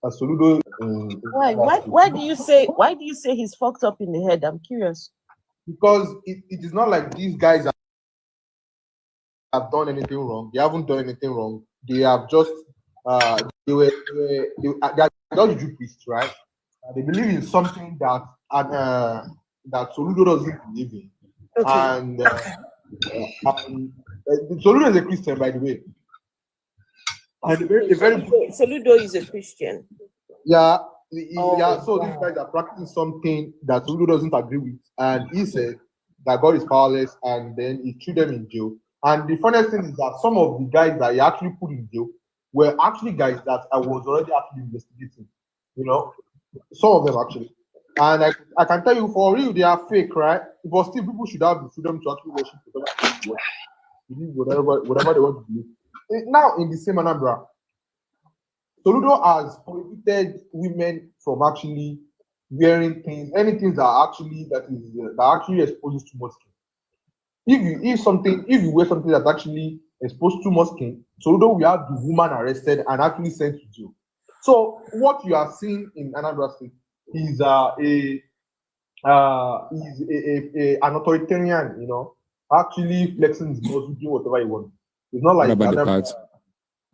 Soludo. Why do you say he's fucked up in the head? I'm curious. Because it is not like these guys have done anything wrong. They haven't done anything wrong. They have just they are just Juju priests, right? They believe in something that Soludo doesn't believe in, Okay. and Soludo is a Christian, by the way, and Soludo is a Christian. yeah. So these guys are practicing something that Soludo doesn't agree with, and he said that God is powerless, and then he threw them in jail. And the funniest thing is that some of the guys that he actually put in jail were actually guys that I was already actually investigating. You know, some of them actually. And I can tell you for real, they are fake, right? But still, people should have the freedom to actually worship believe whatever they want to believe. Now, in the same Anambra, Soludo has prohibited women from actually wearing things, anything that actually exposes too much skin. If you wear something that actually exposes too much skin, Soludo will have the woman arrested and actually sent to jail. So what you are seeing in Anambra State is an authoritarian, actually flexing his muscle, doing whatever he wants. It's not like what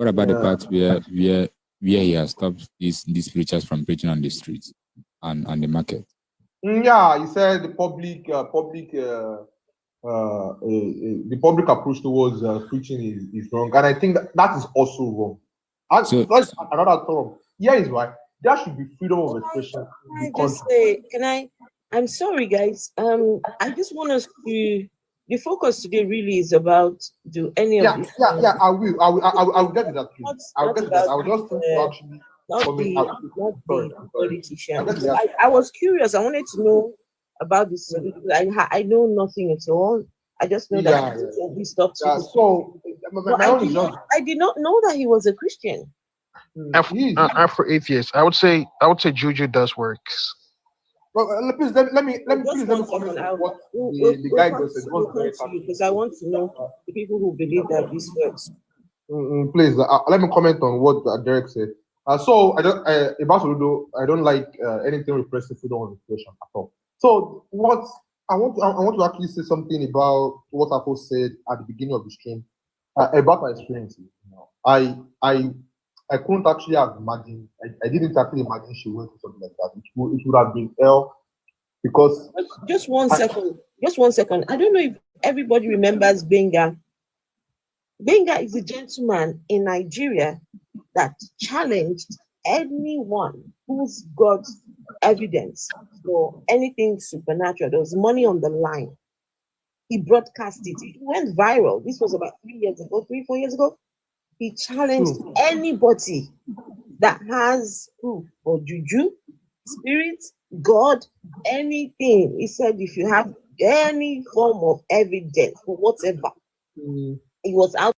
about the part where he has stopped these preachers from preaching on the streets and the market? Yeah, he said the public approach towards preaching is wrong, and I think that is also wrong. And that's another term. Here is why there should be freedom of expression. I'm sorry, guys. I just want us to. The focus today really is about I will get to that. I will get to that. I will just actually not the politician. I was curious. I wanted to know about this. I know nothing at all. I just know that he stopped. I did not know that he was a Christian. After atheists, I would say Juju does works. Well, please let me comment on what the guy just said. Because I want to know the people who believe that this works. Please let me comment on what Derek said. So I don't about Soludo, I don't like anything repressive freedom of expression at all. So what I want to actually say something about what Afo said at the beginning of the stream about my experiences. I couldn't actually have imagined. I didn't actually imagine she went through something like that. It would have been hell because. Just one second. I don't know if everybody remembers Benga. Benga is a gentleman in Nigeria that challenged anyone who's got evidence for anything supernatural. There was money on the line. He broadcast it. It went viral. This was about 4 years ago. He challenged anybody that has proof for juju, spirit, God, anything. He said if you have any form of evidence for whatever, he was out.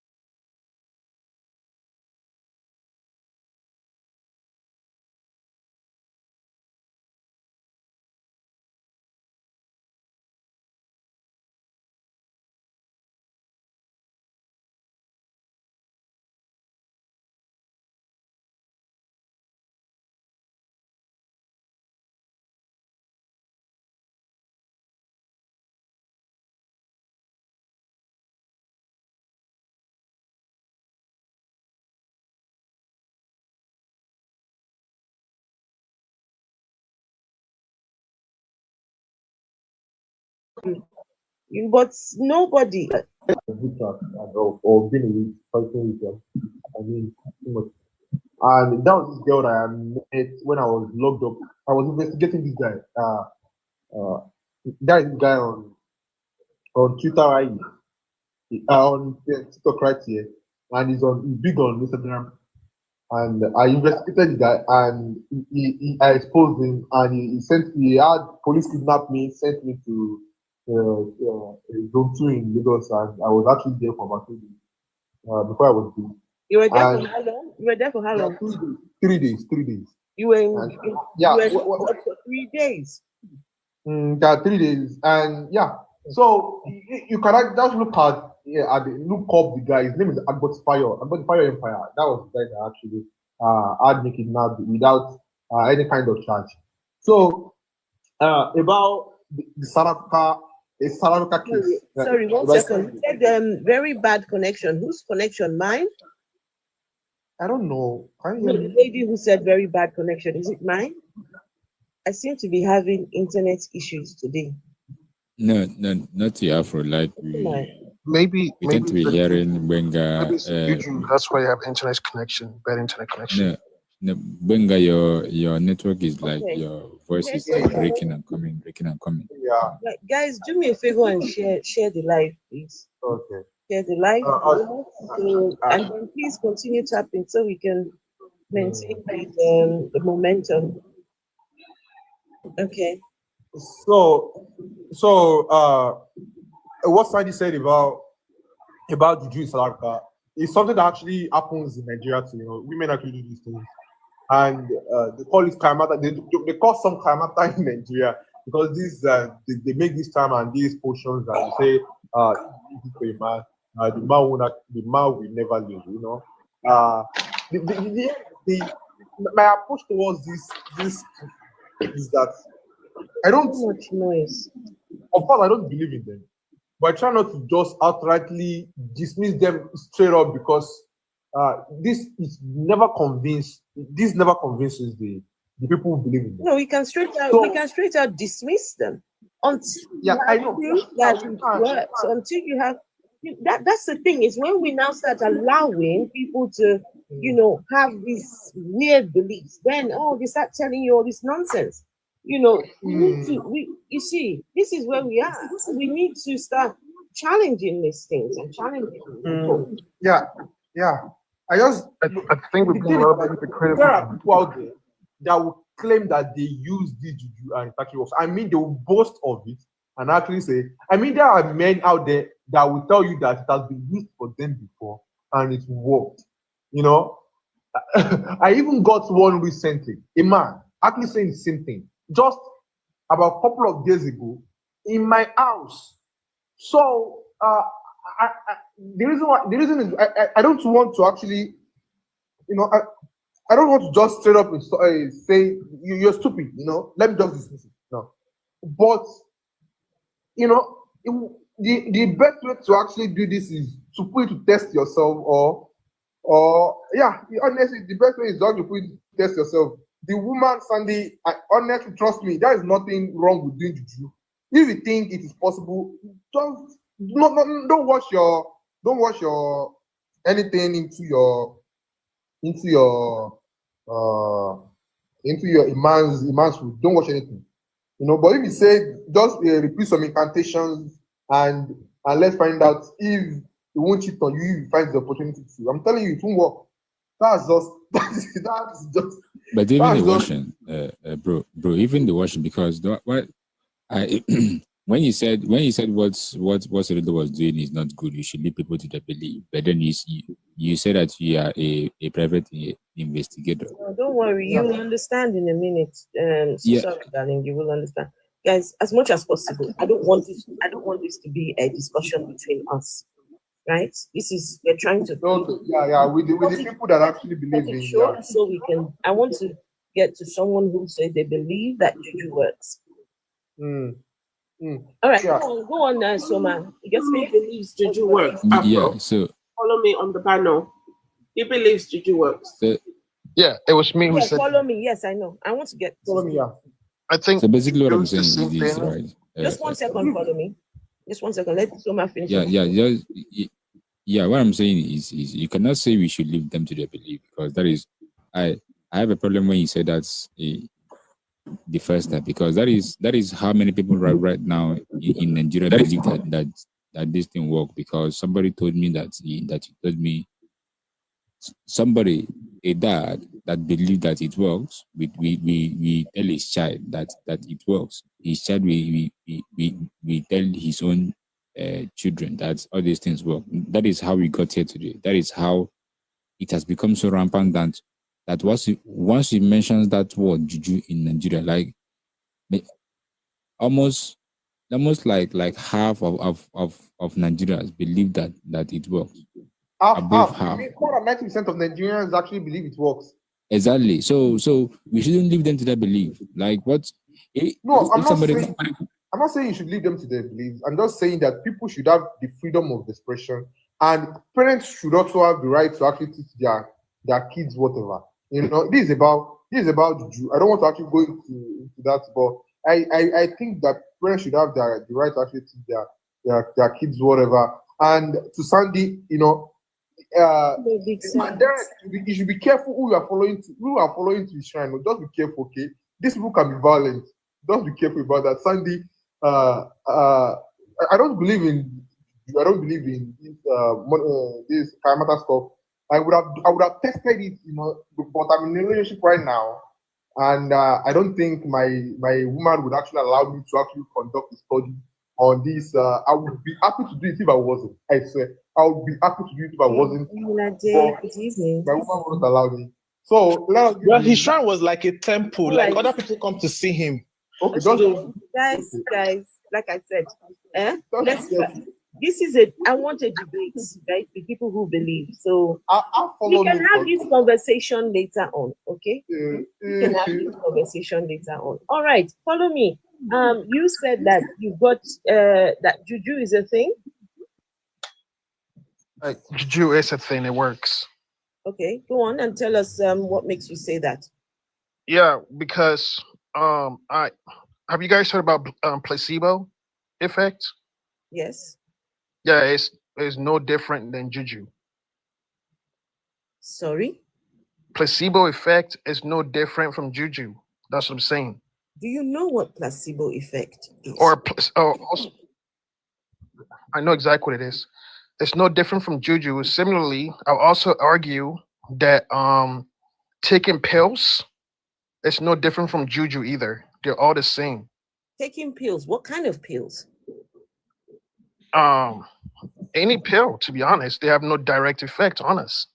But nobody. Or being with fighting with them. I mean, too much. And that was this girl that I met when I was locked up. I was investigating this guy. That is the guy on Twitter right here, on TikTok right here, and he's big on Instagram. And I investigated the guy, and I exposed him, and he had police kidnap me, sent me to zone 2 in Lagos, and I was actually there for about 2 days before I was due. You were there for how long? You were there for how long? 3 days. 3 days. You were for 3 days. 3 days, and so you can just look up the guy. His name is Agbot Fire Empire. That was the guy that actually had me kidnapped without any kind of charge. So about the South Africa case. Sorry, one second. You said very bad connection. Whose connection? Mine? I don't know. Can you No, hear the me? lady who said very bad connection. Is it mine? I seem to be having internet issues today. No, not the Afro. Like Maybe we tend to be it's hearing maybe Benga. it's YouTube. That's why you have internet connection, bad internet connection. No, Benga, your network is like Okay. your voice is Okay, so breaking and coming, breaking and coming. Yeah. like, guys, do me a favor and share the live, please. Okay. Share the live, so, uh, and then please continue tapping so we can maintain the momentum. Okay. So what Sandy said about juju in South Africa is something that actually happens in Nigeria too. Women actually do these things, and they call it kaimata. They call some kaimata in Nigeria because they make this time and these potions that they say for a man, the man will never lose. My approach towards this is that I don't. Too much noise. Of course, I don't believe in them, but I try not to just outrightly dismiss them straight up because this never convinces the people who believe in them. No, we can straight out dismiss them until Yeah, I know. proof that it works. Until you have that's the thing, is when we now start allowing people to, have these weird beliefs, then they start telling you all this nonsense. We need to you see, this is where we are. We need to start challenging these things and challenging people. Yeah. I think we've been a little bit hypocritical. There are people out there that will claim that they use this juju and it actually works. I mean, they will boast of it and actually say, there are men out there that will tell you that it has been used for them before and it worked. I even got one recently, a man actually saying the same thing just about a couple of days ago in my house. So the reason is I don't want to actually, I don't want to just straight up say you're stupid. Let me just dismiss it. No, but the best way to actually do this is to put it to test yourself, honestly, the best way is just to put it to test yourself. The woman Sandy, honestly, trust me, there is nothing wrong with doing juju. If you think it is possible, just don't wash your anything into your immense food. Don't wash anything. But if you say just repeat some incantations and let's find out if it won't cheat on you, if you find the opportunity to. I'm telling you, it won't work. That's just. But even the washing, bro, even the washing, because when you said what Soludo was doing is not good, you should leave people to their belief. But then you said that you are a private investigator. No, don't worry, you will understand in a minute. Sorry, darling, you will understand. Guys, as much as possible, I don't want this to be a discussion between us. Right? We're trying to with the people that actually believe in it. So I want to get to someone who say they believe that juju works. All right, go on, Soma. He believes juju works. So follow me on the panel. He believes juju works. It was me who said. Follow me. Yes, I know. I want to get. Follow me. Yeah. I think so. Basically, what I'm saying is this, right? Just 1 second. Follow me. Just 1 second. Let Soma finish. What I'm saying is you cannot say we should leave them to their belief, because that is I have a problem when you say that's the first step, because that is how many people right now in Nigeria believe that this thing work, because somebody told me somebody, a dad that believed that it works, we tell his child that it works. His child we tell his own children that all these things work. That is how we got here today. That is how it has become so rampant that once he mentions that word juju in Nigeria, like almost like half of Nigerians believe that it works. Half. More than 90% of Nigerians actually believe it works. Exactly. So we shouldn't leave them to their belief. Like what? No, If somebody, I'm not saying you should leave them to their beliefs. I'm just saying that people should have the freedom of expression, and parents should also have the right to actually teach their kids whatever. This is about juju. I don't want to actually go into that, but I think that parents should have the right to actually teach their kids whatever. And to Sandy, No big and sense. then you should be careful who you are following to the shrine. Just be careful, okay? These people can be violent. Just be careful about that. Sandy, I don't believe in this Karamata stuff. I would have tested it, but I'm in a relationship right now, and I don't think my woman would actually allow me to actually conduct a study on this. I would be happy to do it if I wasn't. I swear, I would be happy to do it if I wasn't. Good evening. My woman wouldn't allow me. So let us give Well, the- his shrine was like a temple. Like Right. other people come to see him. okay, So, just guys, like I said, let's. yes. This is I want a debate, right? With people who believe. So I'll we follow can me. have this conversation later on, okay? We can have Uh, this conversation later on. All right, follow me. You said that you got that juju is a thing. Like juju is a thing. It works. Okay, go on and tell us what makes you say that. Yeah, because I have you guys heard about placebo effect? Yes. Yeah, it's no different than juju. Sorry. Placebo effect is no different from juju. That's what I'm saying. Do you know what placebo effect is? Or also, I know exactly what it is. It's no different from juju. Similarly, I'll also argue that taking pills is no different from juju either. They're all the same. Taking pills. What kind of pills? Any pill, to be honest, they have no direct effect on us.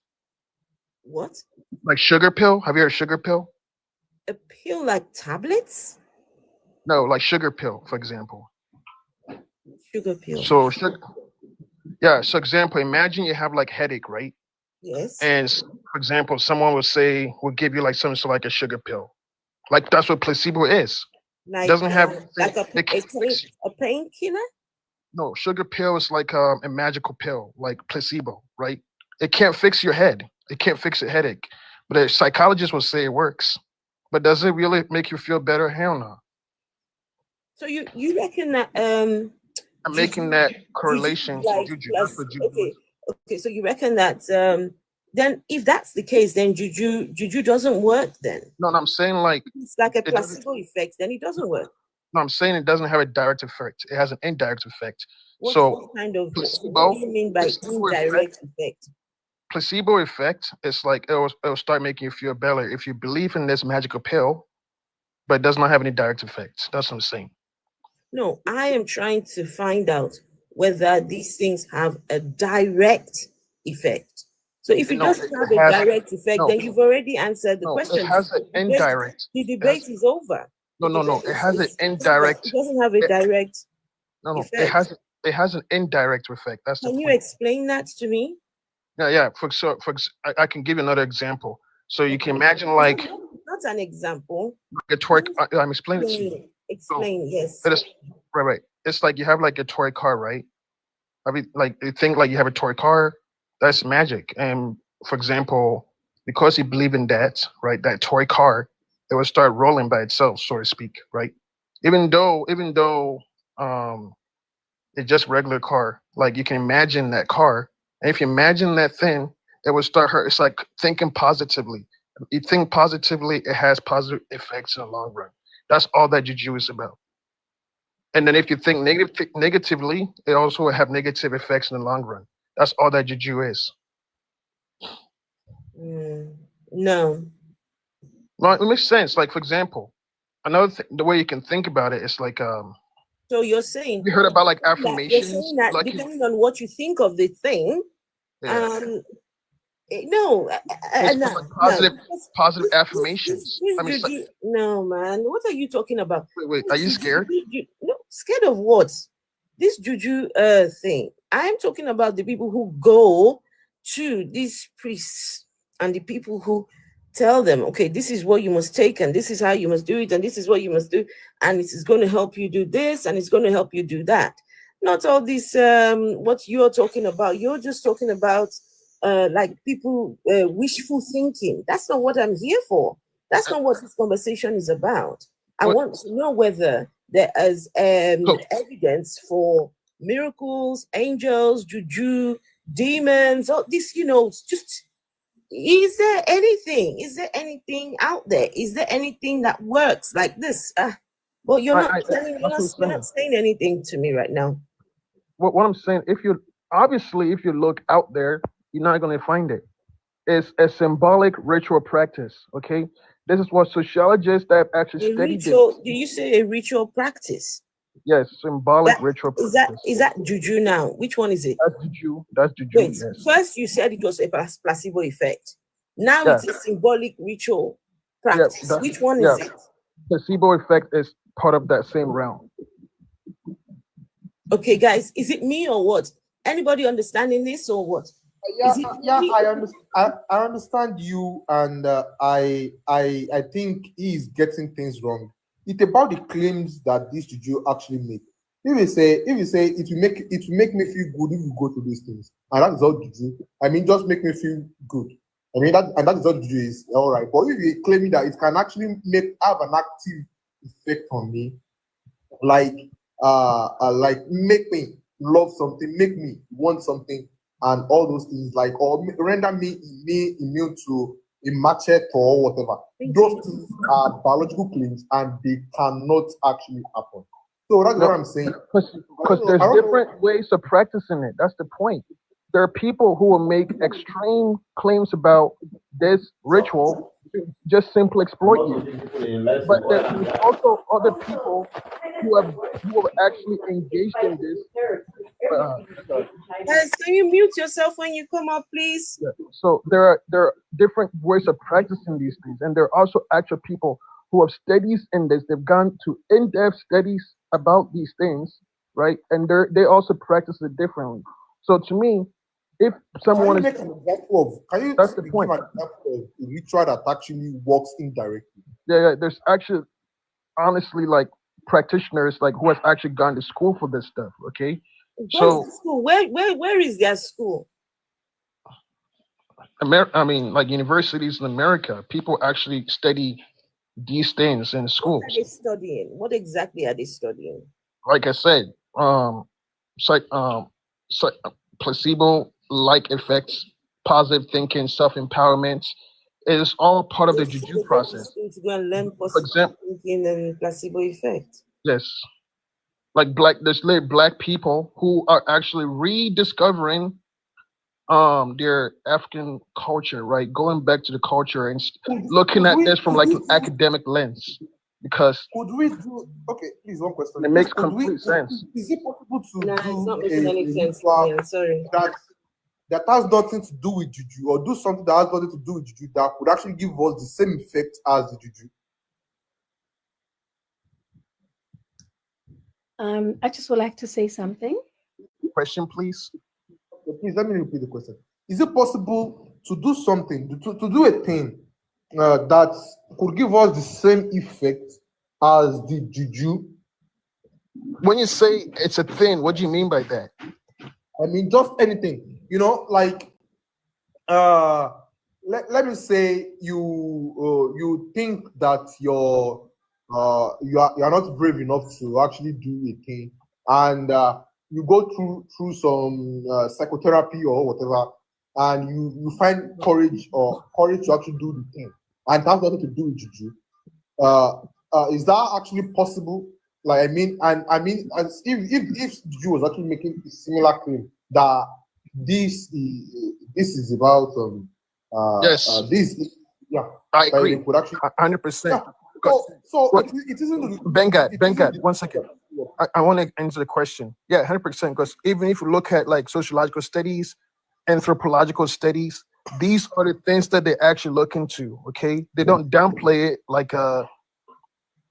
What? Like sugar pill. Have you heard of sugar pill? A pill like tablets? No, like sugar pill, for example. Sugar pill. So sugar, yeah. So example, imagine you have like headache, right? Yes. And for example, someone will give you like something so like a sugar pill. Like that's what placebo is. Like, Doesn't have like it can't fix you. a painkiller? No, sugar pill is like a magical pill, like placebo, right? It can't fix your head. It can't fix a headache. But a psychologist will say it works. But does it really make you feel better? Hell no. So you reckon that I'm making that correlation to like juju. plus, That's what juju okay, is. okay. So you reckon that then if that's the case, then juju doesn't work then. No, I'm saying like It's like a it doesn't- placebo effect, then it doesn't work. no, I'm saying it doesn't have a direct effect. It has an indirect effect. What So kind of placebo- what do you mean by placebo indirect effect? placebo effect is like it'll start making you feel better if you believe in this magical pill, but it does not have any direct effects. That's what I'm saying. No, I am trying to find out whether these things have a direct effect. So if it No, doesn't it have a has- direct effect, no. then you've already answered the No, question. it has an indirect. The debate is over. No. It has an It indirect. doesn't have a it- direct. No. effect. It has an indirect effect. That's the Can you point. explain that to me? Yeah. I can give you another example. So you can imagine like Not an example. a toy. I'm explaining it to you. Explain, yes. It is right. It's like you have like a toy car, right? I mean, like you think like you have a toy car. That's magic. And for example, because you believe in that, right? That toy car, it will start rolling by itself, so to speak, right? Even though it's just regular car. Like you can imagine that car, and if you imagine that thing, it would start hurt. It's like thinking positively. You think positively, it has positive effects in the long run. That's all that juju is about. And then if you think negatively, it also will have negative effects in the long run. That's all that juju is. No. Well, it makes sense. Like for example, another the way you can think about it is like So you're saying you heard about like you're affirmations. saying that Like depending on what you think of the thing, yeah. no, It's no, like positive no. positive affirmations. This I mean, juju, no, man. What are you talking about? wait, are you scared? No, scared of what? This juju thing. I'm talking about the people who go to these priests and the people who tell them, okay, this is what you must take, and this is how you must do it, and this is what you must do, and it is going to help you do this, and it's going to help you do that. Not all this what you're talking about. You're just talking about like people wishful thinking. That's not what I'm here for. That's not what this conversation is about. I want to know whether there is evidence for miracles, angels, juju, demons, all this, just is there anything out there? Is there anything that works like this? Well, you're not saying anything to me right now. What I'm saying, if you look out there, you're not going to find it. It's a symbolic ritual practice. Okay, this is what sociologists that actually studied ritual. Do you say a ritual practice? Yes, symbolic ritual practice. Is that juju now? Which one is it? That's juju. That's juju. Wait, yes. First you said it was a placebo effect. Now it's a symbolic ritual practice. Which one is it? Placebo effect is part of that same realm. Okay, guys, is it me or what? Anybody understanding this or what? I understand you, and I think he is getting things wrong. It's about the claims that this juju actually make. If you say it will make me feel good if you go to these things, and that is all juju. I mean, just make me feel good. I mean that is all juju is all right. But if you're claiming that it can actually have an active effect on me, like make me love something, make me want something, and all those things, like, or render me immune to a machete or whatever. Those things are biological claims, and they cannot actually happen. So that's what I'm saying. Because there's different ways of practicing it. That's the point. There are people who will make extreme claims about this ritual to just simply exploit you. But there's also other people who have actually engaged in this. Guys, can you mute yourself when you come up, please? Yeah. So there are different ways of practicing these things, and there are also actual people who have studies in this. They've gone to in-depth studies about these things, right? And they also practice it differently. So to me, if someone is, that's the point. An example of a ritual that actually works indirectly. Yeah, there's actually, honestly, like practitioners like who has actually gone to school for this stuff. Okay, so school. Where is their school? I mean, like universities in America, people actually study these things in schools. What are they studying? What exactly are they studying? Like I said, placebo-like effects, positive thinking, self-empowerment. It is all part of the juju process. To go and learn positive thinking and placebo effect. Yes, like there's black people who are actually rediscovering their African culture, right? Going back to the culture and looking at this from like an academic lens. Because could we do please, one question. It makes complete sense. Is it possible to do it's not making any sense. Sorry. That has nothing to do with juju, or do something that has nothing to do with juju that could actually give us the same effect as the juju? I just would like to say something. Question, please. Please let me repeat the question. Is it possible to do something, to do a thing that could give us the same effect as the juju? When you say it's a thing, what do you mean by that? I mean, just anything, like let me say you think that you are not brave enough to actually do a thing, and you go through some psychotherapy or whatever, and you find courage to actually do the thing, and that has nothing to do with juju. Is that actually possible? Like, I mean, as if juju was actually making a similar claim that this is about yes, I agree. Could actually 100%. So it isn't. Bengad, 1 second. I want to answer the question. Yeah, 100%. Because even if you look at like sociological studies, anthropological studies, these are the things that they actually look into. Okay, they don't downplay it like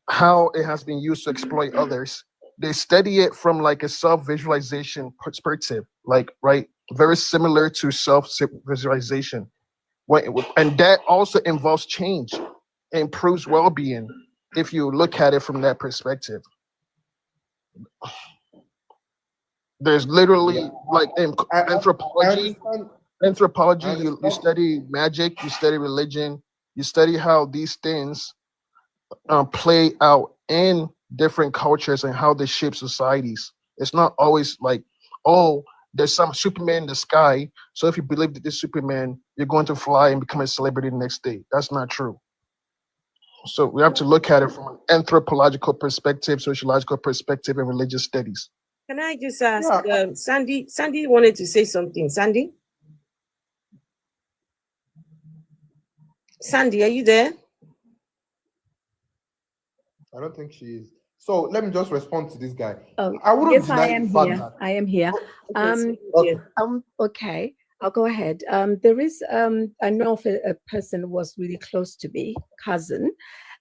how it has been used to exploit others. They study it from like a self-visualization perspective, like, right, very similar to self-visualization. And that also involves change, improves well-being. If you look at it from that perspective, there's literally like in I anthropology. understand. Anthropology, I you understand. study magic, you study religion, you study how these things play out in different cultures and how they shape societies. It's not always like, oh, there's some Superman in the sky. So if you believe that this Superman, you're going to fly and become a celebrity the next day. That's not true. So we have to look at it from an anthropological perspective, sociological perspective, and religious studies. Can I just ask, Yeah, Sandy? Sandy wanted to say something. Sandy? Sandy, are you there? I don't think she is. So let me just respond to this guy. Oh, I wouldn't yes, I deny am the fact here. that. I am here. Okay, so Okay. Okay, I'll go ahead. There is I know of a person who was really close to me, cousin,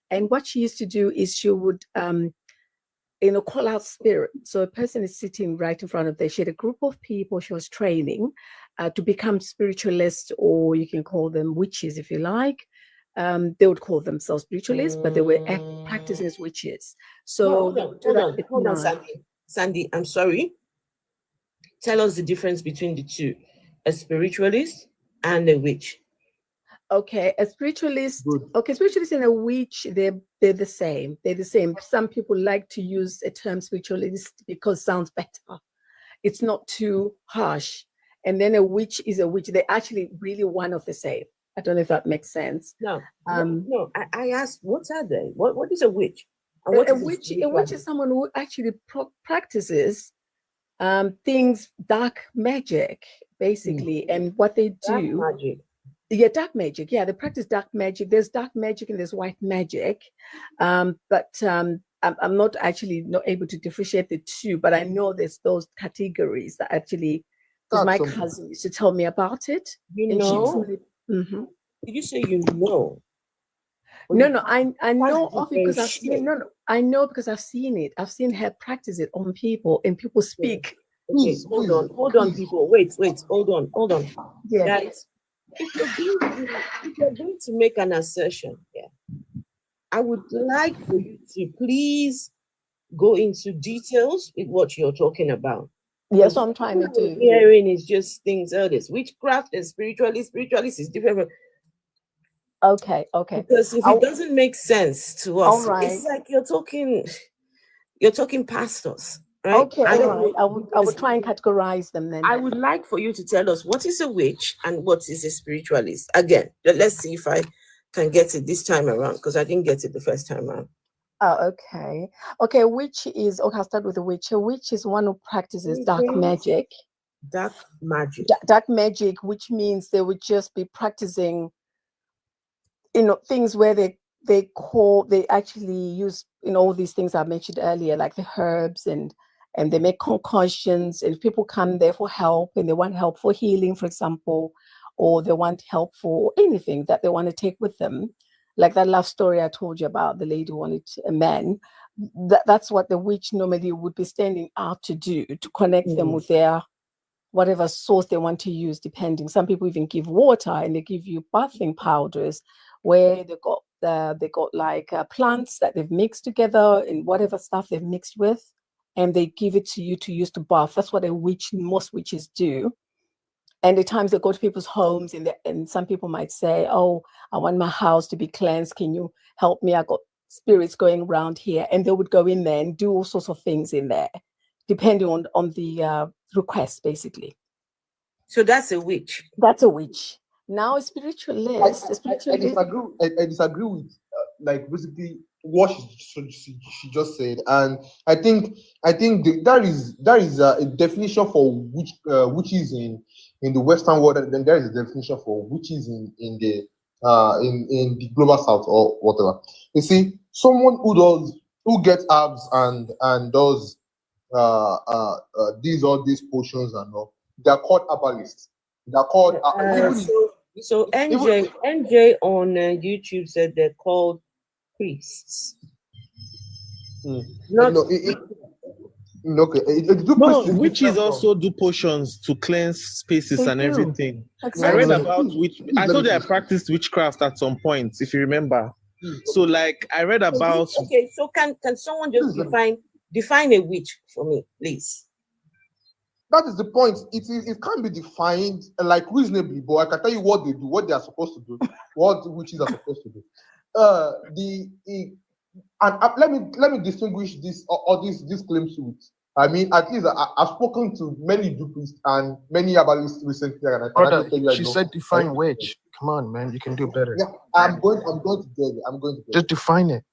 and what she used to do is she would call out spirit. So a person is sitting right in front of them. She had a group of people she was training to become spiritualists, or you can call them witches if you like. They would call themselves spiritualists, but they were practicing as witches. So no, they would do that at hold on, night. Sandy. Sandy, I'm sorry. Tell us the difference between the two: a spiritualist and a witch. Okay, a spiritualist. Good. Okay, spiritualist and a witch, they're the same. They're the same. Some people like to use a term spiritualist because it sounds better. It's not too harsh. And then a witch is a witch. They're actually really one of the same. I don't know if that makes sense. No, Um, no. I asked, what are they? What is a witch? And what a is witch spiritualist? is someone who actually practices things, dark magic, basically. And what they Dark do, magic. yeah, dark magic. Yeah, they practice dark magic. There's dark magic and there's white magic. But I'm not actually not able to differentiate the two, but I know there's those categories that actually, because That's my something. cousin used to tell me about it. You And she know? truly, Mhm. Did you say you know? No, I know That's of it because I've seen, no, I know because I've seen it. I've seen her practice it on people and people speak. Okay, Please, hold please, on, people. Wait, hold on. Yeah. Guys, if you're going to make an assertion, yeah, I would like for you to please go into details with what you're talking about. Yes, what I'm trying to What we're do. hearing is just things others. Witchcraft and spiritualist is different. Okay. Because if it doesn't make sense to All us, right. it's like you're talking past us, right? Okay, I don't all right. know. I would try and categorize them then. I would like for you to tell us what is a witch and what is a spiritualist. Again, let's see if I can get it this time around, because I didn't get it the first time around. Oh, okay. Okay, witch is, okay, I'll start with the witch. A witch is one who practices dark magic. Dark magic. Dark magic, which means they would just be practicing, things where they actually use, all these things I mentioned earlier, like the herbs and they make concoctions, and people come there for help and they want help for healing, for example, or they want help for anything that they want to take with them. Like that love story I told you about, the lady wanted a man. That's what the witch normally would be standing out to do, to connect them with their whatever source they want to use, depending. Some people even give water and they give you bathing powders where they got like plants that they've mixed together and whatever stuff they've mixed with, and they give it to you to use to bath. That's what most witches do. And at times they go to people's homes and some people might say, oh, I want my house to be cleansed. Can you help me? I got spirits going around here. And they would go in there and do all sorts of things in there, depending on the request, basically. So that's a witch. That's a witch. Now a spiritualist. I disagree with like basically what she just said, and I think there is a definition for witches in the Western world, and then there is a definition for witches in the global South or whatever. You see, someone who gets herbs and does these potions and all, they are called herbalists. They're called so NJ on YouTube said they're called priests. No, Okay, do No, priests witches different from- also do potions to cleanse spaces They and do. everything. I Exactly. read no, about please, I let told me you I finish. practiced witchcraft at some point, if you remember. So, like, I read So about. okay, so can someone just Please, let me- define a witch for me, please? That is the point. It can't be defined like reasonably, but I can tell you what they do, what they are supposed to do, what witches are supposed to do. Let me distinguish this or these claims with. I mean, at least I've spoken to many Jew priests and many herbalists recently, and I can Brother, actually tell you I she know. said define witch. Come on, man, you can do better. Yeah, I'm going to get there. I'm going to get Just there. define it.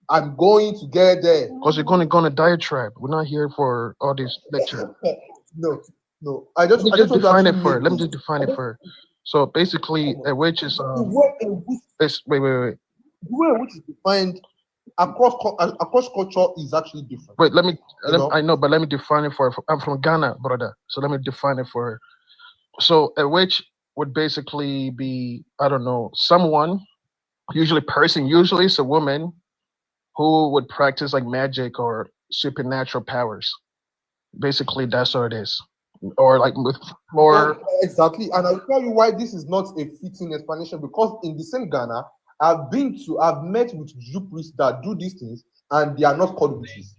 I'm going to get there. Because you're going to go on a diatribe. We're not here for all this lecture. No. I just Let me want to define it actually for her. make Let me this. just define it for her. So basically, a witch is The way in which wait. the way in which is defined across culture is actually different. Wait, let me. You know? I know, but let me define it for her. I'm from Ghana, brother. So let me define it for her. So a witch would basically be, I don't know, someone, usually it's a woman who would practice like magic or supernatural powers. Basically, that's what it is. Or like with more. Exactly, and I'll tell you why this is not a fitting explanation, because in the same Ghana, I've met with Jew priests that do these things and they are not called witches.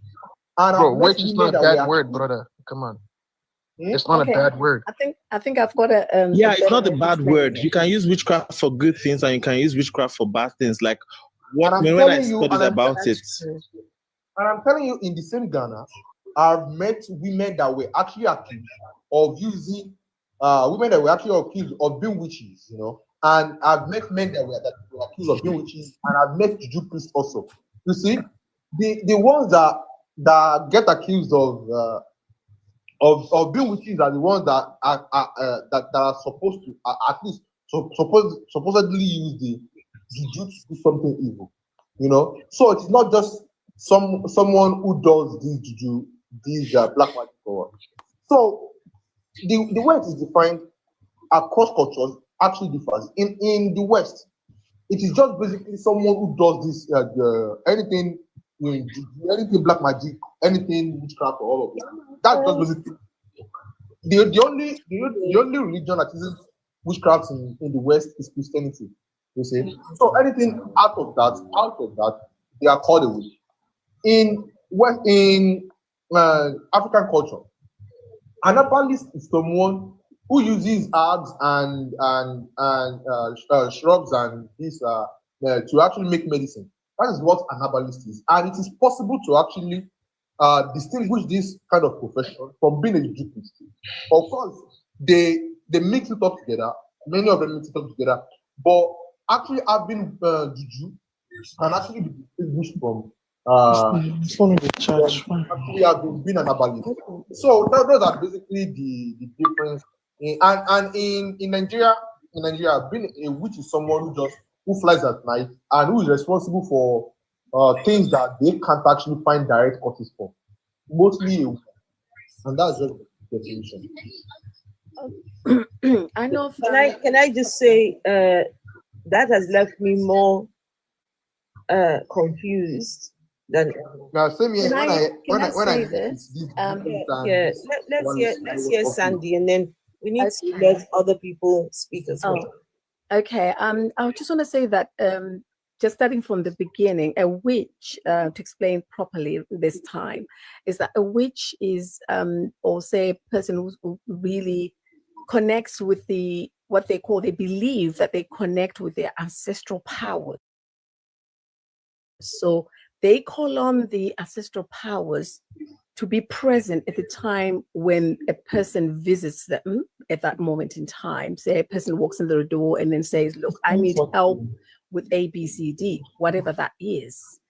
And Bro, I've met witch is women not a that bad were word, brother. Come on. Hmm? It's not Okay. a bad word. I think I've got a Yeah, a it's not a better bad word. explanation. You can use witchcraft for good things and you can use witchcraft for bad things. Like And I'm when I telling you, studied and I'm, about it, That's true. and I'm telling you, in the same Ghana, I've met women that were actually accused of using women that were actually accused of being witches, you know. And I've met men that were accused of being witches, and I've met Jew priests also. You see, the ones that get accused of being witches are the ones that that are supposed to at least supposedly use the juju to do something evil, you know. So it's not just someone who does this juju, these black magic or what. So the way it is defined across cultures actually differs. In the West, it is just basically someone who does this anything in juju, anything black magic, anything witchcraft or all of it. That's just basically the only religion that isn't witchcraft in the West is Christianity. You see, so anything out of that, they are called a witch. In African culture, an herbalist is someone who uses herbs and shrubs and this to actually make medicine. That is what an herbalist is, and it is possible to actually distinguish this kind of profession from being a Jew priest. Of course, they mix it up together. Many of them mix it up together, but actually having juju can actually be distinguished from actually having been an herbalist. So those are basically the difference. In Nigeria, being a witch is someone who flies at night and who is responsible for things that they can't actually find direct causes for. Mostly, and that's just the definition. I know. Can I just say that has left me more confused than Now, same here. When I say meet this? these yeah. Let's hear Sandy, and then we need to Okay. let other people speak as well. Okay. I just want to say that just starting from the beginning, a witch, to explain properly this time, is that a witch is, or say, a person who really connects with what they believe that they connect with their ancestral power. So they call on the ancestral powers to be present at the time when a person visits them at that moment in time. Say a person walks in the door and then says, look, I need help with A, B, C, D, whatever that is.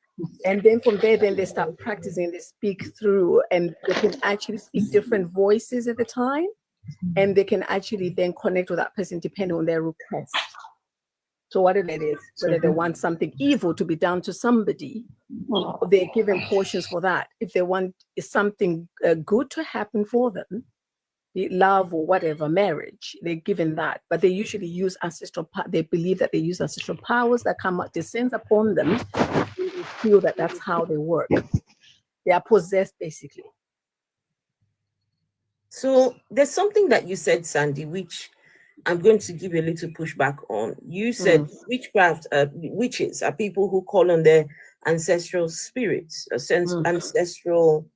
And then from there, then they start practicing, they speak through, and they can actually speak different voices at the time. And they can actually then connect with that person depending on their request. So whatever it is, whether they want something evil to be done to somebody, they're given portions for that. If they want something good to happen for them, be love or whatever, marriage, they're given that. But they usually use ancestral. They believe that they use ancestral powers that descends upon them. And they feel that that's how they work. They are possessed, basically. So there's something that you said, Sandy, which I'm going to give you a little pushback on. You said witchcraft, witches are people who call on their ancestral spirits, ancestral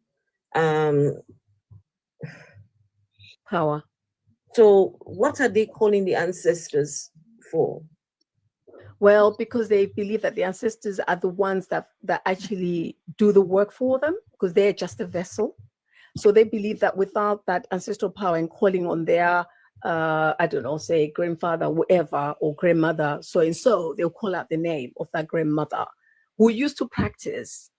Power. So what are they calling the ancestors for? Well, because they believe that the ancestors are the ones that actually do the work for them, because they're just a vessel. So they believe that without that ancestral power and calling on their, I don't know, say grandfather, whoever, or grandmother, so and so, they'll call out the name of that grandmother who used to practice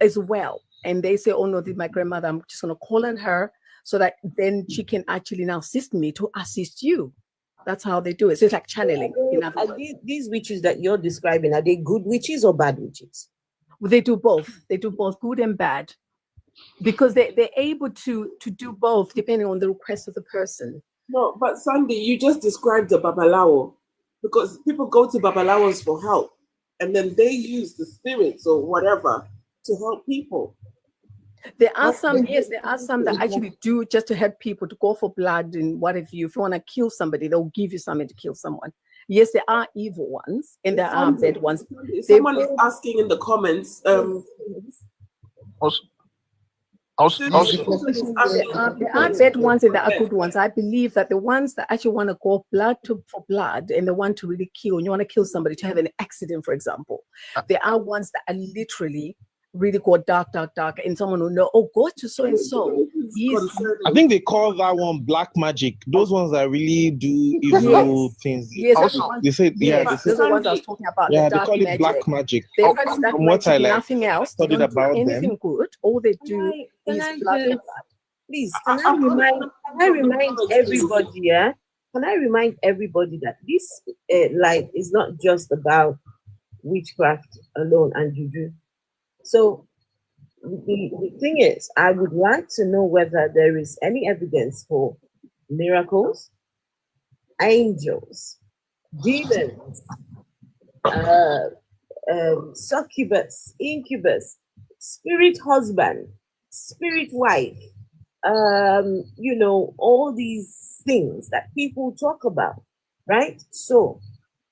as well. And they say, oh no, this is my grandmother, I'm just going to call on her so that then she can actually now assist me to assist you. That's how they do it. So it's like channeling. These witches that you're describing, are they good witches or bad witches? Well, they do both. They do both good and bad, because they're able to do both depending on the request of the person. No, but Sandy, you just described the babalawo, because people go to babalawos for help, and then they use the spirits or whatever to help people. There are some, yes, there are some that actually do just to help people, to go for blood and what have you. If you want to kill somebody, they'll give you something to kill someone. Yes, there are evil ones and there are bad ones. Someone is asking in the comments. There are bad ones and there are good ones. I believe that the ones that actually want to go for blood and the one to really kill, and you want to kill somebody to have an accident, for example, there are ones that are literally really go dark, and someone will know, oh, go to so and so. I think they call that one black magic. Those ones that really do evil things. Yes, they say, those are the ones I was talking about. Yeah, the they call it black magic. They practice black magic, nothing else. Studied They don't about do anything good. All they do is blood and blood. Please, can I remind everybody, yeah? Can I remind everybody that this life is not just about witchcraft alone and juju. So the thing is, I would like to know whether there is any evidence for miracles, angels, demons, succubus, incubus, spirit husband, spirit wife, all these things that people talk about, right? So,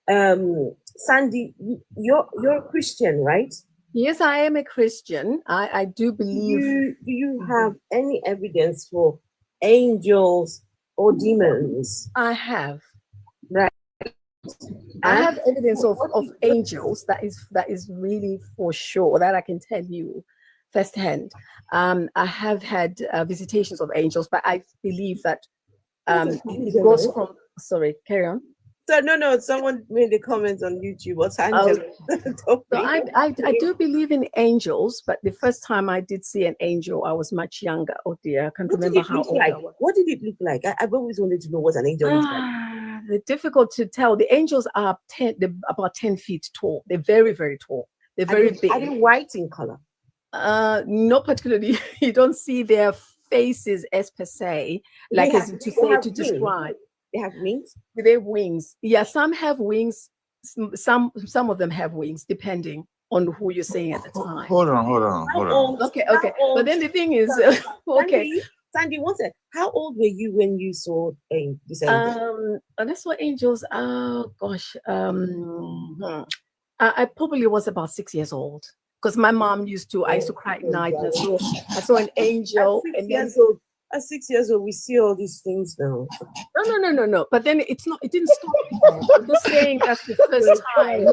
Sandy, you're a Christian, right? Yes, I am a Christian. I do believe. Do you have any evidence for angels or demons? I have. Right. I have evidence of angels that is really for sure, that I can tell you firsthand. I have had visitations of angels, but I believe that it goes from. Sorry, carry on. So no, someone made a comment on YouTube. What's angel? So I do believe in angels, but the first time I did see an angel, I was much younger. Oh dear, I can't remember how old I was. What did it look like? I've always wanted to know what an angel looks like. They're difficult to tell. The angels are they're about 10 feet tall. They're very, very tall. They're very big. Are they white in color? Not particularly. You don't see their faces as per se, like as to say to describe. They have wings? They have wings. Yeah, some have wings. Some of them have wings, depending on who you're saying at the time. Hold on. Okay. But then the thing is, okay. Sandy, one second. How old were you when you saw this angel? And I saw angels. Oh gosh. I probably was about 6 years old, because my mom I used to cry at night. And I saw an angel. At 6 years old, we see all these things now. No. But then it didn't stop there. I'm just saying that's the first time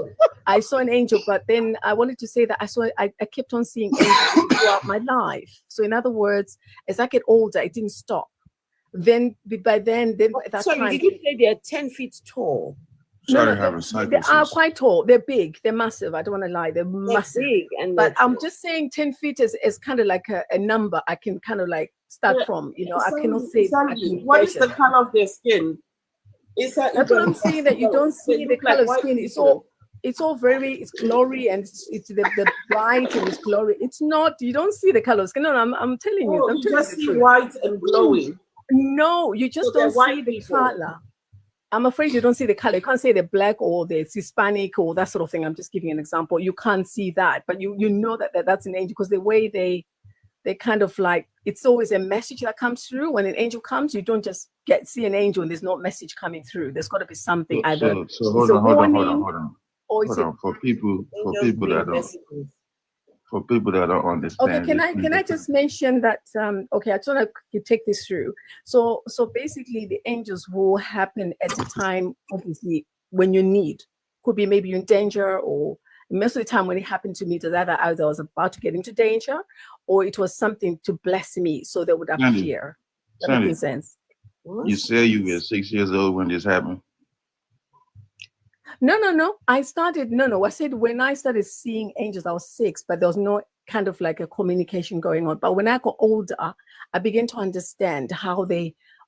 I saw an angel. But then I wanted to say that I kept on seeing angels throughout my life. So in other words, as I get older, it didn't stop. Then at that time. Did you say they are 10 feet tall? No, they are quite tall. They're big. They're massive. I don't want to lie. They're massive. Big but I'm just saying 10 feet is kind of like a number I can kind of like start from. I cannot say. What is the color of their skin? That's what I'm saying, that you don't see the color of skin. It's glory, and it's the bright and it's glory. It's not, you don't see the color of skin. No, I'm telling you. You just see white and glowing. No, you just don't see the color. I'm afraid you don't see the color. You can't say they're black or they're Hispanic or that sort of thing. I'm just giving an example. You can't see that, but you know that's an angel, because the way they kind of like, it's always a message that comes through. When an angel comes, you don't just see an angel and there's no message coming through. There's got to be something either. So hold on. Or For people that don't. For people that don't understand. Okay, can I just mention that? Okay, I just want to take this through. So basically, the angels will happen at the time, obviously, when you need. Could be maybe you're in danger, or most of the time when it happened to me, it was either I was about to get into danger, or it was something to bless me, so they would appear. That makes sense. You say you were 6 years old when this happened. No. I said when I started seeing angels, I was 6, but there was no kind of like a communication going on. But when I got older, I began to understand how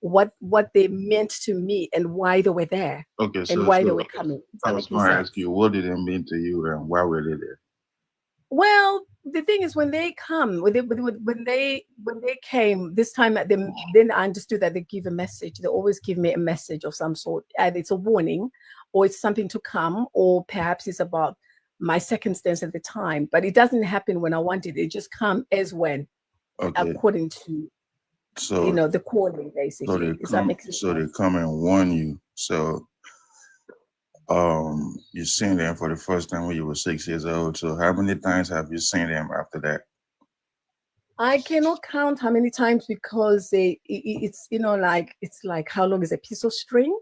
what they meant to me and why they were there. Okay, and why they were coming. I was going to ask you, what did it mean to you and why were they there? Well, the thing is, when they come, when they came this time, then I understood that they give a message. They always give me a message of some sort. Either it's a warning, or it's something to come, or perhaps it's about my circumstance at the time. But it doesn't happen when I want it. It just comes as when, according to the calling, basically. So they come and warn you. So you seen them for the first time when you were 6 years old. So how many times have you seen them after that? I cannot count how many times, because it's like how long is a piece of string?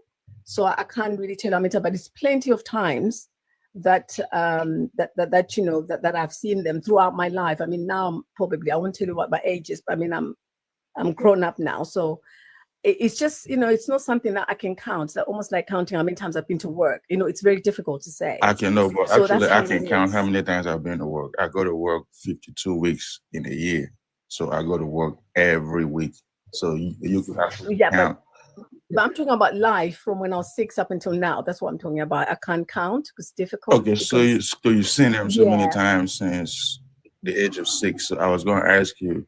So I can't really tell how many times, but it's plenty of times that that I've seen them throughout my life. I mean, now probably I won't tell you what my age is, but I mean I'm grown up now, so it's just it's not something that I can count. It's almost like counting how many times I've been to work. It's very difficult to say. I can know, but actually I can count how many times I've been to work. I go to work 52 weeks in a year, so I go to work every week. So you can actually count. But I'm talking about life from when I was 6 up until now. That's what I'm talking about. I can't count because it's difficult. Okay, so you've seen them so many times since the age of 6. So I was going to ask you,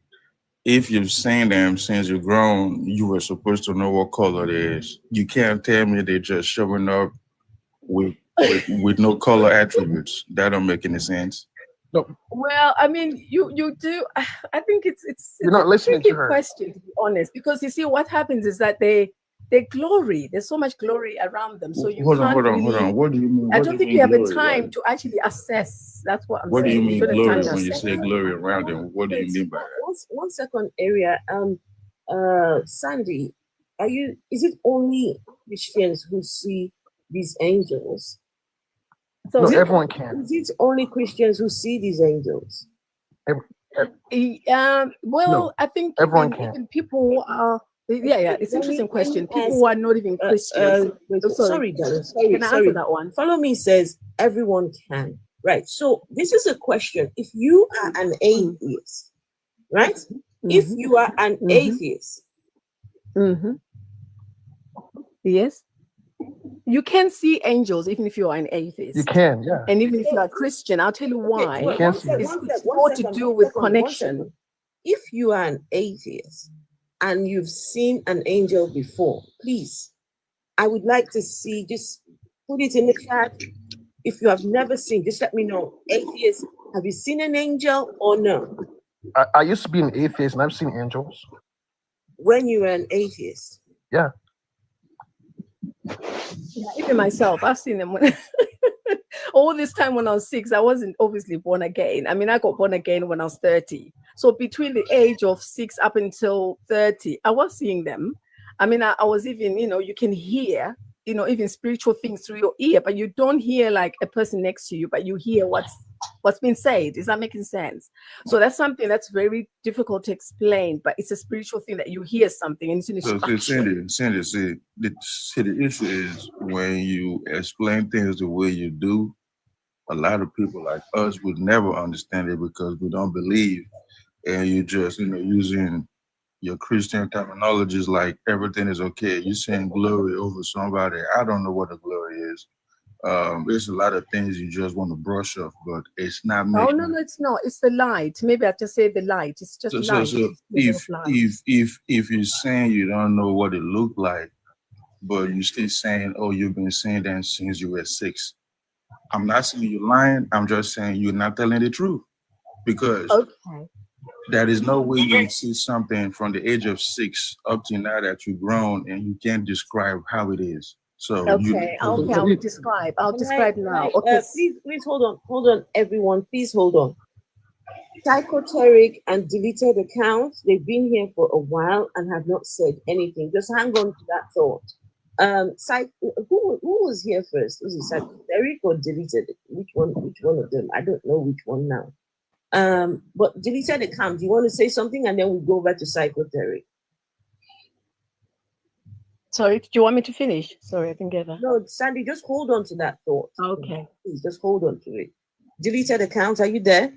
if you've seen them since you've grown, you were supposed to know what color it is. You can't tell me they're just showing up with no color attributes. That don't make any sense. No. Well, I mean, you do. I think it's you're not listening to her. Question, to be honest, because you see, what happens is that they glory. There's so much glory around them, so you hold on. What do you mean? I don't think you have a time to actually assess. That's what I'm saying. What do you mean glory when you say glory around them? What do you mean by that? One second, area. Sandy, is it only Christians who see these angels? So no, everyone can. Is it only Christians who see these angels? Well, I think everyone can. Even people are. Yeah, it's an interesting question. People who are not even Christians. Sorry, darling. Can I answer that one? Follow Me says everyone can. Right. So this is a question. If you are an atheist, right? Mm-hmm. If you are an atheist. Mm-hmm. Yes. You can see angels even if you are an atheist. You can, yeah. And even if you are a Christian, I'll tell you why. You can see it's more to do with connection. If you are an atheist and you've seen an angel before, please, I would like to see, just put it in the chat. If you have never seen, just let me know. Atheist, have you seen an angel or no? I used to be an atheist and I've seen angels. When you were an atheist? Yeah. Yeah, even myself, I've seen them when all this time when I was 6. I wasn't obviously born again. I mean, I got born again when I was 30. So between the age of 6 up until 30, I was seeing them. I mean, I was even, you can hear, even spiritual things through your ear, but you don't hear like a person next to you, but you hear what's been said. Is that making sense? So that's something that's very difficult to explain, but it's a spiritual thing that you hear something and it's an instruction. Cindy, the issue is when you explain things the way you do, a lot of people like us would never understand it because we don't believe, and you just using your Christian terminologies like everything is okay. You're saying glory over somebody. I don't know what the glory is. There's a lot of things you just want to brush off, but it's not. No, it's not. It's the light. Maybe I just say the light. It's just light. So if you're saying you don't know what it looked like, but you still saying, oh, you've been saying that since you were 6. I'm not saying you're lying. I'm just saying you're not telling the truth, because Okay. there is no way you see something from the age of 6 up to now that you've grown and you can't describe how it is. So Okay. Okay. I'll describe. I'll describe now. Okay. Please hold on, everyone. Please hold on. Psychoteric and deleted accounts. They've been here for a while and have not said anything. Just hang on to that thought. Who was here first? Was it psychoteric or deleted? Which one of them? I don't know which one now. But deleted account. Do you want to say something, and then we go back to psychoteric? Sorry, do you want me to finish? Sorry, I didn't get that. No, Sandy, just hold on to that thought. Okay. Please, just hold on to it. Deleted account. Are you there?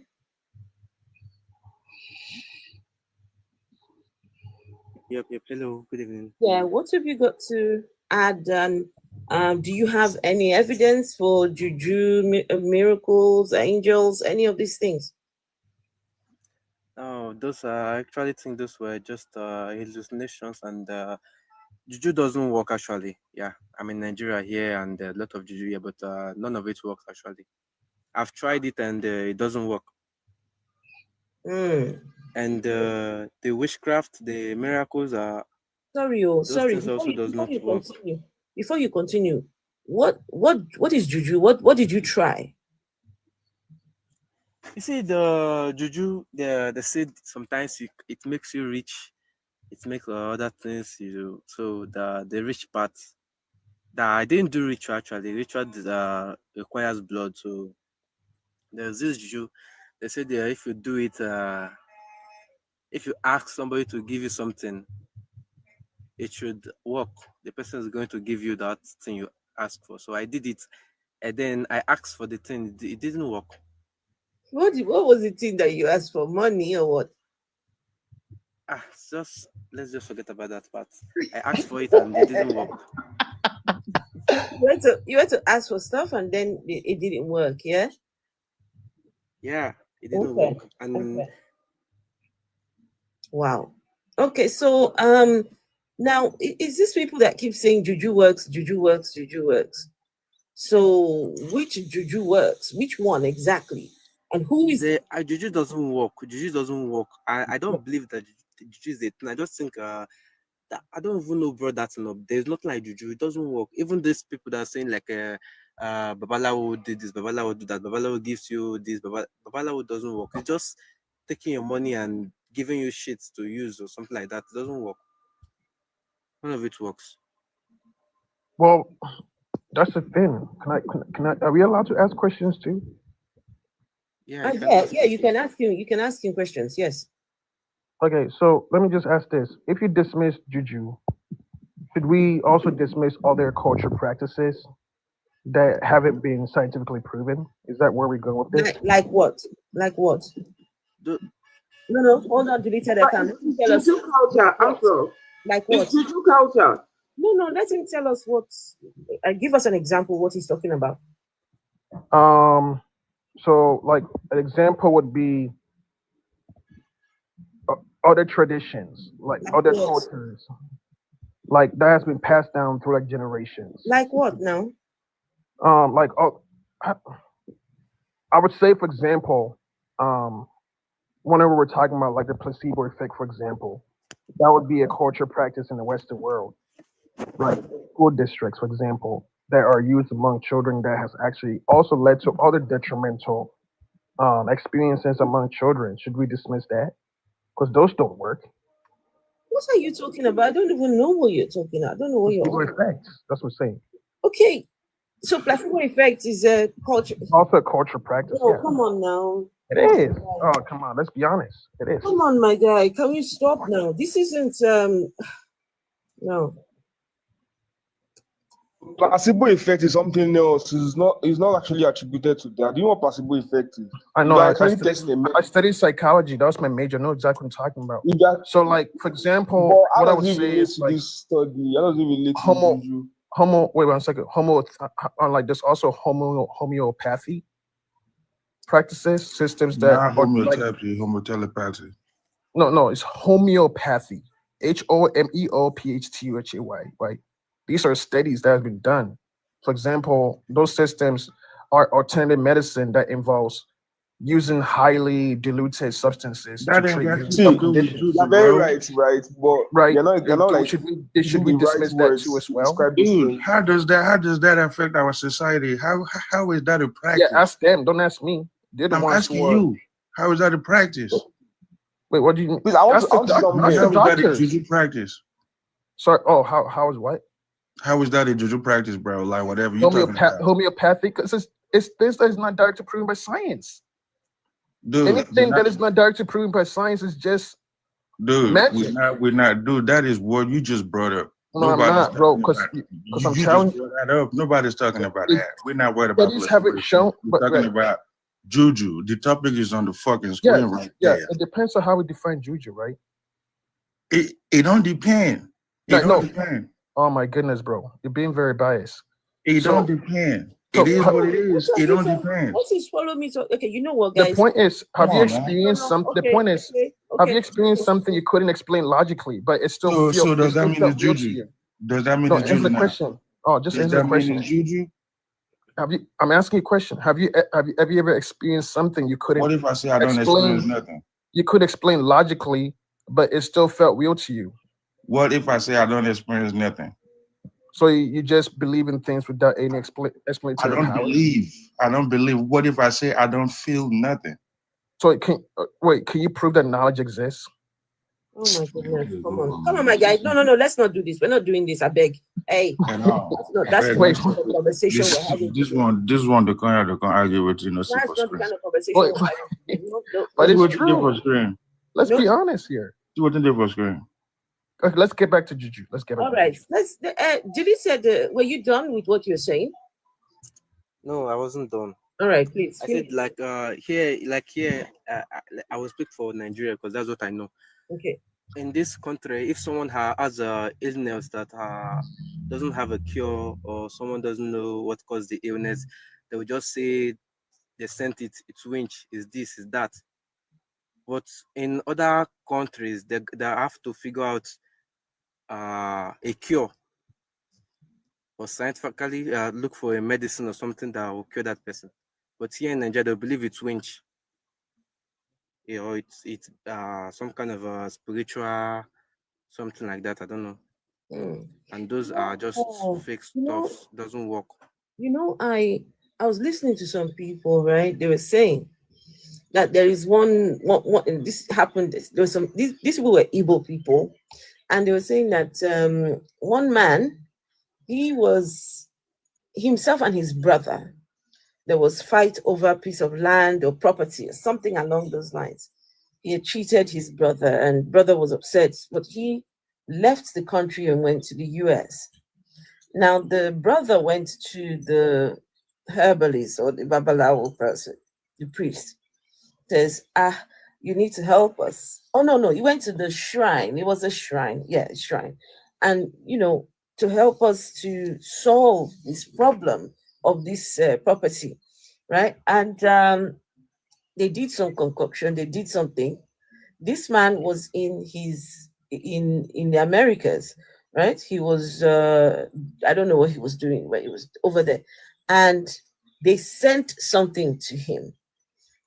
Yep. Hello, good evening. Yeah, what have you got to add? Do you have any evidence for juju, miracles, angels, any of these things? Oh, those I actually think those were just hallucinations, and juju doesn't work actually. Yeah, I'm in Nigeria here, and a lot of juju here, but none of it works actually. I've tried it, and it doesn't work. And the witchcraft, the miracles are. Sorry. Before you continue, what is juju? What did you try? You see, the juju, they said sometimes it makes you rich, it makes other things you do. So the rich part, that I didn't do ritual actually. Ritual requires blood, so there's this juju. They said if you do it, if you ask somebody to give you something, it should work. The person is going to give you that thing you ask for. So I did it, and then I asked for the thing. It didn't work. What was the thing that you asked for? Money or what? Let's just forget about that part. I asked for it and it didn't work. You had to ask for stuff and then it didn't work, yeah? Yeah, it didn't work. And wow. Okay, so now is this people that keep saying juju works, juju works, juju works? So which juju works? Which one exactly? And who is the juju doesn't work? Juju doesn't work. I don't believe that juju is a thing. I just think that I don't even know, bro, that's enough. There's nothing like juju. It doesn't work. Even these people that are saying like Babalawo did this, Babalawo do that, Babalawo gives you this, Babalawo doesn't work. It's just taking your money and giving you shit to use or something like that. It doesn't work. None of it works. Well, that's the thing. Can I? Are we allowed to ask questions too? Yeah, you can ask him. You can ask him questions. Yes. Okay, so let me just ask this: if you dismiss juju, should we also dismiss other culture practices that haven't been scientifically proven? Is that where we go with this? Like what? Like what? No, hold on, deleted account. Juju culture, Afro. Like what? It's juju culture. No, let him tell us what. Give us an example of what he's talking about. So like an example would be other traditions, like other cultures, like that has been passed down through like generations. Like what now? I would say, for example, whenever we're talking about like the placebo effect, for example, that would be a culture practice in the Western world, like school districts, for example, that are used among children that has actually also led to other detrimental experiences among children. Should we dismiss that? Because those don't work. What are you talking about? I don't even know what you're talking about. I don't know what placebo effects. That's what I'm saying. Okay, so placebo effect is a culture. Also a culture practice. No, come on now. It is. Oh, come on. Let's be honest. It is. Come on, my guy. Can you stop now? This isn't. No. Placebo effect is something else. It's not actually attributed to that. Do you know what placebo effect is? I know. I studied psychology. That was my major. I know exactly what I'm talking about. So, like, for example, what I would say is like this study. I don't even relate to homo. Wait 1 second. Like there's also homeopathy practices, systems that not homeopathy, homotelepathy. No, it's homeopathy. HOMEOPHTUHAY, right? These are studies that have been done. For example, those systems are alternative medicine that involves using highly diluted substances to That ain't treat got various shit to health See, do with conditions. you're juju, very bro. right, right? But Right? you're not like Should using we the right dismiss that too words as to well? describe these Dude, things. how does that affect our society? How is that a Yeah, practice? ask them. Don't ask me. They're the I'm ones asking who are. you, how is that a practice? Wait, what do you mean? Please, I want Ask to, I the want to doc. jump Ask the in. How is that a doctors. juju practice? Sorry. Oh, how is what? How is that a juju practice, bro? Like whatever you talking about. Homeopathic, because it's this that is not directly proven by science. Dude, Anything that is not directly proven by science is just magic. we're not, dude. That is what you just brought up. No, I'm Nobody's not, bro, talking because about. I'm You telling just brought that up. Nobody's talking about it, that. We're not worried about studies haven't placebo shown, effect. We're but talking right, about juju. The topic is on the fucking yeah, screen right yeah, there. it depends on how we define juju, right? It don't depend. It don't No. depend. Oh my goodness, bro, you're being very biased. It So, don't depend. so It is what it What is. does It don't say? depend. Once you swallow me, so okay, you know what, the guys? point is, have Come you on, man. experienced some? The Okay, point is, okay, have you okay. experienced something you couldn't explain logically, but it still So does that mean felt it's real to juju? you? Does that mean No, it's answer juju the now? question. Oh, just Does answer the that mean question. it's juju? I'm asking you a question. Have you ever experienced something you couldn't What if I say I don't explain? experience nothing? You could explain logically, but it still felt real to you. What if I say I don't experience nothing? So you just believe in things without any I explanatory don't power. believe. I don't believe. What if I say I don't feel nothing? So can you prove that knowledge exists? Oh my goodness! Come on, my guy. No, let's not do this. We're not doing this. I beg. Hey, And that's not Wait, the conversation we're having. this one the kind of argue with That's super not the screen. kind of conversation wait, we're having. but See it's what you did true. for screen. Let's No. be honest here. See what you did for screen. Okay, let's get back to juju. Let's get back. All to right. juju. Let's. Did you say were you done with what you're saying? No, I wasn't done. All right, please. I said here, I will speak for Nigeria because that's what I know. Okay. In this country, if someone has a illness that doesn't have a cure, or someone doesn't know what caused the illness, they will just say they sent it. It's winch. Is this? Is that? But in other countries, they have to figure out a cure, or scientifically look for a medicine or something that will cure that person. But here in Nigeria, they believe it's winch. Or it's some kind of a spiritual something like that. I don't know. And those are just fake stuff. Doesn't work. I was listening to some people, right? They were saying that there is one this happened. There was these people were Igbo people, and they were saying that one man, he was himself and his brother. There was fight over a piece of land or property or something along those lines. He had cheated his brother, and brother was upset, but he left the country and went to the US. Now the brother went to the herbalist or the babalawo person, the priest, says, you need to help us. Oh no, he went to the shrine. It was a shrine, yeah, shrine. And to help us to solve this problem of this property, right? And they did some concoction, they did something. This man was in the Americas, right? He was I don't know what he was doing, but he was over there. And they sent something to him.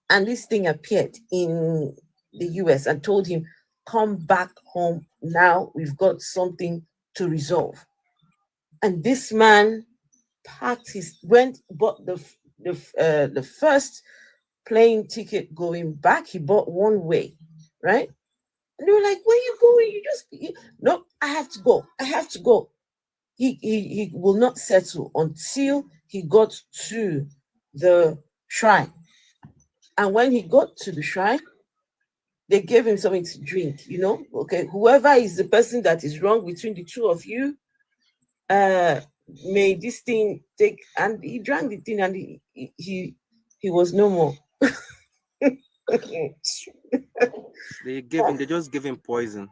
And this thing appeared in the US and told him, come back home now. We've got something to resolve. And this man bought the first plane ticket going back. He bought one way, right? And they were like, where are you going? No, I have to go. I have to go. He will not settle until he got to the shrine. And when he got to the shrine, they gave him something to drink, Okay, whoever is the person that is wrong between the two of you, may this thing take, and he drank the thing, and he was no more. They just gave him poison.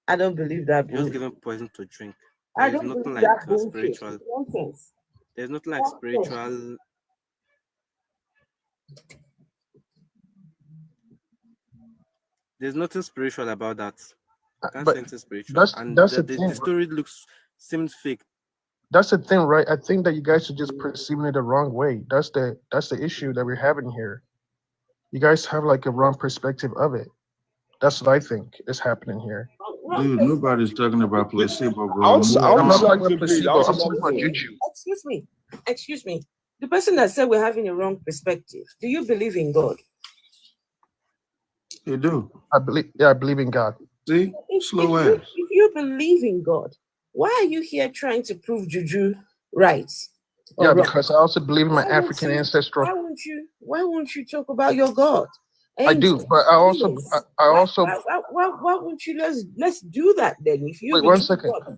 I don't believe that. They just give him poison to drink. I There's don't nothing believe like that bullshit. spiritual. Nonsense. There's nothing like spiritual. There's nothing spiritual about that. I can't say anything spiritual. And the story seems fake. That's the thing, right? I think that you guys are just perceiving it the wrong way. That's the issue that we're having here. You guys have like a wrong perspective of it. That's what I think is happening here. Dude, nobody's talking about placebo, I bro. want to, I I'm want not to talking like about placebo. I want I'm to talking about like juju. Excuse me. The person that said we're having a wrong perspective, do you believe in God? You do. I believe in God. See? Slow ass. If you believe in God, why are you here trying to prove juju right? or Yeah, wrong? because I also believe in my Why won't African you? ancestral. Why won't you talk about your God? I do, Angels, but I also beings. I also Why won't you? Let's do that then. If you wait one believe second. God,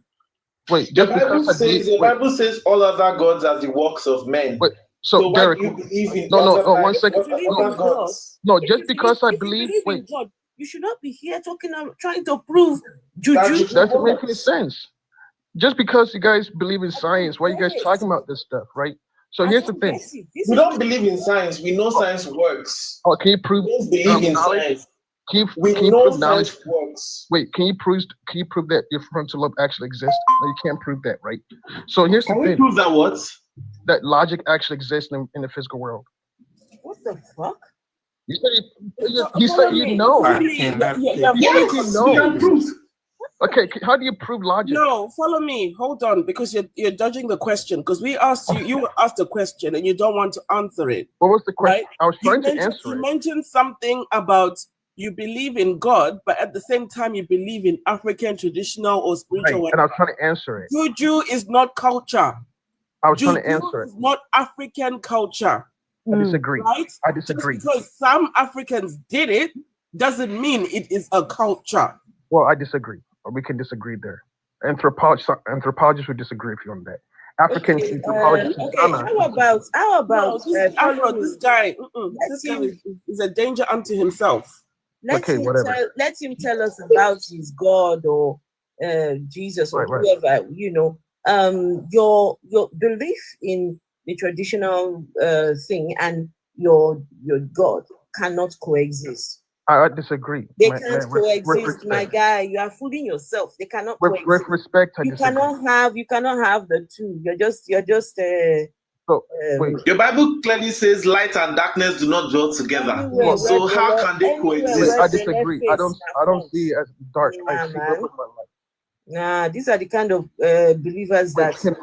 Wait, The just Bible because I believe. says the Wait, Bible says all other gods are the works of men. wait. So So why Derek, do you believe in no, other, 1 second. if you believe other in God, gods? No, if just you because I if you believe. believe Wait, in God, you should not be here trying to prove That juju. juju doesn't make any works. sense. Just because you guys believe in science, why are you guys talking about this stuff, right? So here's the thing. This We is don't believe in science. We know science works. Oh, can you prove We don't believe in knowledge? science. Can We you know prove knowledge? science works. Wait, can you prove that your frontal lobe actually exists? No, you can't prove that, right? So here's Can the we thing: prove that what? that logic actually exists in the physical world. What the fuck? You said you Follow said you me. know. I Really, cannot you're take You very said you Yes, we can know. prove. Okay, how do you prove logic? No, follow me. Hold on, because you're dodging the question. Because we asked you, you were asked a question and you don't want to answer it, What was the question? right? I was You trying to mentioned, answer you it. mentioned something about you believe in God, but at the same time you believe in African traditional or Right, spiritual. and I was trying to answer it. Juju is not culture. I was trying Juju to answer it. is not African culture, I disagree. right? I Just disagree. because some Africans did it doesn't mean it is a culture. Well, I disagree. Or we can disagree there. Anthropologists would disagree with you on that. African Okay, anthropologists in okay. Ghana. How about No, this Afro, following? this guy Let's see. is a danger unto himself. Okay, whatever. Let him tell us about his God or Jesus or Right. whoever, your belief in the traditional thing and your God cannot coexist. I disagree. They Man, can't with coexist, my respect. guy. You are fooling yourself. They cannot With coexist. respect, I You disagree. cannot have the two. You're just So wait. The Bible clearly says light and darkness do not dwell together. anywhere So where how the can they anywhere Wait, coexist? where I the disagree. face I don't see it as dark. I Nah, see man. love with my life. Nah, these are the kind of believers Wait, that can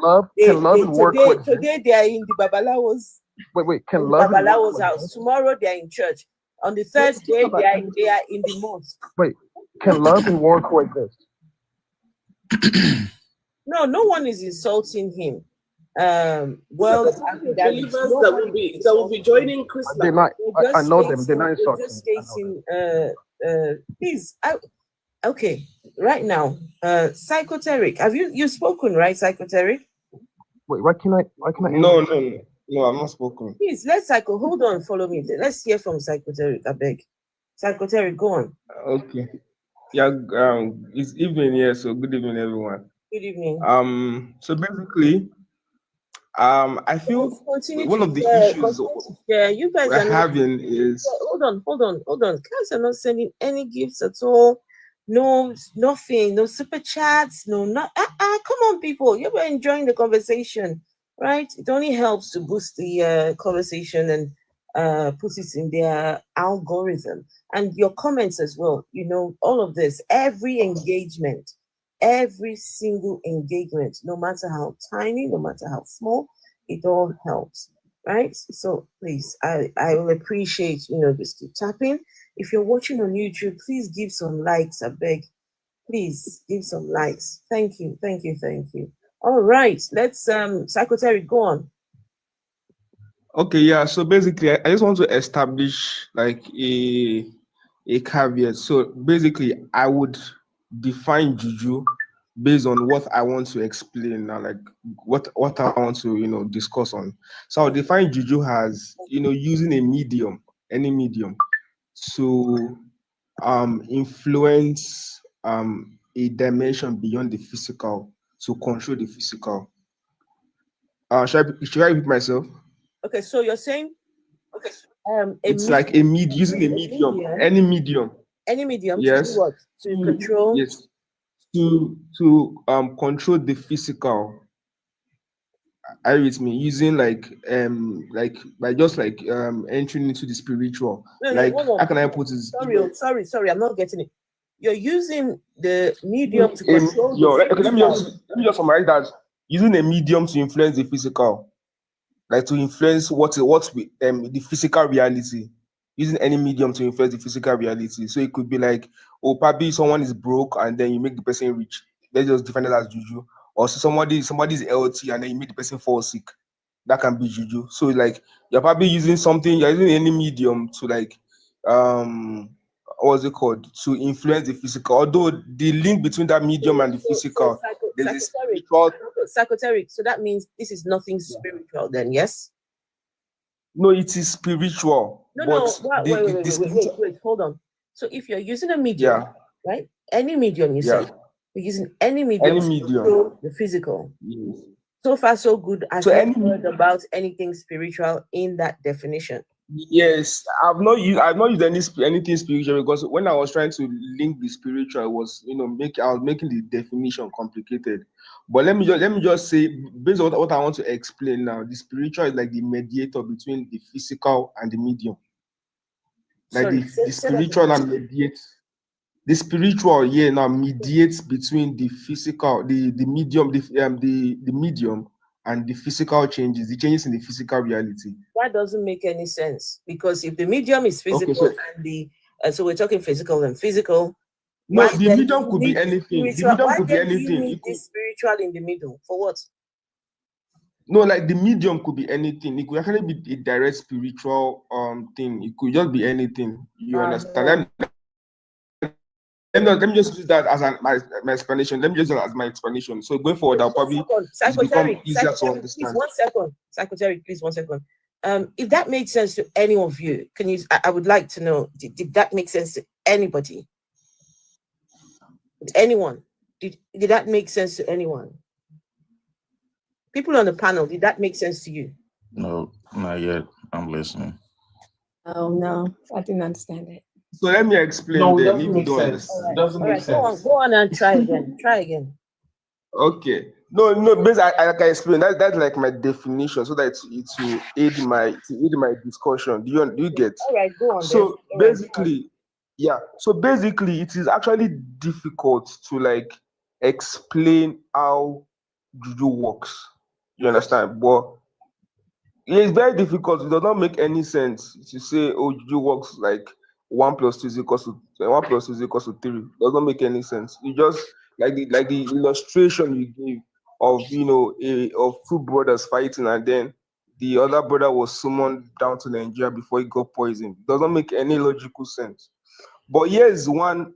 love and war coexist? today they are in the Babalawos Wait, can in love and war Babalawo's house. coexist? Tomorrow they are in church. On the third day they are in the mosque. Wait, can love and war coexist? No one is insulting him. Well, Believers that will be joining They're Chrislam. not. I know them. They're not insulting. just stating. Please, okay. Right now, psychoteric. Have you spoken, right, psychoteric? Wait, why can I? No, I'm not spoken. Please, hold on, follow me. Let's hear from psychoteric, I beg. Psychoteric, go on. Okay. Yeah, it's evening here, so good evening, everyone. Good evening. So basically, I feel Continue one to of the share, issues You guys we're are not having is hold on. Guys are not sending any gifts at all. No, nothing, no super chats, come on, people. You were enjoying the conversation, right? It only helps to boost the conversation and put it in their algorithm. And your comments as well, all of this, every engagement, every single engagement, no matter how tiny, no matter how small, it all helps, right? So please, I will appreciate, just keep tapping. If you're watching on YouTube, please give some likes, I beg. Please give some likes. Thank you. All right, let's Secretary, go on. okay. Yeah. So basically, I just want to establish like a caveat. So basically, I would define juju based on what I want to explain now, like what I want to discuss on. So I'll define juju as using a medium, any medium, to influence a dimension beyond the physical to control the physical. Should I repeat myself? Okay, so you're saying It's like using a medium, any medium. Any medium Yes. to do what? To control? Yes. To control the physical. Are you with me? Using like by just entering into the spiritual. No, Like hold on. how can I put it? Sorry, I'm not getting it. You're using the medium to A control medium. the Okay, let me just summarize that. Using a medium to influence the physical, like to influence the physical reality. Using any medium to influence the physical reality. So it could be like, oh, probably someone is broke and then you make the person rich. Let's just define it as juju. Or so somebody's healthy and then you make the person fall sick. That can be juju. So like you're probably using any medium to like what's it called? To influence the physical. Although the link between that medium and the physical, there's this spiritual. psychoteric. So that means this is nothing spiritual then, yes? No, it is spiritual. No, wait, hold on. So if you're using a medium, right? Any medium you say, you're using any medium to control the physical. Yes. So far, so good. I've So not heard about anything spiritual in that definition. Yes, I've not used anything spiritual because when I was trying to link the spiritual, I was making the definition complicated. But let me just say, based on what I want to explain now, the spiritual is like the mediator between the physical and the medium. Like the spiritual and mediates. The spiritual now mediates between the physical, the medium, the medium and the physical changes, the changes in the physical reality. That doesn't make any sense because if the medium is physical and so we're talking physical and physical. No, the medium could be anything. The medium could be anything. You need spiritual in the middle for what? No, like the medium could be anything. It could actually be a direct spiritual thing. It could just be anything. You understand? Let me just use that as my explanation. Let me use that as my explanation. So going forward, I'll probably become easier to understand. 1 second. Psychoteric, please, 1 second. If that made sense to any of you, I would like to know, did that make sense to anybody? Anyone? Did that make sense to anyone? People on the panel, did that make sense to you? No, not yet. I'm listening. Oh no, I didn't understand it. So let me explain. No, it doesn't make sense. It doesn't make sense. Go on and try again. Try again. Okay. No, basically I can explain. That's like my definition, so that it will aid my discussion. Do you get? All right, go on. So basically, So basically, it is actually difficult to like explain how juju works. You understand? But it's very difficult. It does not make any sense to say, oh, juju works like 1 + 2 = 1 + 2 = 3. It does not make any sense. You just like the illustration you gave of of two brothers fighting, and then the other brother was summoned down to Nigeria before he got poisoned. It doesn't make any logical sense. But here's one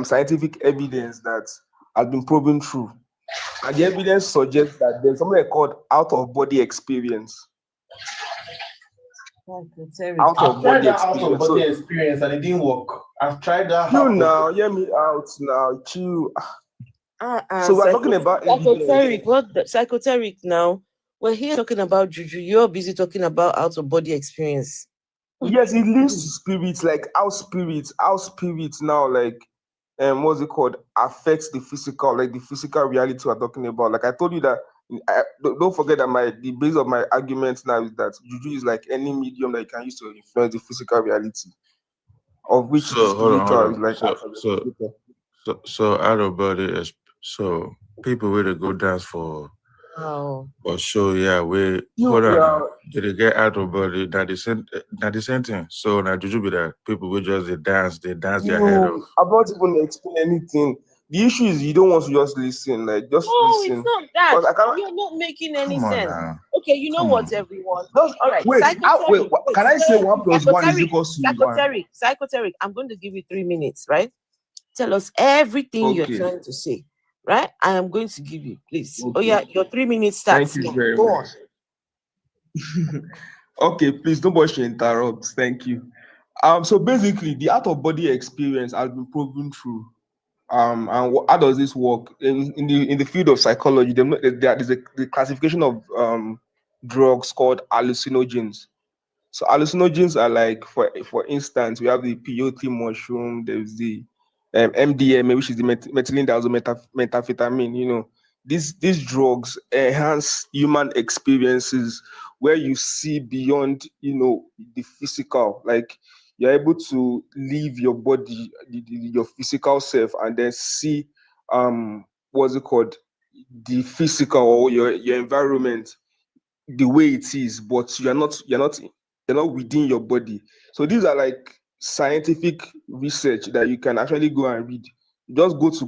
scientific evidence that has been proven true, and the evidence suggests that there's something called out-of-body experience. I've tried that out-of-body experience and it didn't work. I've tried that. Now, hear me out now. Chill. So we're talking about psychoteric. What the psychoteric now? We're here talking about juju. You're busy talking about out-of-body experience. Yes, it links to spirits, like how spirits now, like what's it called, affects the physical, like the physical reality we're talking about. Like I told you that don't forget that the base of my argument now is that juju is like any medium that you can use to influence the physical reality, of which the spiritual is like. So out of body, so people really go dance for. Or so did they get out of body? That the same thing. So now juju be that people will just they dance their head off. I'm not even explain anything. The issue is you don't want to just listen, like just listen. It's not that. You're not making any sense. Okay, you know what, everyone? All right. Can I say 1 + 1 = 1? Psychoteric. I'm going to give you 3 minutes, right? Tell us everything you're trying to say. Right? I am going to give you, please. Okay. Oh, yeah, your 3 minutes starts. Thank you very much. Okay, please, nobody should interrupt. Thank you. So basically, the out-of-body experience has been proven true. And how does this work? In the field of psychology, there is the classification of drugs called hallucinogens. So hallucinogens are like, for instance, we have the peyote mushroom, there's the MDMA, which is the methylene methamphetamine, these drugs enhance human experiences where you see beyond, the physical. Like you're able to leave your body, your physical self, and then see what's it called, the physical or your environment the way it is, but you're not within your body. So these are like scientific research that you can actually go and read. You just go to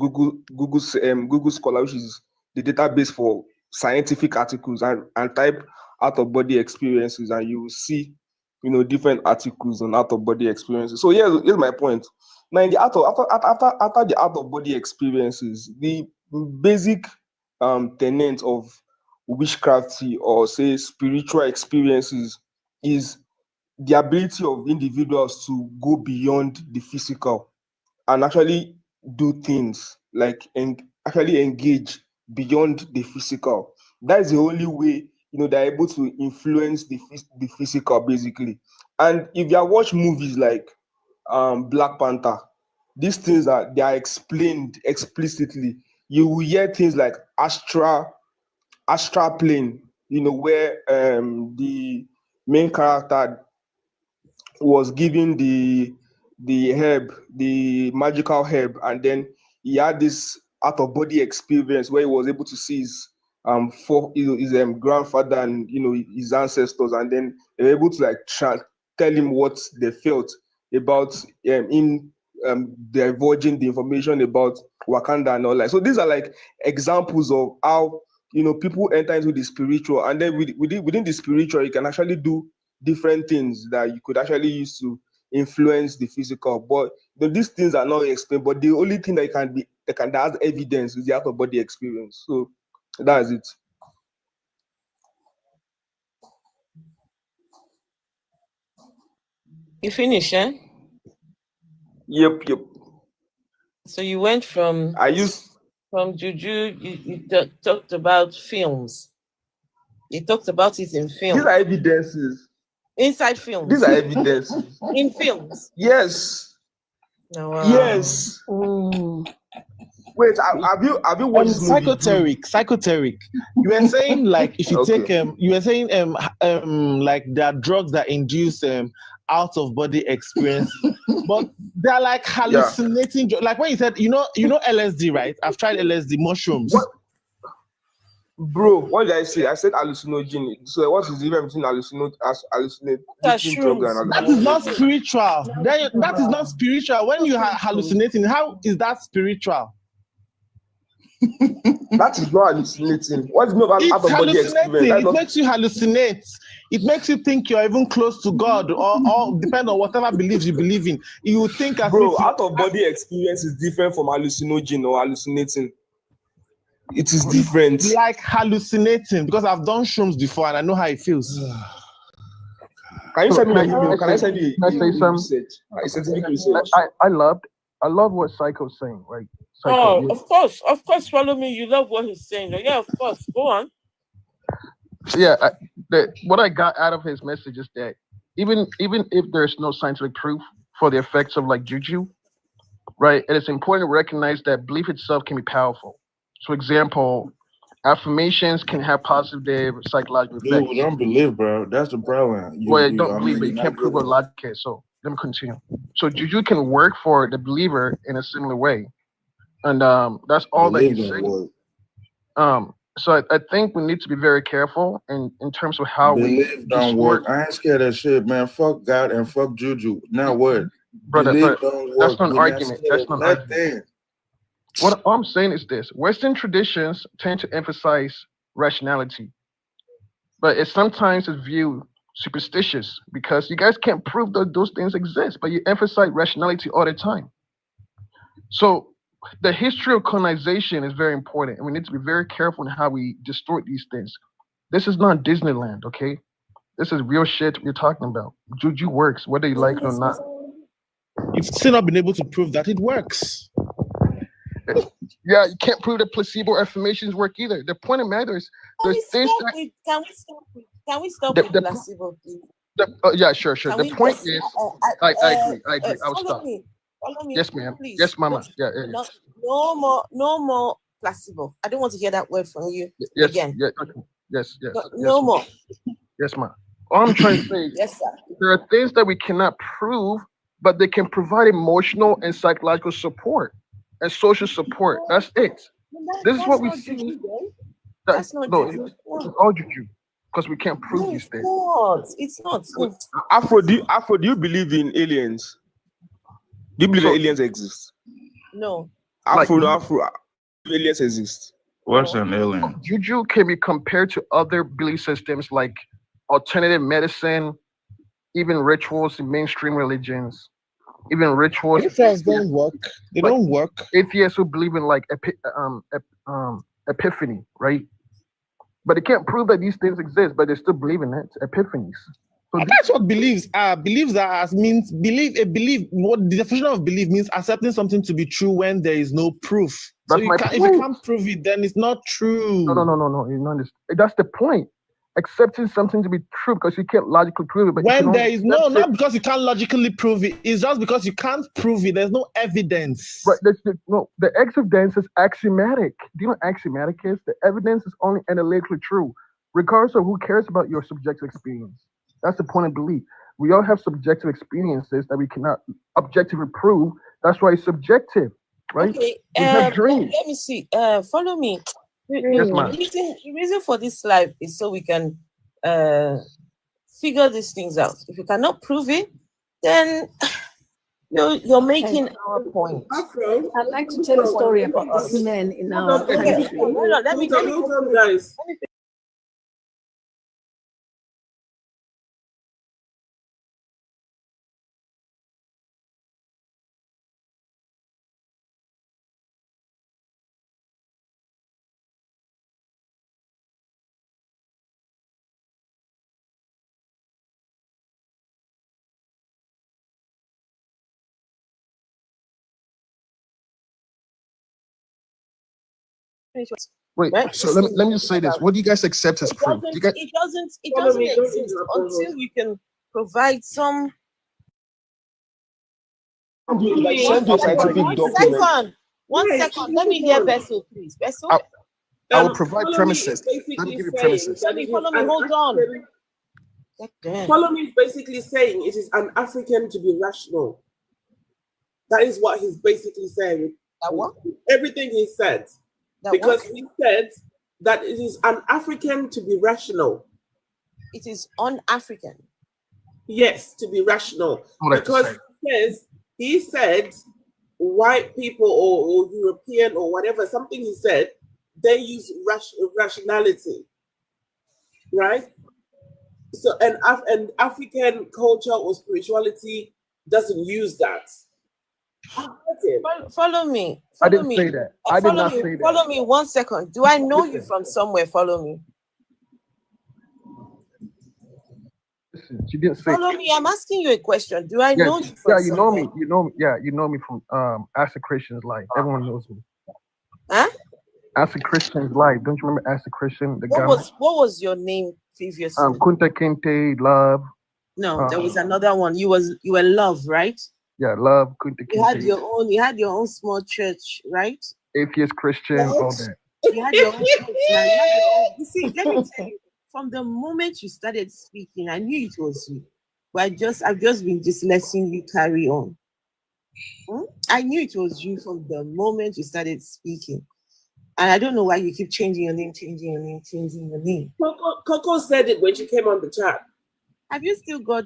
Google Scholar, which is the database for scientific articles, and type out of body experiences, and you will see different articles on out of body experiences. So here's my point. Now, in the after the out of body experiences, the basic tenet of witchcrafty or say spiritual experiences is the ability of individuals to go beyond the physical and actually do things like actually engage beyond the physical. That is the only way they're able to influence the physical, basically. And if you watch movies like Black Panther, these things they are explained explicitly. You will hear things like astral plane, where the main character was given the herb, the magical herb, and then he had this out of body experience where he was able to see his grandfather and his ancestors, and then they were able to like tell him what they felt about him divulging the information about Wakanda and all that. So these are like examples of how people enter into the spiritual, and then within the spiritual you can actually do different things that you could actually use to influence the physical. But these things are not explained, but the only thing that has evidence is the out of body experience. So that's it. You finish, eh? Yep. So you went from juju. You talked about films. You talked about it in films. These are evidences. Inside films. These are evidences. In films. Yes. Oh, wow. Yes. Wait, have you watched this movie? Psychoteric. You were saying like if you Okay. take you were saying like there are drugs that induce out of body experience, but they're like hallucinating. Like when you said you know LSD, right? I've tried LSD, mushrooms. What? Bro, what did I say? I said hallucinogen. So what is the difference between hallucinating drug and That is not spiritual. That is not spiritual. When you are hallucinating, how is that spiritual? That is not hallucinating. What is not out of body experience? It makes you hallucinate. It makes you think you're even close to God, or depend on whatever beliefs you believe in. You think as bro, out of body experience is different from hallucinogen or hallucinating. It is different. It's like hallucinating, because I've done shrooms before and I know how it feels. Can you send me an email? Can I send you Can I say something? Scientific research. I love what Psycho's saying, right? Psycho, of course, follow me. You love what he's saying. Yeah, of course. Go on. Yeah, what I got out of his message is that even if there's no scientific proof for the effects of like juju, right? It is important to recognize that belief itself can be powerful. So, example, affirmations can have positive psychological effects. Dude, don't believe, bro. That's the problem. Don't believe, but you can't prove what logic is. So let me continue. So juju can work for the believer in a similar way, and that's all that he's saying. So I think we need to be very careful in terms of how believe don't work. I ain't scared of shit, man. Fuck God and fuck juju. Now what? Brother, don't work. That's not an argument. That's not an argument. What I'm saying is this: Western traditions tend to emphasize rationality, but it sometimes is viewed superstitious because you guys can't prove that those things exist, but you emphasize rationality all the time. So the history of colonization is very important, and we need to be very careful in how we distort these things. This is not Disneyland, okay? This is real shit we're talking about. Juju works, whether you like it or not. You've still not been able to prove that it works. Yeah, you can't prove that placebo affirmations work either. The point of matter is Can we stop with placebo, please? Yeah, sure. The point is, I agree. I'll stop. Follow me. Yes, ma'am. Please. Yes, mama. Yeah. No more placebo. I don't want to hear that word from you Yes, again. yes. No more. Yes, ma'am. All I'm trying to say is Yes, sir. there are things that we cannot prove, but they can provide emotional and psychological support and social support. That's it. This is what we see. That's not No, juju. it's all juju because we can't prove No, these it's things. not. It's not. Afro, do you believe in aliens? Do you believe that aliens exist? No. Afro, aliens exist. What's an alien? Juju can be compared to other belief systems like alternative medicine, even rituals in mainstream religions, even rituals. Rituals don't work. They don't work. Atheists who believe in like epiphany, right? But they can't prove that these things exist, but they still believe in it. Epiphanies. So that's what beliefs are. Beliefs are means belief. A belief. What the definition of belief means: accepting something to be true when there is no proof. So That's my if you point. can't prove it, then it's not true. No. You know this. That's the point. Accepting something to be true because you can't logically prove it. But when there is not because you can't logically prove it. It's just because you can't prove it. There's no evidence. But the evidence is axiomatic. Do you know what axiomatic is? The evidence is only analytically true, regardless of who cares about your subjective experience. That's the point of belief. We all have subjective experiences that we cannot objectively prove. That's why it's subjective, right? Okay. We have dreams. Let me see. Follow me. Yes, ma'am. The reason for this live is so we can figure these things out. If you cannot prove it, then you're making our point. I'd like to tell a story about these men in our country. Hold on, let me guys. Wait, right? so let me just say this. What do you guys accept as proof? It doesn't exist until we can provide some. One second. Let me hear Vessel, please. Vessel. I will provide premises. Let me give you premises. Follow me. Hold on. Follow me is basically saying it is an African to be rational. That is what he's basically saying. That what? Everything he said. Because he said that it is an African to be rational. It is un-African. Yes, to be rational. Because he said white people or European or whatever, something he said, they use rationality. Right? So and African culture or spirituality doesn't use that. Follow me. I didn't say that. I did not say that. Follow me 1 second. Do I know you from somewhere? Follow me. Listen, she didn't say. Follow me. I'm asking you a question. Do I know you from you know me. You know me. Yeah, you know me from Ask a Christian's Life. Everyone knows me. Huh? Ask a Christian's Life. Don't you remember Ask a Christian? What was your name previously? Kunta Kinte, Love. No, there was another one. You were Love, right? Yeah, Love, Kunta Kinte. You had your own small church, right? Atheist Christian, all that. You had your own church. You see, let me tell you, from the moment you started speaking, I knew it was you. But I've just been letting you carry on. I knew it was you from the moment you started speaking. And I don't know why you keep changing your name. Coco said it when she came on the chat. Have you still got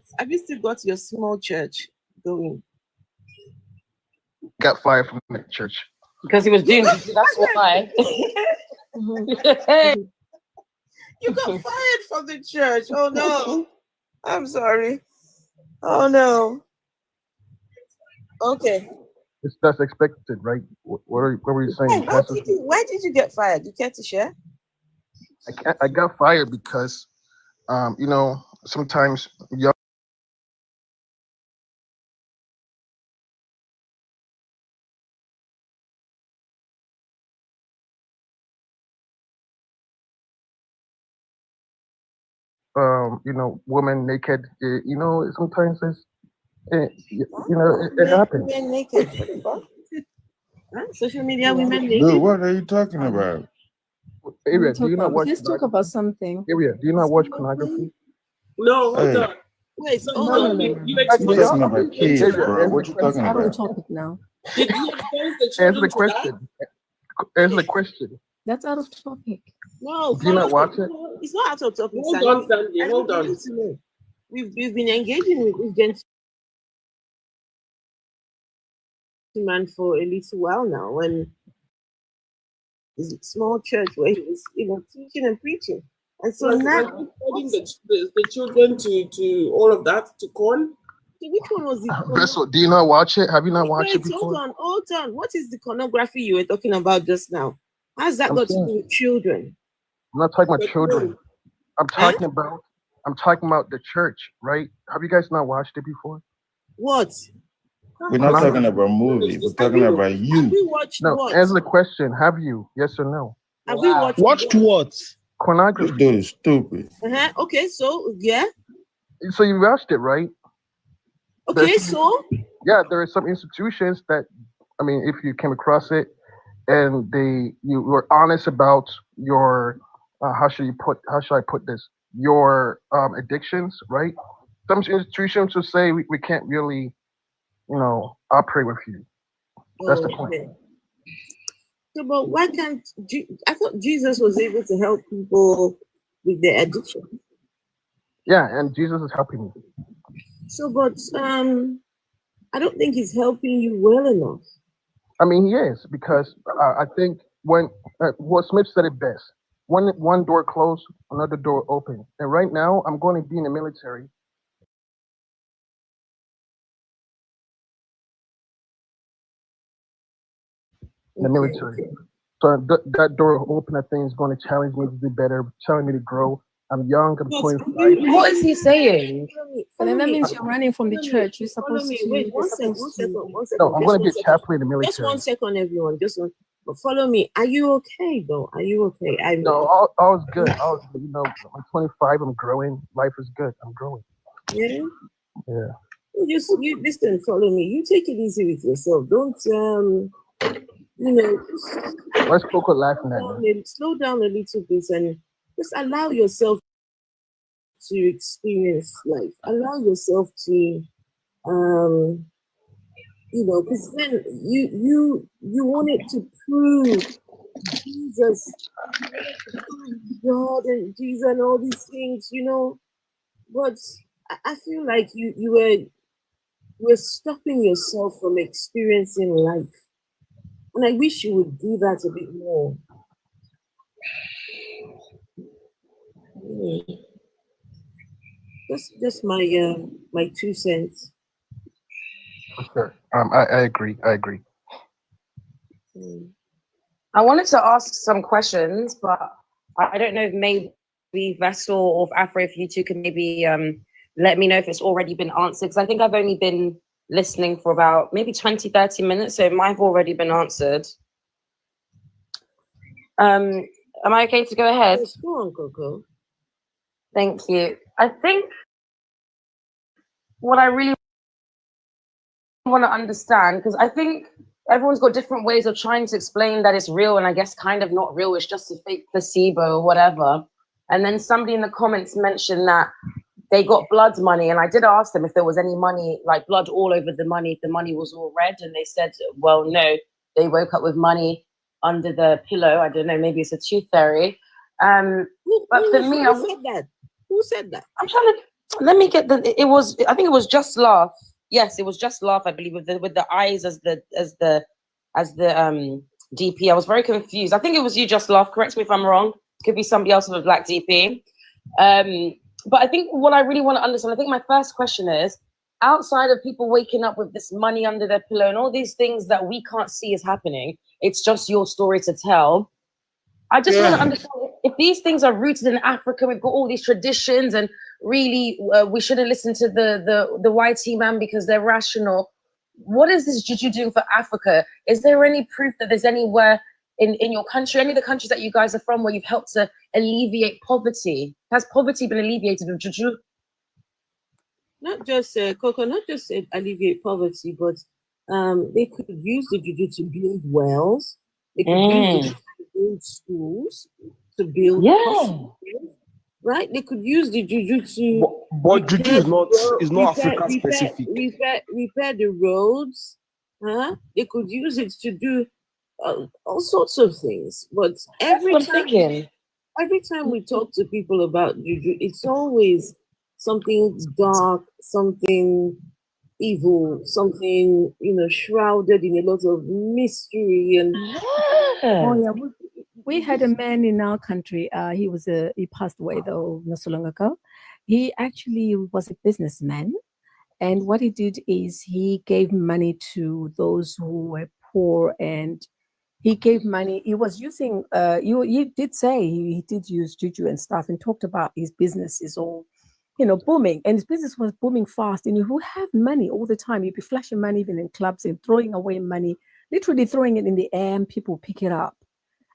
your small church going? Got fired from the church. Because he was doing that's why. You got fired from the church. Oh no. I'm sorry. Oh no. Okay. That's expected, right? What were you saying? Why did you get fired? You care to share? I got fired because, sometimes young. Women naked. Sometimes it's, it happens. Men naked. Social media women Dude, naked. what are you talking about? Area, do you not watch? Let's talk about something. Area, do you not watch pornography? No, hold Hey. on. Wait, So hold No, on. no, no, you no. You expose talking about kids, children bro. to What you talking Out of about? topic now. Did you expose the Answer children the to that? question. Answer the question. That's out of topic. No, Do you not watch it? no, it's not out of topic. Hold Sandy. on, Sandy. I Hold don't on. need to know. We've been engaging with this gentleman for a little while now. When this small church where he was, teaching and preaching, and so now exposing the children to all of that, to corn. So which one was it? Vessel, do you not watch it? Have you not watched it Wait, before? hold on. What is the pornography you were talking about just now? How's that I'm got to saying- do with children? I'm not talking about children. I'm talking about the church, right? Have you guys not watched it before? What? We're not talking about movies. We're talking about Have you. you watched No, what? answer the question. Have you? Yes or no? Have you watched Watched what? This Pornography. dude is stupid. Okay, so yeah. So you watched it, right? Okay, so Yeah, there are some institutions that, I mean, if you came across it and you were honest about your, how should I put this? Your addictions, right? Some institutions will say we can't really, operate with you. That's the point. okay. So, but why can't I thought Jesus was able to help people with their addiction? Yeah, and Jesus is helping me. So, but I don't think he's helping you well enough. I mean, he is, because I think when Will Smith said it best: one door closed, another door open. And right now, I'm going to be in the military. In the military. So that door open, I think, is going to challenge me to do better, challenge me to grow. I'm young. I'm 25. What is he saying? And then that means you're running from the church. You're supposed to. Wait, one second. No, I'm going to be a chaplain in the Just military. 1 second, everyone. Just one. But follow me. Are you okay, though? Are you okay? No, all is good. All is good. I'm 25. I'm growing. Life is good. I'm growing. Yeah. Yeah. You listen. Follow me. You take it easy with yourself. Don't Why's Coco laughing at me? slow down a little bit and just allow yourself to experience life. Allow yourself to because then you wanted to prove Jesus, God and Jesus and all these things, but I feel like you were stopping yourself from experiencing life. And I wish you would do that a bit more. Just my 2 cents. For sure. I agree. I agree. I wanted to ask some questions, but I don't know if maybe Vessel or Afro, if you two can maybe let me know if it's already been answered, because I think I've only been listening for about maybe 20, 30 minutes, so it might have already been answered. Am I okay to go ahead? Yes, go on, Coco. Thank you. I think what I really want to understand, because I think everyone's got different ways of trying to explain that it's real, and I guess kind of not real, it's just a fake placebo or whatever. And then somebody in the comments mentioned that they got blood money, and I did ask them if there was any money, like blood all over the money, if the money was all red, and they said, well, no, they woke up with money under the pillow. I don't know, maybe it's a tooth fairy. But for me, who said that? Who said that? I'm trying to let me get I think it was Just Laugh. Yes, it was Just Laugh, I believe, with the eyes as the DP. I was very confused. I think it was you, Just Laugh. Correct me if I'm wrong. Could be somebody else with a black DP. But I think what I really want to understand, I think my first question is, outside of people waking up with this money under their pillow and all these things that we can't see is happening, it's just your story to tell. I just want to understand if these things are rooted in Africa. We've got all these traditions, and really we shouldn't listen to the YT man because they're rational. What is this juju doing for Africa? Is there any proof that there's anywhere in your country, any of the countries that you guys are from, where you've helped to alleviate poverty? Has poverty been alleviated with juju? Not just Coco, not just alleviate poverty, but They could use the juju to build wells. They could use it to build schools, to build hospitals, right? They could use the juju to but juju is not Africa specific. repair the roads. Huh? They could use it to do all sorts of things. But every time we talk to people about juju, it's always something dark, something evil, something shrouded in a lot of mystery and. Oh yeah, we had a man in our country. He passed away though not so long ago. He actually was a businessman, and what he did is he gave money to those who were poor, and he gave money. He was using. He did say he did use juju and stuff, and talked about his business is all, booming, and his business was booming fast. And he would have money all the time. He'd be flashing money even in clubs and throwing away money, literally throwing it in the air, and people pick it up.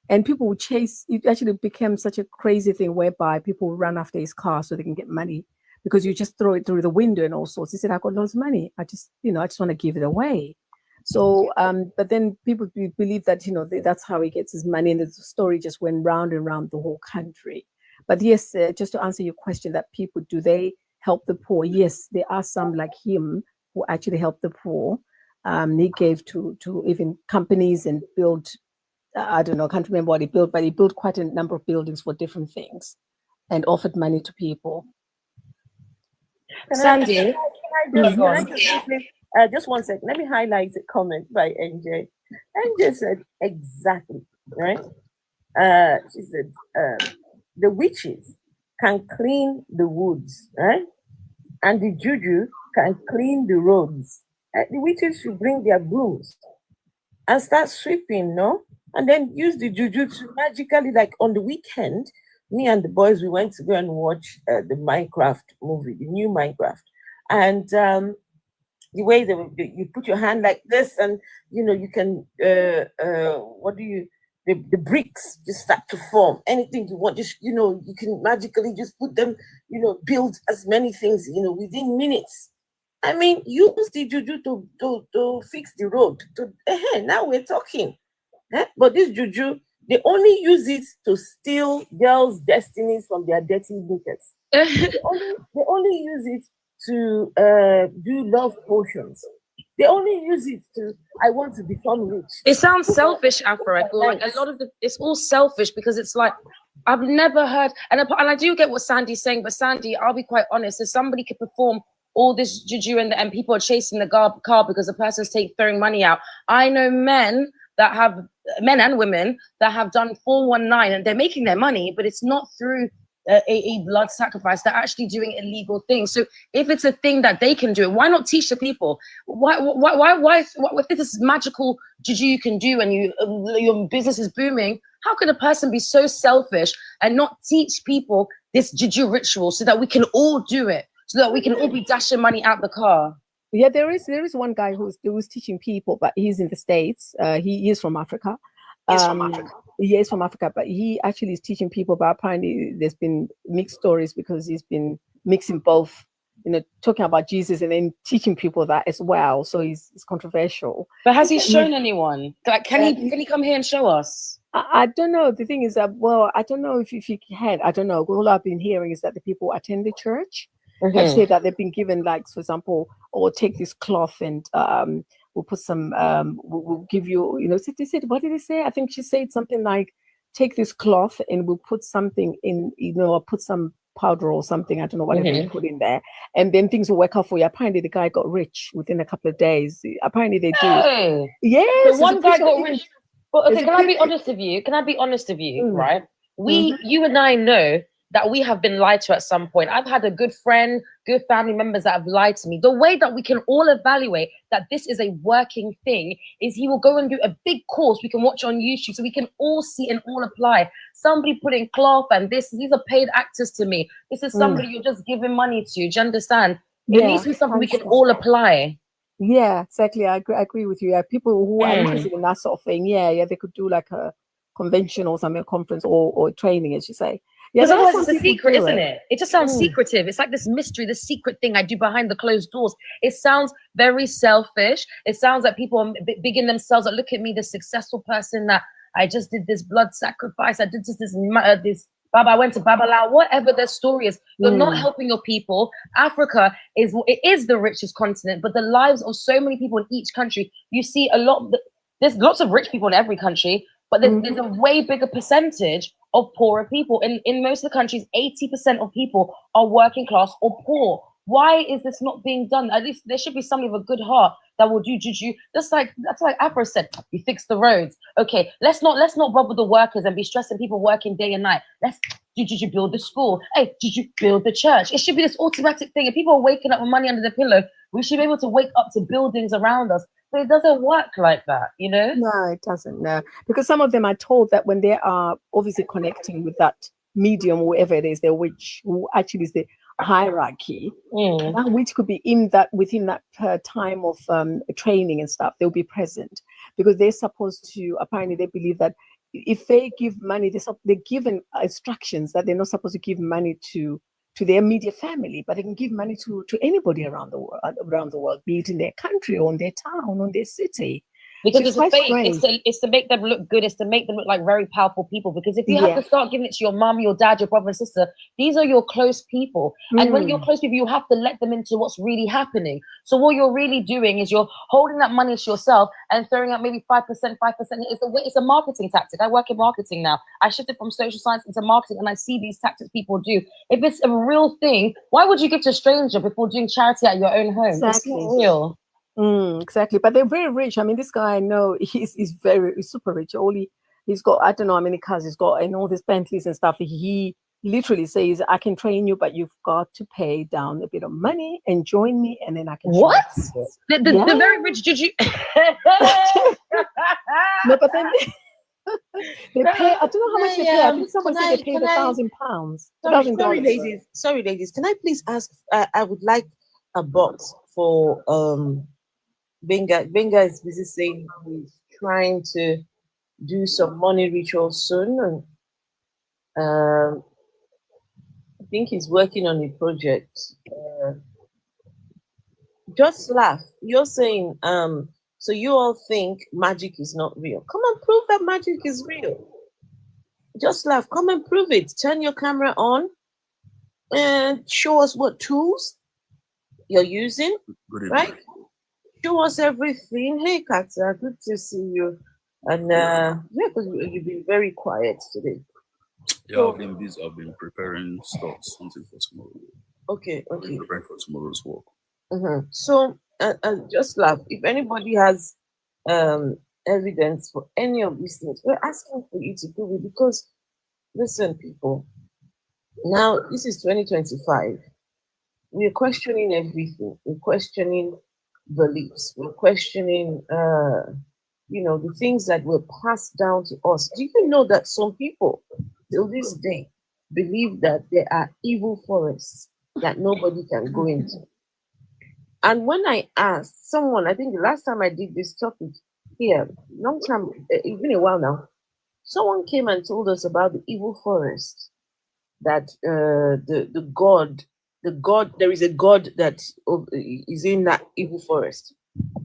And people would chase. It actually became such a crazy thing whereby people would run after his car so they can get money, because you just throw it through the window and all sorts. He said, "I got loads of money. I just want to give it away." So, but then people believe that that's how he gets his money, and the story just went round and round the whole country. But yes, just to answer your question, that people, do they help the poor? Yes, there are some like him who actually help the poor. He gave to even companies and built. I don't know, I can't remember what he built, but he built quite a number of buildings for different things and offered money to people. Sandy, just one second. Let me highlight a comment by NJ. NJ said exactly, right? She said, the witches can clean the woods, right? And the juju can clean the roads. The witches should bring their brooms and start sweeping, no? And then use the juju to magically, like on the weekend, me and the boys, we went to go and watch the Minecraft movie, the new Minecraft. And the way that you put your hand like this, and you can the bricks just start to form. Anything you want, just you can magically just put them, build as many things, within minutes. I mean, use the juju to fix the road. Now we're talking. But this juju, they only use it to steal girls' destinies from their dirty knickers. they only use it to do love potions. They only use it to, I want to become rich. It sounds selfish, Afro. Like a lot of it's all selfish, because it's like, I've never heard, and I do get what Sandy's saying, but Sandy, I'll be quite honest, if somebody could perform all this juju and people are chasing the car because the person's throwing money out. I know men and women that have done 419 and they're making their money, but it's not through a blood sacrifice. They're actually doing illegal things. So if it's a thing that they can do, why not teach the people? Why if this is magical juju you can do and your business is booming, how can a person be so selfish and not teach people this juju ritual so that we can all do it, so that we can all be dashing money out the car? Yeah, there is one guy who's teaching people, but he's in the States. He is from Africa. He is from Africa, but he actually is teaching people. But apparently, there's been mixed stories because he's been mixing both, talking about Jesus and then teaching people that as well. So he's controversial. But has he shown anyone? Like, can he come here and show us? I don't know. The thing is that, I don't know if he can. I don't know. All I've been hearing is that the people attend the church. Have said that they've been given, like, for example, or take this cloth and we'll put some, we'll give you, they said, what did they say? I think she said something like, take this cloth and we'll put something in, or put some powder or something, I don't know, whatever you put in there, and then things will work out for you. Apparently the guy got rich within a couple of days. Apparently they do. Yes. The one guy got rich. But okay, can I be honest with you? Right? You and I know that we have been lied to at some point. I've had a good friend, good family members that have lied to me. The way that we can all evaluate that this is a working thing is he will go and do a big course we can watch on YouTube so we can all see and all apply. Somebody putting cloth and these are paid actors to me. This is somebody you're just giving money to. Do you understand? It needs to be something we can all apply. Yeah, exactly. I agree with you. Yeah, people who are interested in that sort of thing, they could do like a convention or something, a conference or training, as you say. Yeah, Because there are otherwise some it's a people secret, do isn't it. it? It just sounds Mm. secretive. It's like this mystery, this secret thing I do behind the closed doors. It sounds very selfish. It sounds like people are bigging themselves up. Look at me, the successful person that I just did this blood sacrifice. I did this Baba, I went to Babala, whatever their story is. You're not helping your people. Africa is the richest continent, but the lives of so many people in each country, you see a lot, there's lots of rich people in every country, but there's a way bigger percentage of poorer people. In most of the countries, 80% of people are working class or poor. Why is this not being done? At least there should be somebody with a good heart that will do juju. That's like Afro said, you fix the roads. Okay, let's not bother the workers and be stressing people working day and night. Let's build the school. Hey, did you build the church? It should be this automatic thing. If people are waking up with money under the pillow, we should be able to wake up to buildings around us. But it doesn't work like that, you know? No, it doesn't. No, because some of them are told that when they are obviously connecting with that medium, whoever it is, the witch, who actually is the hierarchy, that witch could be within that time of training and stuff. They'll be present because they're supposed to. Apparently, they believe that if they give money, they're given instructions that they're not supposed to give money to their immediate family, but they can give money to anybody around the world, be it in their country or in their town or in their city. Because So it's a quite fake. strange. It's to make them look good. It's to make them look like very powerful people. Because if you have to start giving it to your mom, your dad, your brother and sister, these are your close people. And when you're close people, you have to let them into what's really happening. So what you're really doing is you're holding that money to yourself and throwing out maybe 5%. It's a marketing tactic. I work in marketing now. I shifted from social science into marketing, and I see these tactics people do. If it's a real thing, why would you give to a stranger before doing charity at your own home? Exactly. It's not real. Exactly, but they're very rich. I mean, this guy I know, he's super rich. He's got, I don't know how many cars he's got and all these Bentleys and stuff. He literally says, I can train you, but you've got to pay down a bit of money and join me, and then I can. What? The very rich juju. No, but then they pay. I don't know how much they pay. I think someone said they paid £1,000. Sorry, ladies. Can I please ask? I would like a box for Benga. Benga is busy saying he's trying to do some money ritual soon. And, I think he's working on a project. Just laugh. You're saying, so you all think magic is not real. Come and prove that magic is real. Just laugh. Come and prove it. Turn your camera on and show us what tools you're using, right? Show us everything. Hey, Katza, good to see you. And because you've been very quiet today. Yeah, So, I've been preparing something for tomorrow. Okay. Preparing for tomorrow's work. So, just laugh. If anybody has evidence for any of these things, we're asking for you to prove it because, listen, people, now this is 2025. We're questioning everything. We're questioning beliefs. We're questioning, the things that were passed down to us. Do you know that some people, till this day, believe that there are evil forests that nobody can go into? And when I asked someone, I think the last time I did this topic here, long time, it's been a while now, someone came and told us about the evil forest, that the god, there is a god that is in that evil forest,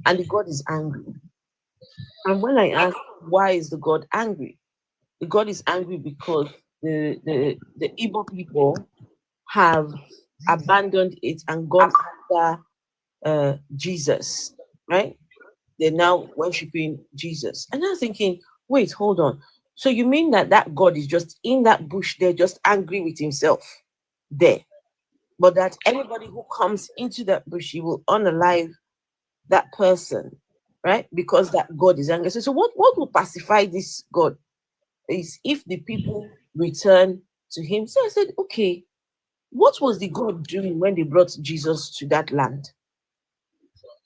and the god is angry. And when I asked, why is the god angry? The god is angry because the evil people have abandoned it and gone after Jesus, right? They're now worshiping Jesus. And I'm thinking, wait, hold on. So you mean that God is just in that bush there, just angry with himself there? But that anybody who comes into that bush, he will unalive that person, right? Because that God is angry. So what will pacify this God is if the people return to him. So I said, okay, what was the God doing when they brought Jesus to that land?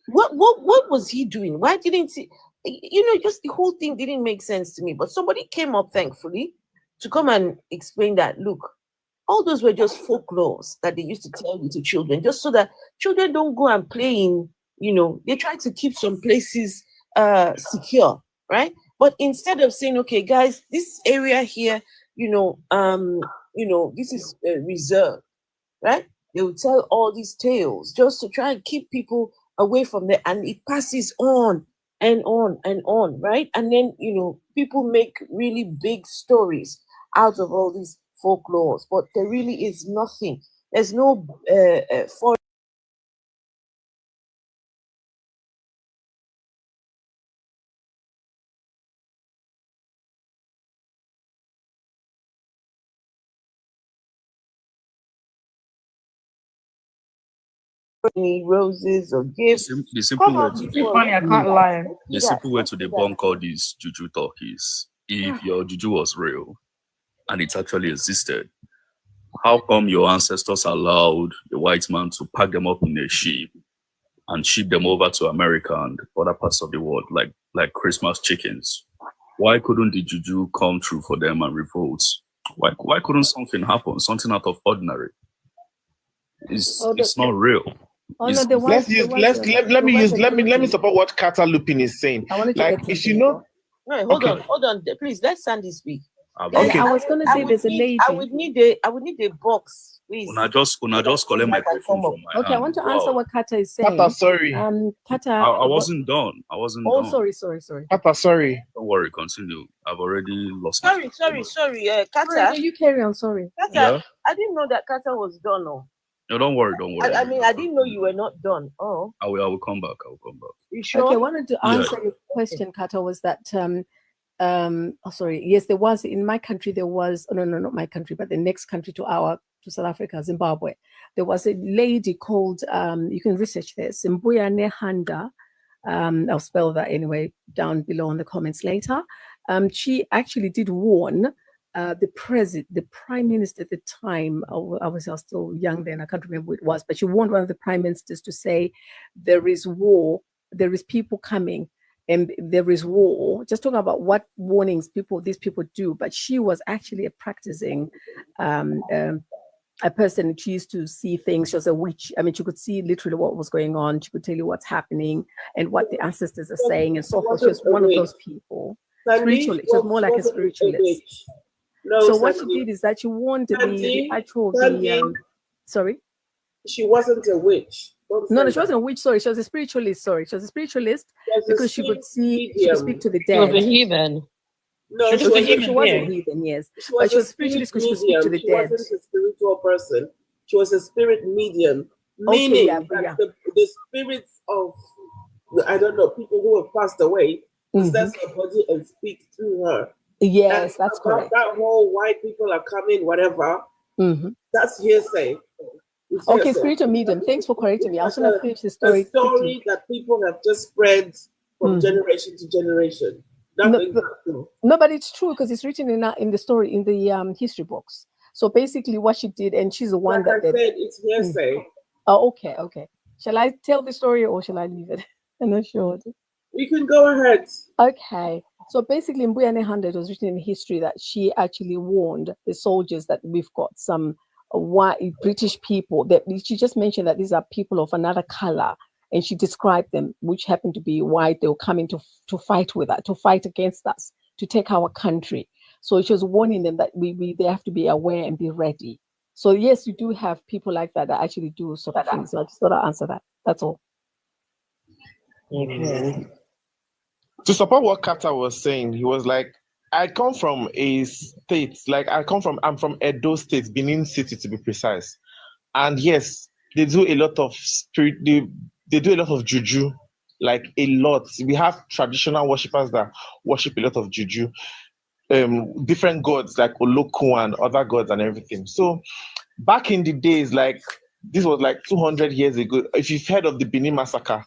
What was he doing? Why didn't he? Just the whole thing didn't make sense to me. But somebody came up, thankfully, to come and explain that, look, all those were just folklores that they used to tell you to children, just so that children don't go and play in, they try to keep some places secure, right? But instead of saying, okay, guys, this area here, this is reserved, right? They will tell all these tales just to try and keep people away from there, and it passes on and on and on, right? And then people make really big stories out of all these folklores, but there really is nothing. There's no foreign. Roses or gifts. The simple way I can't lie. the simple way to debunk all these juju talk is if your juju was real and it actually existed, how come your ancestors allowed the white man to pack them up in a ship and ship them over to America and other parts of the world like Christmas chickens? Why couldn't the juju come true for them and revolt? Why couldn't something happen, something out of ordinary? It's not real. Let me support what Kata Lupin is saying. Like, if you know, no, hold on, please let Sandy speak. Okay. I was going to say there's a lady. I would need a box, please. Una just collect my microphone from my Okay, hand. I want to answer what Kata is saying. Kata, sorry. Kata. I wasn't done. Oh, sorry. Kata, sorry. Don't worry, continue. I've already lost. Sorry. Kata. You carry on. Sorry. Kata, Yeah? I didn't know that Kata was done. No, don't worry. I mean, I didn't know you were not done. Oh. I will come back. You sure? Okay, I wanted to answer your question, Kata, was that yes, there was in my country, not my country, but the next country to South Africa, Zimbabwe, there was a lady called you can research this, Mbuyane Handa. I'll spell that anyway down below in the comments later. She actually did warn the prime minister at the time. I was still young then, I can't remember who it was, but she warned one of the prime ministers to say there is war, there is people coming, and there is war. Just talking about what warnings these people do. But she was actually a practicing a person. She used to see things. She was a witch. I mean, she could see literally what was going on. She could tell you what's happening and what the ancestors are saying and so forth. She was one of those people. Spiritually, she was more like a spiritualist. So what she did is that she warned the actual sorry? She wasn't a witch. No, she wasn't a witch. Sorry, she was a spiritualist. Sorry, she was a spiritualist because she could see, she could speak to the dead. She was a heathen. No, she was a heathen, yes. But she was a spiritualist because she could speak to the dead. She wasn't a spiritual person. She was a spirit medium, meaning that the spirits of, I don't know, people who have passed away, possess her body and speak through her. Yes, that's correct. That whole white people are coming, whatever, that's hearsay. Okay, spiritual medium. Thanks for correcting me. I was going to finish the story. A story that people have just spread from generation to generation. No, but it's true because it's written in the story in the history books. So basically, what she did, and she's the one I said, it's hearsay. Oh, okay. Shall I tell the story or shall I leave it? I'm not sure. You can go ahead. Okay. So basically, in Mbuyane Handa, it was written in history that she actually warned the soldiers that we've got some white British people. That she just mentioned that these are people of another color, and she described them, which happened to be white. They were coming to fight with us, to fight against us, to take our country. So she was warning them that they have to be aware and be ready. So yes, you do have people like that actually do sort of things. So I just thought I'd answer that. That's all. Okay. To support what Kata was saying, he was like, I come from a state, I'm from Edo State, Benin City to be precise. And yes, they do a lot of spirit, they do a lot of juju, like a lot. We have traditional worshippers that worship a lot of juju, different gods like Oloku and other gods and everything. So back in the days, like this was like 200 years ago, if you've heard of the Benin massacre,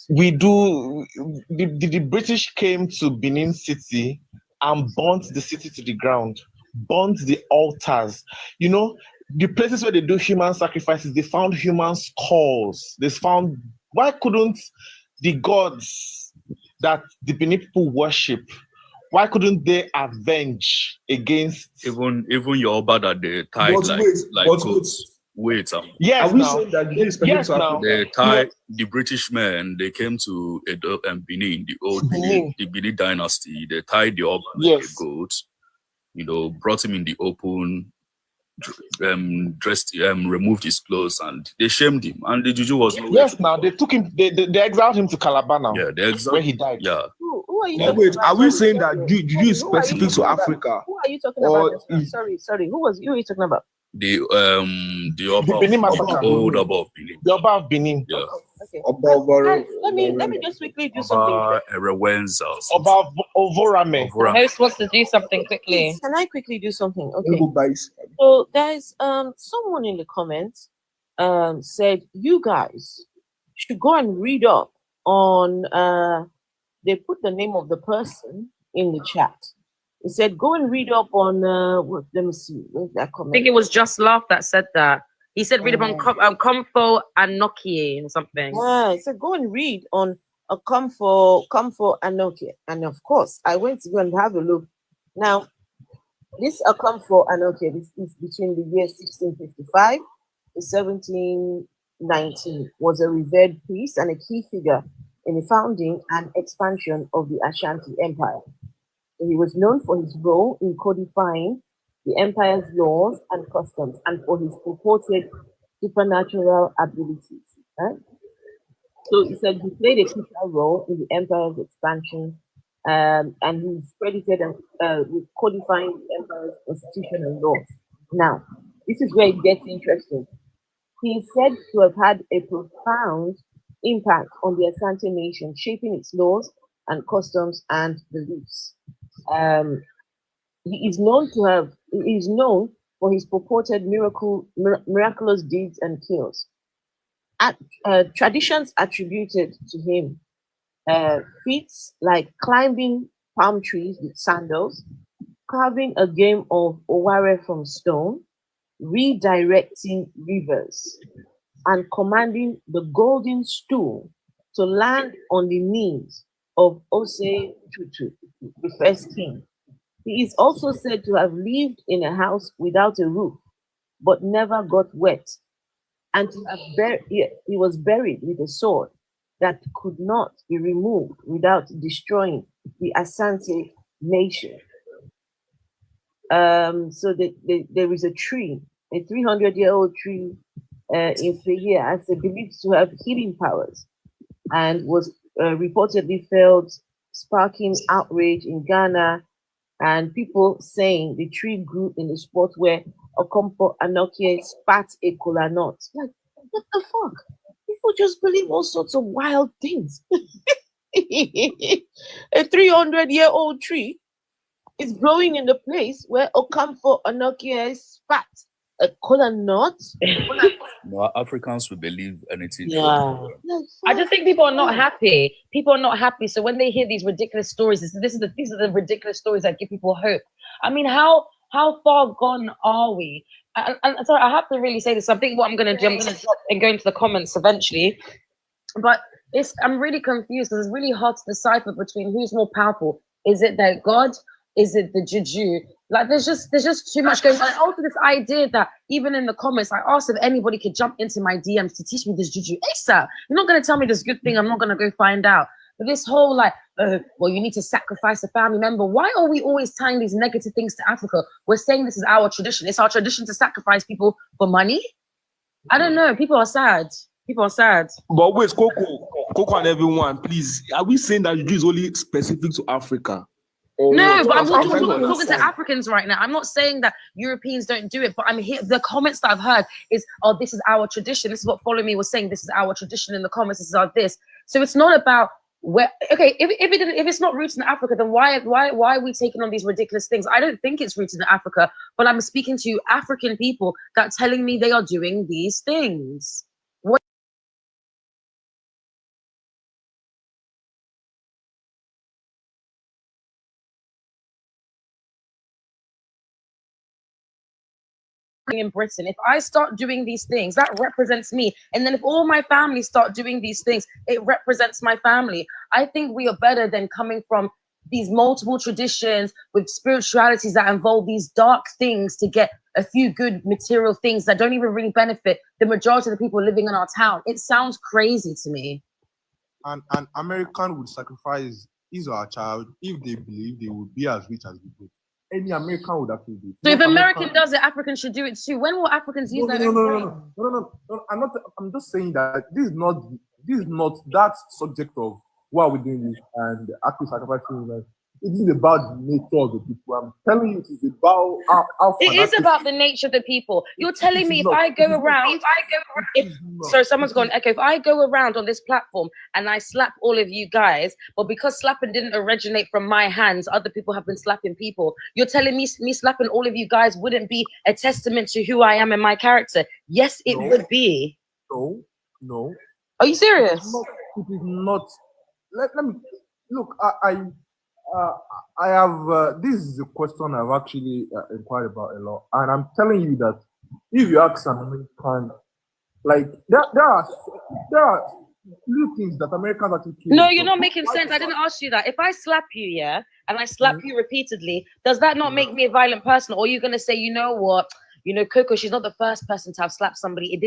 the British came to Benin City and burnt the city to the ground, burnt the altars. You know, the places where they do human sacrifices, they found human skulls. Why couldn't the gods that the Benin people worship, why couldn't they avenge against even your Oba that they tied like goats? Wait, yes, now. They tied the British men. They came to Edo and Benin, the old Benin, the Benin dynasty. They tied the Oba like a goat, brought him in the open, removed his clothes and they shamed him, and the juju was nowhere. Yes, now they took him, they exiled him to Calabar now. Yeah, they exiled where he died. Yeah. Who are you Now, talking wait, about? are we Sorry, saying that sorry. juju is Who are you specific to talking about? Africa? Who are you talking Or about? Just now? Sorry. Who are you talking about? The The Oba Benin of massacre. old Oba of Benin. The Oba of Benin. Yeah. Okay. Oba Let me just quickly do something. Oba Erewenza. Oba Ovorame. The host wants to do something quickly. Please, can I quickly do something? Okay. Everybody. So there's someone in the comments said you guys should go and read up on they put the name of the person in the chat. He said go and read up on what, let me see, where's that I comment? think it was Just Laugh that said that. He said read up on Comfo and Nokia or something. Yeah, he said go and read on a Comfo and Nokia. And of course I went to go and have a look. Now this Comfo and Nokia, this is between the years 1655 to 1719, was a revered priest and a key figure in the founding and expansion of the Ashanti Empire. He was known for his role in codifying the empire's laws and customs and for his purported supernatural abilities. Right? So he said he played a crucial role in the empire's expansion, and he's credited with codifying the empire's constitution and laws. Now, this is where it gets interesting. He is said to have had a profound impact on the Asante nation, shaping its laws and customs and beliefs. He is known for his purported miraculous deeds and cures. Traditions attributed to him feats like climbing palm trees with sandals, carving a game of Oware from stone, redirecting rivers, and commanding the golden stool to land on the knees of Ose Tutu, the first king. He is also said to have lived in a house without a roof, but never got wet, and to have he was buried with a sword that could not be removed without destroying the Asante nation. So there is a tree, a 300-year-old tree in Fayette, as believed to have healing powers, and was reportedly felt sparking outrage in Ghana, and people saying the tree grew in the spot where Okomfo Anokie spat a kola nut. Like, what the fuck? People just believe all sorts of wild things. A 300-year-old tree is growing in the place where Okomfo Anokie spat a kola nut. No, Africans will believe anything. Yeah. I just think people are not happy. People are not happy. So when they hear these ridiculous stories, these are the ridiculous stories that give people hope. I mean, how far gone are we? And sorry, I have to really say this. I think what I'm going to do, I'm going to drop and go into the comments eventually. But I'm really confused because it's really hard to decipher between who's more powerful. Is it that God? Is it the juju? Like there's just too much going on. And also this idea that even in the comments, I asked if anybody could jump into my DMs to teach me this juju. ASAP. You're not gonna tell me this good thing. I'm not gonna go find out. But this whole like, well, you need to sacrifice a family member. Why are we always tying these negative things to Africa? We're saying this is our tradition. It's our tradition to sacrifice people for money. I don't know. People are sad. People are sad. But wait, Coco and everyone, please. Are we saying that juju is only specific to Africa? No, but I'm talking to Africans right now. I'm not saying that Europeans don't do it, but I'm here. The comments that I've heard is, oh, this is our tradition. This is what Follow Me was saying. This is our tradition in the comments. This is our this. So it's not about where. Okay, if it's not rooted in Africa, then why are we taking on these ridiculous things? I don't think it's rooted in Africa, but I'm speaking to African people that are telling me they are doing these things. What? In Britain, if I start doing these things, that represents me, and then if all my family start doing these things, it represents my family. I think we are better than coming from these multiple traditions with spiritualities that involve these dark things to get a few good material things that don't even really benefit the majority of the people living in our town. It sounds crazy to me. An American would sacrifice his or her child if they believe they would be as rich as the British. any American would actually do. So if American does it, Africans should do it too. When will Africans use that? No. I'm just saying that this is not that subject of why are we doing this and actually sacrificing. It is about the nature of the people. I'm telling you, it is about how it is about the nature of the people. You're telling me if I go around, sorry, someone's gone echo. If I go around on this platform and I slap all of you guys, but because slapping didn't originate from my hands, other people have been slapping people. You're telling me slapping all of you guys wouldn't be a testament to who I am and my character? Yes, it would be. No. Are you serious? It is not. Let me look. I have this is a question I've actually inquired about a lot, and I'm telling you that if you ask an American, like there are few things that Americans actually kill. No, you're not making sense. I didn't ask you that. If I slap you, yeah, and I slap you repeatedly, does that not make me a violent person? Or are you gonna say, you know what? You know, Coco, she's not the first person to have slapped somebody.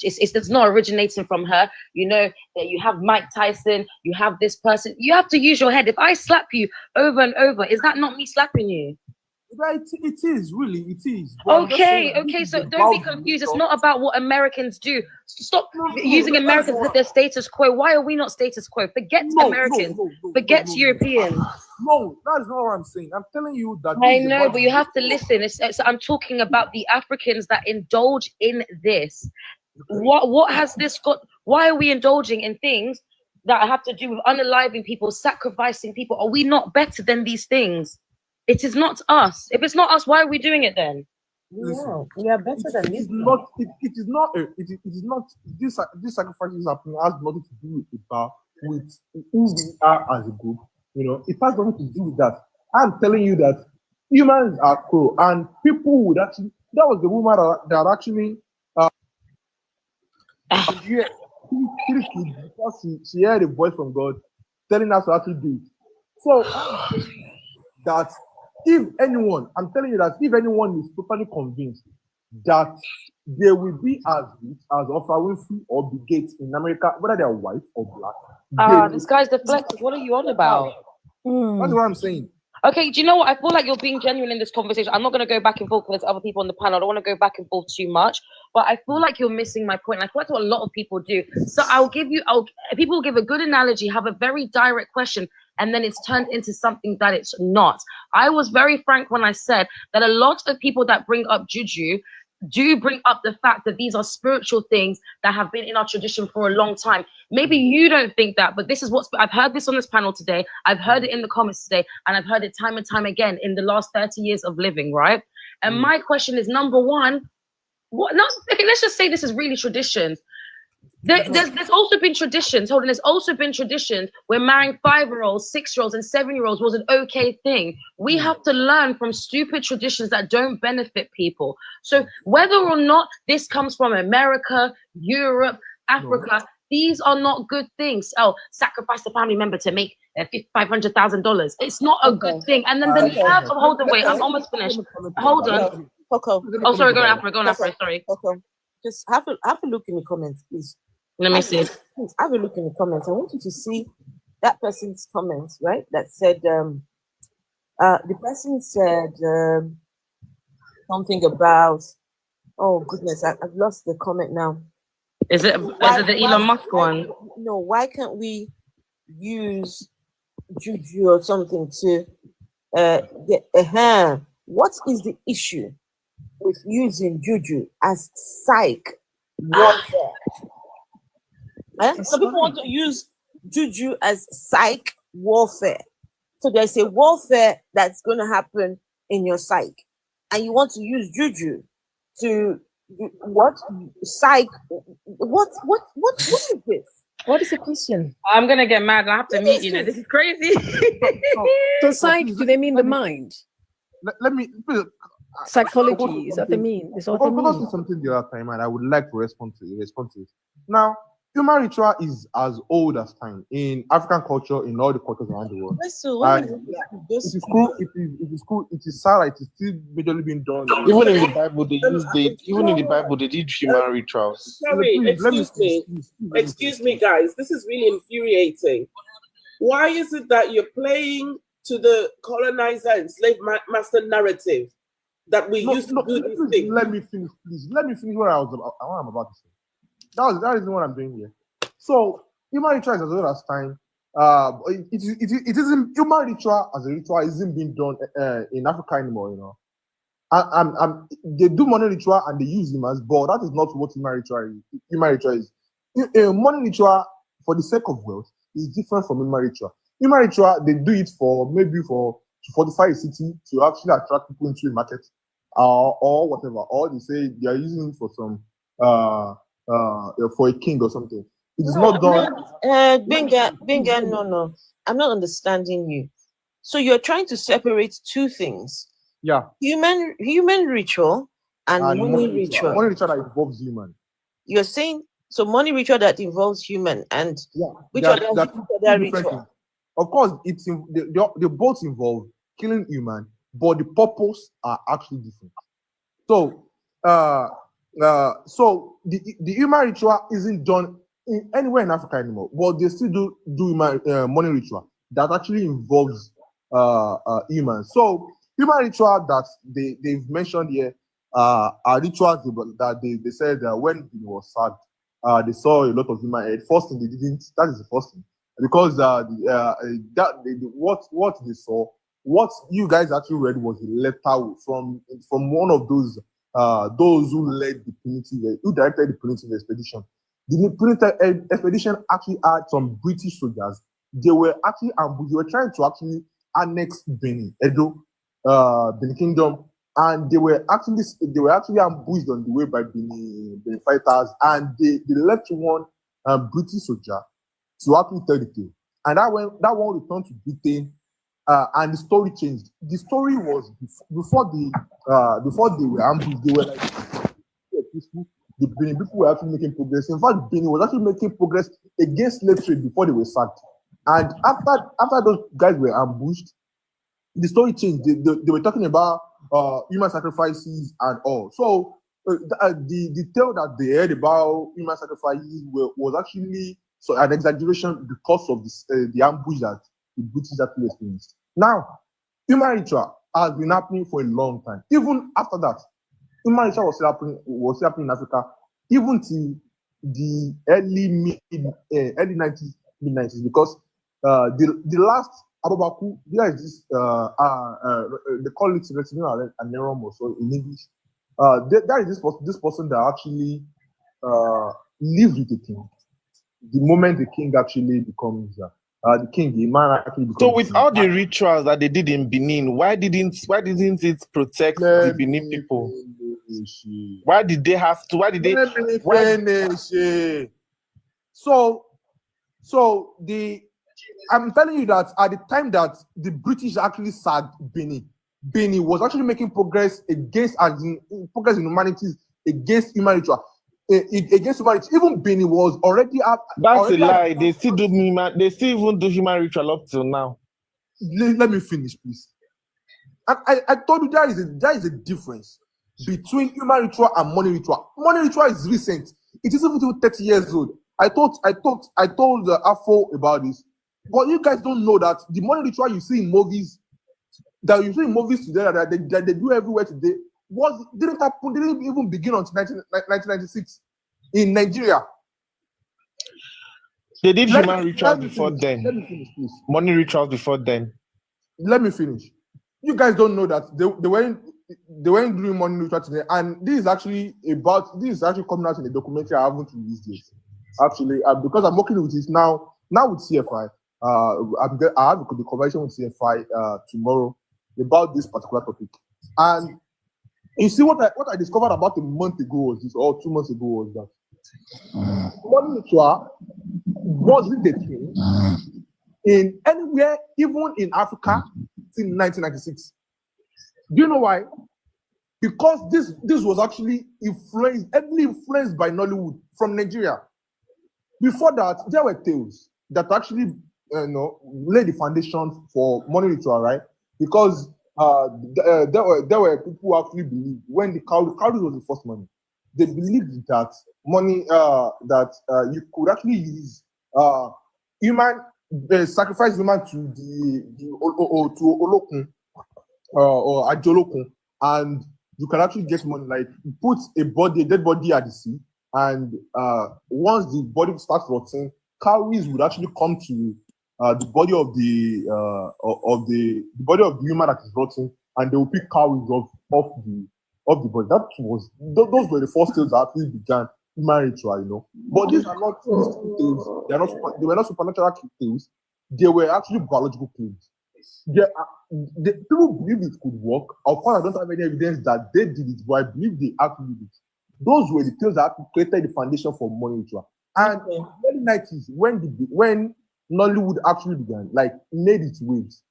It's not originating from her. You know, that you have Mike Tyson, you have this person. You have to use your head. If I slap you over and over, is that not me slapping you? It is, really, it is. Okay, so don't be confused. It's not about what Americans do. Stop using Americans as their status quo. Why are we not status quo? Forget Americans. Forget Europeans. No, that's not what I'm saying. I'm telling you that. I know, but you have to listen. I'm talking about the Africans that indulge in this. What has this got? Why are we indulging in things that have to do with unaliving people, sacrificing people? Are we not better than these things? It is not us. If it's not us, why are we doing it then? Listen, we are better than it is this. not. It is not. It is not. This sacrifices happening has nothing to do with who we are as a group. You know, it has nothing to do with that. I'm telling you that humans are cruel, and people would actually. That was the woman that actually. Because she heard a voice from God telling us to actually do it. So that if anyone, I'm telling you that if anyone is totally convinced that they will be as rich as Oprah Winfrey or Bill Gates in America, whether they are white or black. This guy's deflected. What are you on about? That's what I'm saying. Okay, do you know what? I feel like you're being genuine in this conversation. I'm not going to go back and forth with other people on the panel. I don't want to go back and forth too much, but I feel like you're missing my point. I feel like that's what a lot of people do. So people will give a good analogy, have a very direct question, and then it's turned into something that it's not. I was very frank when I said that a lot of people that bring up juju do bring up the fact that these are spiritual things that have been in our tradition for a long time. Maybe you don't think that, but this is I've heard this on this panel today. I've heard it in the comments today, and I've heard it time and time again in the last 30 years of living, right? And my question is, number one, let's just say this is really traditions. There's also been traditions. There's also been traditions where marrying 5-year-olds, 6-year-olds, and 7-year-olds was an okay thing. We have to learn from stupid traditions that don't benefit people. So whether or not this comes from America, Europe, Africa, these are not good things. Oh, sacrifice a family member to make $500,000. It's not a good thing. And then you have to hold on. Wait, I'm almost finished. Hold on. Coco. Oh, sorry. Go on, Afro. Sorry. Coco. Just have a look in the comments, please. Let me see. Have a look in the comments. I want you to see that person's comments, right? That said, the person said something about. Oh goodness, I've lost the comment now. Is it the Elon Musk one? No, why can't we use juju or something to what is the issue with using juju as psych warfare? Some people want to use juju as psych warfare. So there's a warfare that's going to happen in your psych, and you want to use juju to what psych? What is this? What is the question? I'm gonna get mad. I have to meet you. This is crazy. So psych, do they mean the mind? Let me. Psychology, is that they mean? Is what they mean? Something the other time, and I would like to respond to it. Now, human ritual is as old as time in African culture, in all the cultures around the world. It is cool. It is cool. It is sad. It is still majorly being done. Even in the Bible, they did human rituals. Sorry, excuse me, guys. This is really infuriating. Why is it that you're playing to the colonizer and slave master narrative that we used to do these things. Let me finish, please. Let me finish what I'm about to say. That is what I'm doing here. So human ritual as well as time. It isn't human ritual as a ritual isn't being done in Africa anymore. You know, they do money ritual and they use humans, but that is not what human ritual is. Human ritual is money ritual for the sake of wealth is different from human ritual. Human ritual, they do it for maybe to fortify a city to actually attract people into a market or whatever, or they say they are using it for some for a king or something. It is not done. Benga, no, I'm not understanding you. So you're trying to separate two things. Yeah. Human ritual and money ritual. Money ritual that involves human. You're saying so money ritual that involves human and which other ritual? Of course, they both involve killing human, but the purpose are actually different. So, so the human ritual isn't done anywhere in Africa anymore. But they still do human money ritual that actually involves humans. So, human ritual that they've mentioned here are rituals that they said when it was sacked, they saw a lot of human head. First thing they didn't. That is the first thing. Because what they saw, what you guys actually read was a letter from one of those who led the punitive, who directed the punitive expedition. The punitive expedition actually had some British soldiers. They were actually ambushed. They were trying to actually annex Benin, Edo, Benin Kingdom, and they were actually ambushed on the way by Benin fighters, and they left one British soldier to actually tell the tale. And that one returned to Britain, and the story changed. The story was before they were ambushed, they were like peaceful. The Benin people were actually making progress. In fact, Benin was actually making progress against slave trade before they were sacked. And after those guys were ambushed, the story changed. They were talking about human sacrifices and all. So the tale that they heard about human sacrifices was actually an exaggeration because of the ambush that the British actually experienced. Now, human ritual has been happening for a long time. Even after that, human ritual was still happening in Africa, even till the early 90s, mid-90s, because the last Ababaku, there is this they call it retinal aneurysm or so in English. There is this person that actually lives with the king. The moment the king actually becomes the man actually becomes. So with all the rituals that they did in Benin, why didn't it protect the Benin people? Why did they have to? Why did they? Finish. So I'm telling you that at the time that the British actually sacked Benin was actually making progress against progress in humanities against human ritual. Against humanity, even Benin was already up. That's a lie. They still do they still even do human ritual up till now. Let me finish, please. And I told you there is a difference between human ritual and money ritual. Money ritual is recent. It isn't even 30 years old. I told Afro about this, but you guys don't know that the money ritual you see in movies, today that they do everywhere today, didn't even begin until 1996 in Nigeria. They did human rituals before then. Let me finish, please. Money rituals before then. Let me finish. You guys don't know that they weren't doing money ritual today, and this is actually coming out in a documentary I haven't released yet. Actually, because I'm working with it now with CFI. I have the conversation with CFI tomorrow about this particular topic. And you see what I discovered about a month ago was this, or 2 months ago was that money ritual wasn't the thing in anywhere, even in Africa, since 1996. Do you know why? Because this was actually heavily influenced by Nollywood from Nigeria. Before that, there were tales that actually laid the foundation for money ritual, right? Because there were people who actually believed when the cowrie was the first money, they believed that money that you could actually use human sacrifice the man to to Olokun or Ajolokun, and you can actually get money. Like you put a dead body at the sea, and once the body starts rotting, cowries would actually come to the body of the body of the human that is rotting, and they will pick cowries off the body. Those were the first tales that actually began human ritual, you know. But these are not mystical tales. They were not supernatural tales. They were actually biological claims. People believe it could work. Of course, I don't have any evidence that they did it, but I believe they actually did it. Those were the tales that created the foundation for money ritual. And in the early 90s, when Nollywood actually began, like made its waves,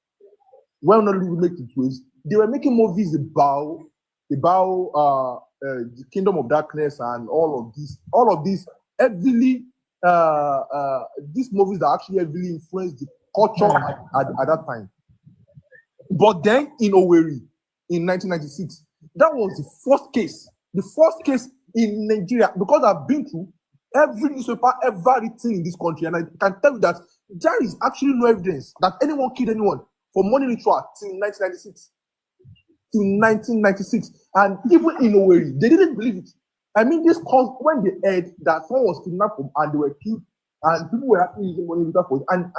when Nollywood made its waves, they were making movies about the Kingdom of Darkness and all of these heavily these movies that actually heavily influenced the culture at that time. But then in Owerri in 1996, that was the first case in Nigeria, because I've been through every newspaper ever written in this country, and I can tell you that there is actually no evidence that anyone killed anyone for money ritual till 1996. And even in Owerri, they didn't believe it. I mean, this caused when they heard that someone was kidnapped and they were killed, and people were actually using money ritual for it, and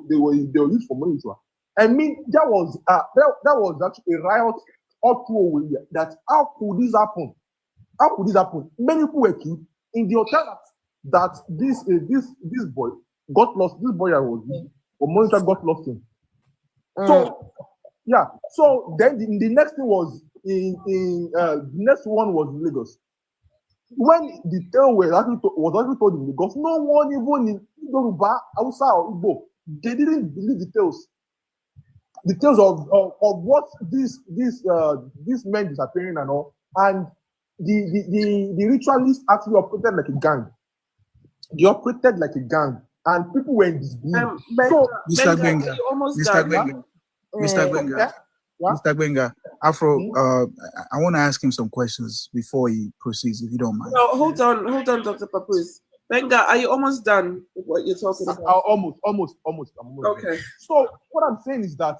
they were used for money ritual. I mean, that was actually a riot all through Owerri. That how could this happen? How could this happen? Many people were killed in the hotel that this boy got lost. This boy that was or monitor got lost in. So yeah. So then the next thing was the next one was in Lagos. When the tale was actually told in Lagos, no one even in Yoruba, Hausa or Igbo, they didn't believe the tales. The tales of what these men disappearing and all, and the ritualists actually operated like a gang. They operated like a gang, and people were in disbelief. So, Mr. Benga, Mr. Benga, Afro, I want to ask him some questions before he proceeds, if you don't mind. No, hold on, Dr. Papoose. Benga, are you almost done with what you're talking about? Almost. Okay. So what I'm saying is that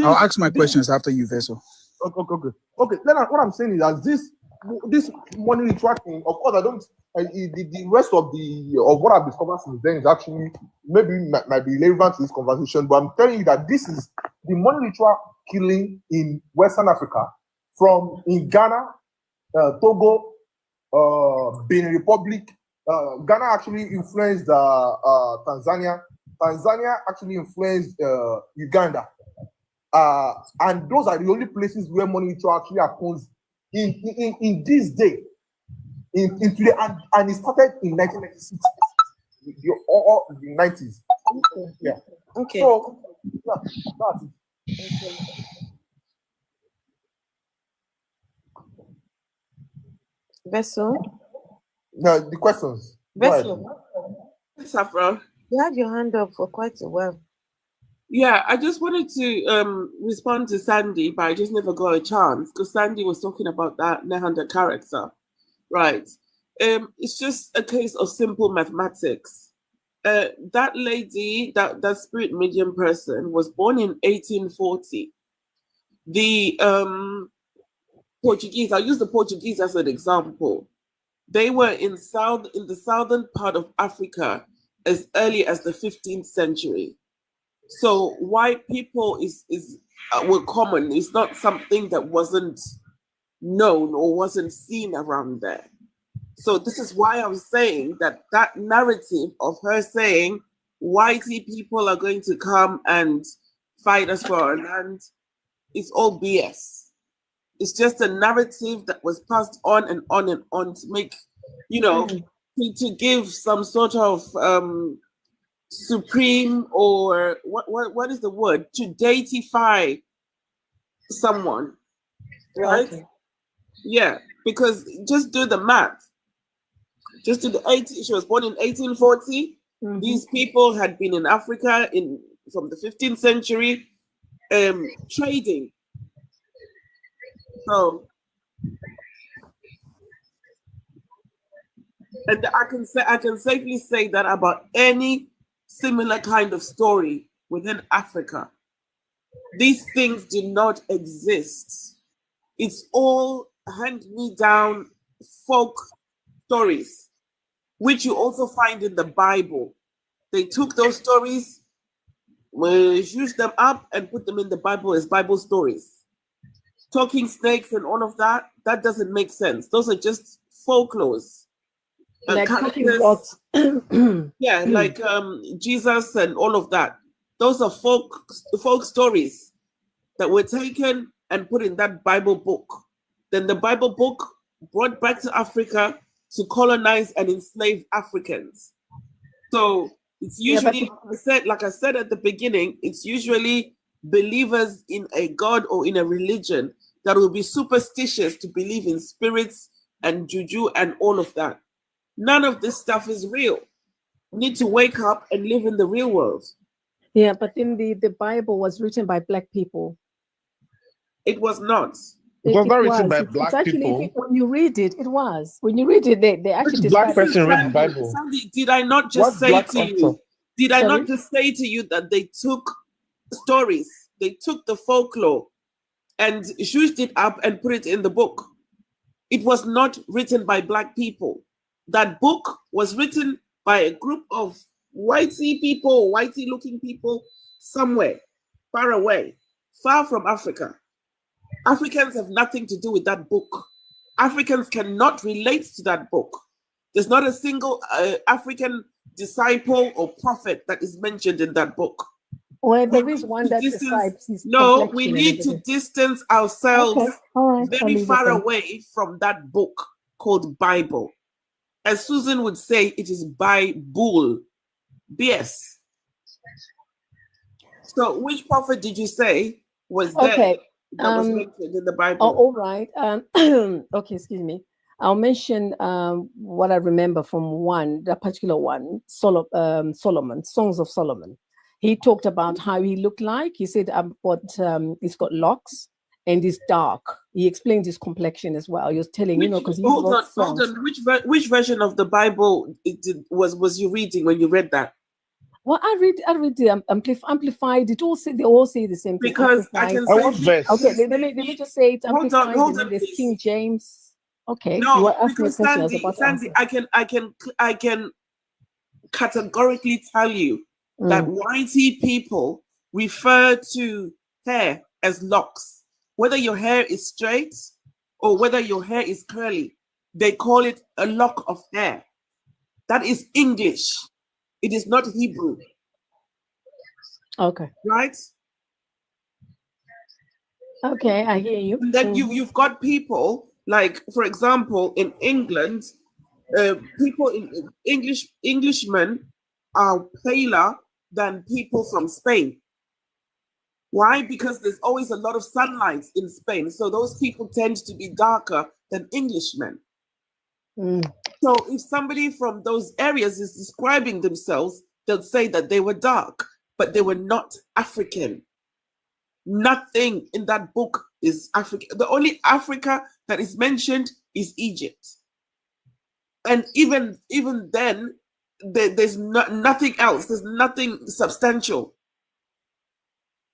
I'll ask my questions after you, Vessel. Okay. Then what I'm saying is that this money ritual thing, of course, I don't. The rest of what I've discovered since then is actually maybe might be relevant to this conversation. But I'm telling you that this is the money ritual killing in Western Africa, from in Ghana, Togo, Benin Republic. Ghana actually influenced Tanzania. Tanzania actually influenced Uganda. And those are the only places where money ritual actually happens in this day. In today, and it started in 1996, the 90s. Yeah. Okay. So that's it. Vessel. No, the questions. Vessel. Safra. You had your hand up for quite a while. Yeah, I just wanted to respond to Sandy, but I just never got a chance because Sandy was talking about that Nehanda character. Right. It's just a case of simple mathematics. That lady, that spirit medium person, was born in 1840. The Portuguese, I'll use the Portuguese as an example. They were in the southern part of Africa as early as the 15th century. So white people were common. It's not something that wasn't known or wasn't seen around there. So this is why I was saying that narrative of her saying whitey people are going to come and fight us for our land is all BS. It's just a narrative that was passed on and on and on to make, to give some sort of supreme, or what is the word, to deify someone, right? Okay. Yeah, because just do the math. Just to she was born in 1840. Mm-hmm. These people had been in Africa from the 15th century, trading. So, and I can safely say that about any similar kind of story within Africa. These things do not exist. It's all hand-me-down folk stories, which you also find in the Bible. They took those stories, used them up, and put them in the Bible as Bible stories. Talking snakes and all of that, that doesn't make sense. Those are just folklores. Like characters, yeah, like Jesus and all of that. Those are folk stories that were taken and put in that Bible book. Then the Bible book brought back to Africa to colonize and enslave Africans. So it's usually, like I said at the beginning, it's usually believers in a God or in a religion that will be superstitious to believe in spirits and juju and all of that. None of this stuff is real. We need to wake up and live in the real world. Yeah, but then the Bible was written by Black people. It was not. It was not written by Black actually, people. When you read it, it was. When you read it, they actually Which Black person read the Bible? Sandy, did I not just say to you? Did I not just say to you that they took stories, they took the folklore, and zhuzhed it up and put it in the book? It was not written by Black people. That book was written by a group of whitey people, whitey-looking people somewhere, far away, far from Africa. Africans have nothing to do with that book. Africans cannot relate to that book. There's not a single African disciple or prophet that is mentioned in that book. Well, there is one that describes his No, we need to distance ourselves very far away from that book called Bible. As Susan would say, it is Bible. BS. So which prophet did you say was there that was mentioned in the Bible? Oh, all right. Okay, excuse me. I'll mention what I remember from that particular one, Solomon, Songs of Solomon. He talked about how he looked like. He said, he's got locks and he's dark. He explained his complexion as well. He was telling, because he hold on. Which version of the Bible was you reading when you read that? Well, I read the amplified. They all say the same thing. Because I can say, okay, let me just say it's amplified. Hold on, there's King James. Okay. No, because Sandy, I can categorically tell you that whitey people refer to hair as locks. Whether your hair is straight or whether your hair is curly, they call it a lock of hair. That is English. It is not Hebrew. Okay. Right? Okay, I hear you. And then you've got people like, for example, in England, people in Englishmen are paler than people from Spain. Why? Because there's always a lot of sunlight in Spain. So those people tend to be darker than Englishmen. So if somebody from those areas is describing themselves, they'll say that they were dark, but they were not African. Nothing in that book is African. The only Africa that is mentioned is Egypt. And even then, there's nothing else. There's nothing substantial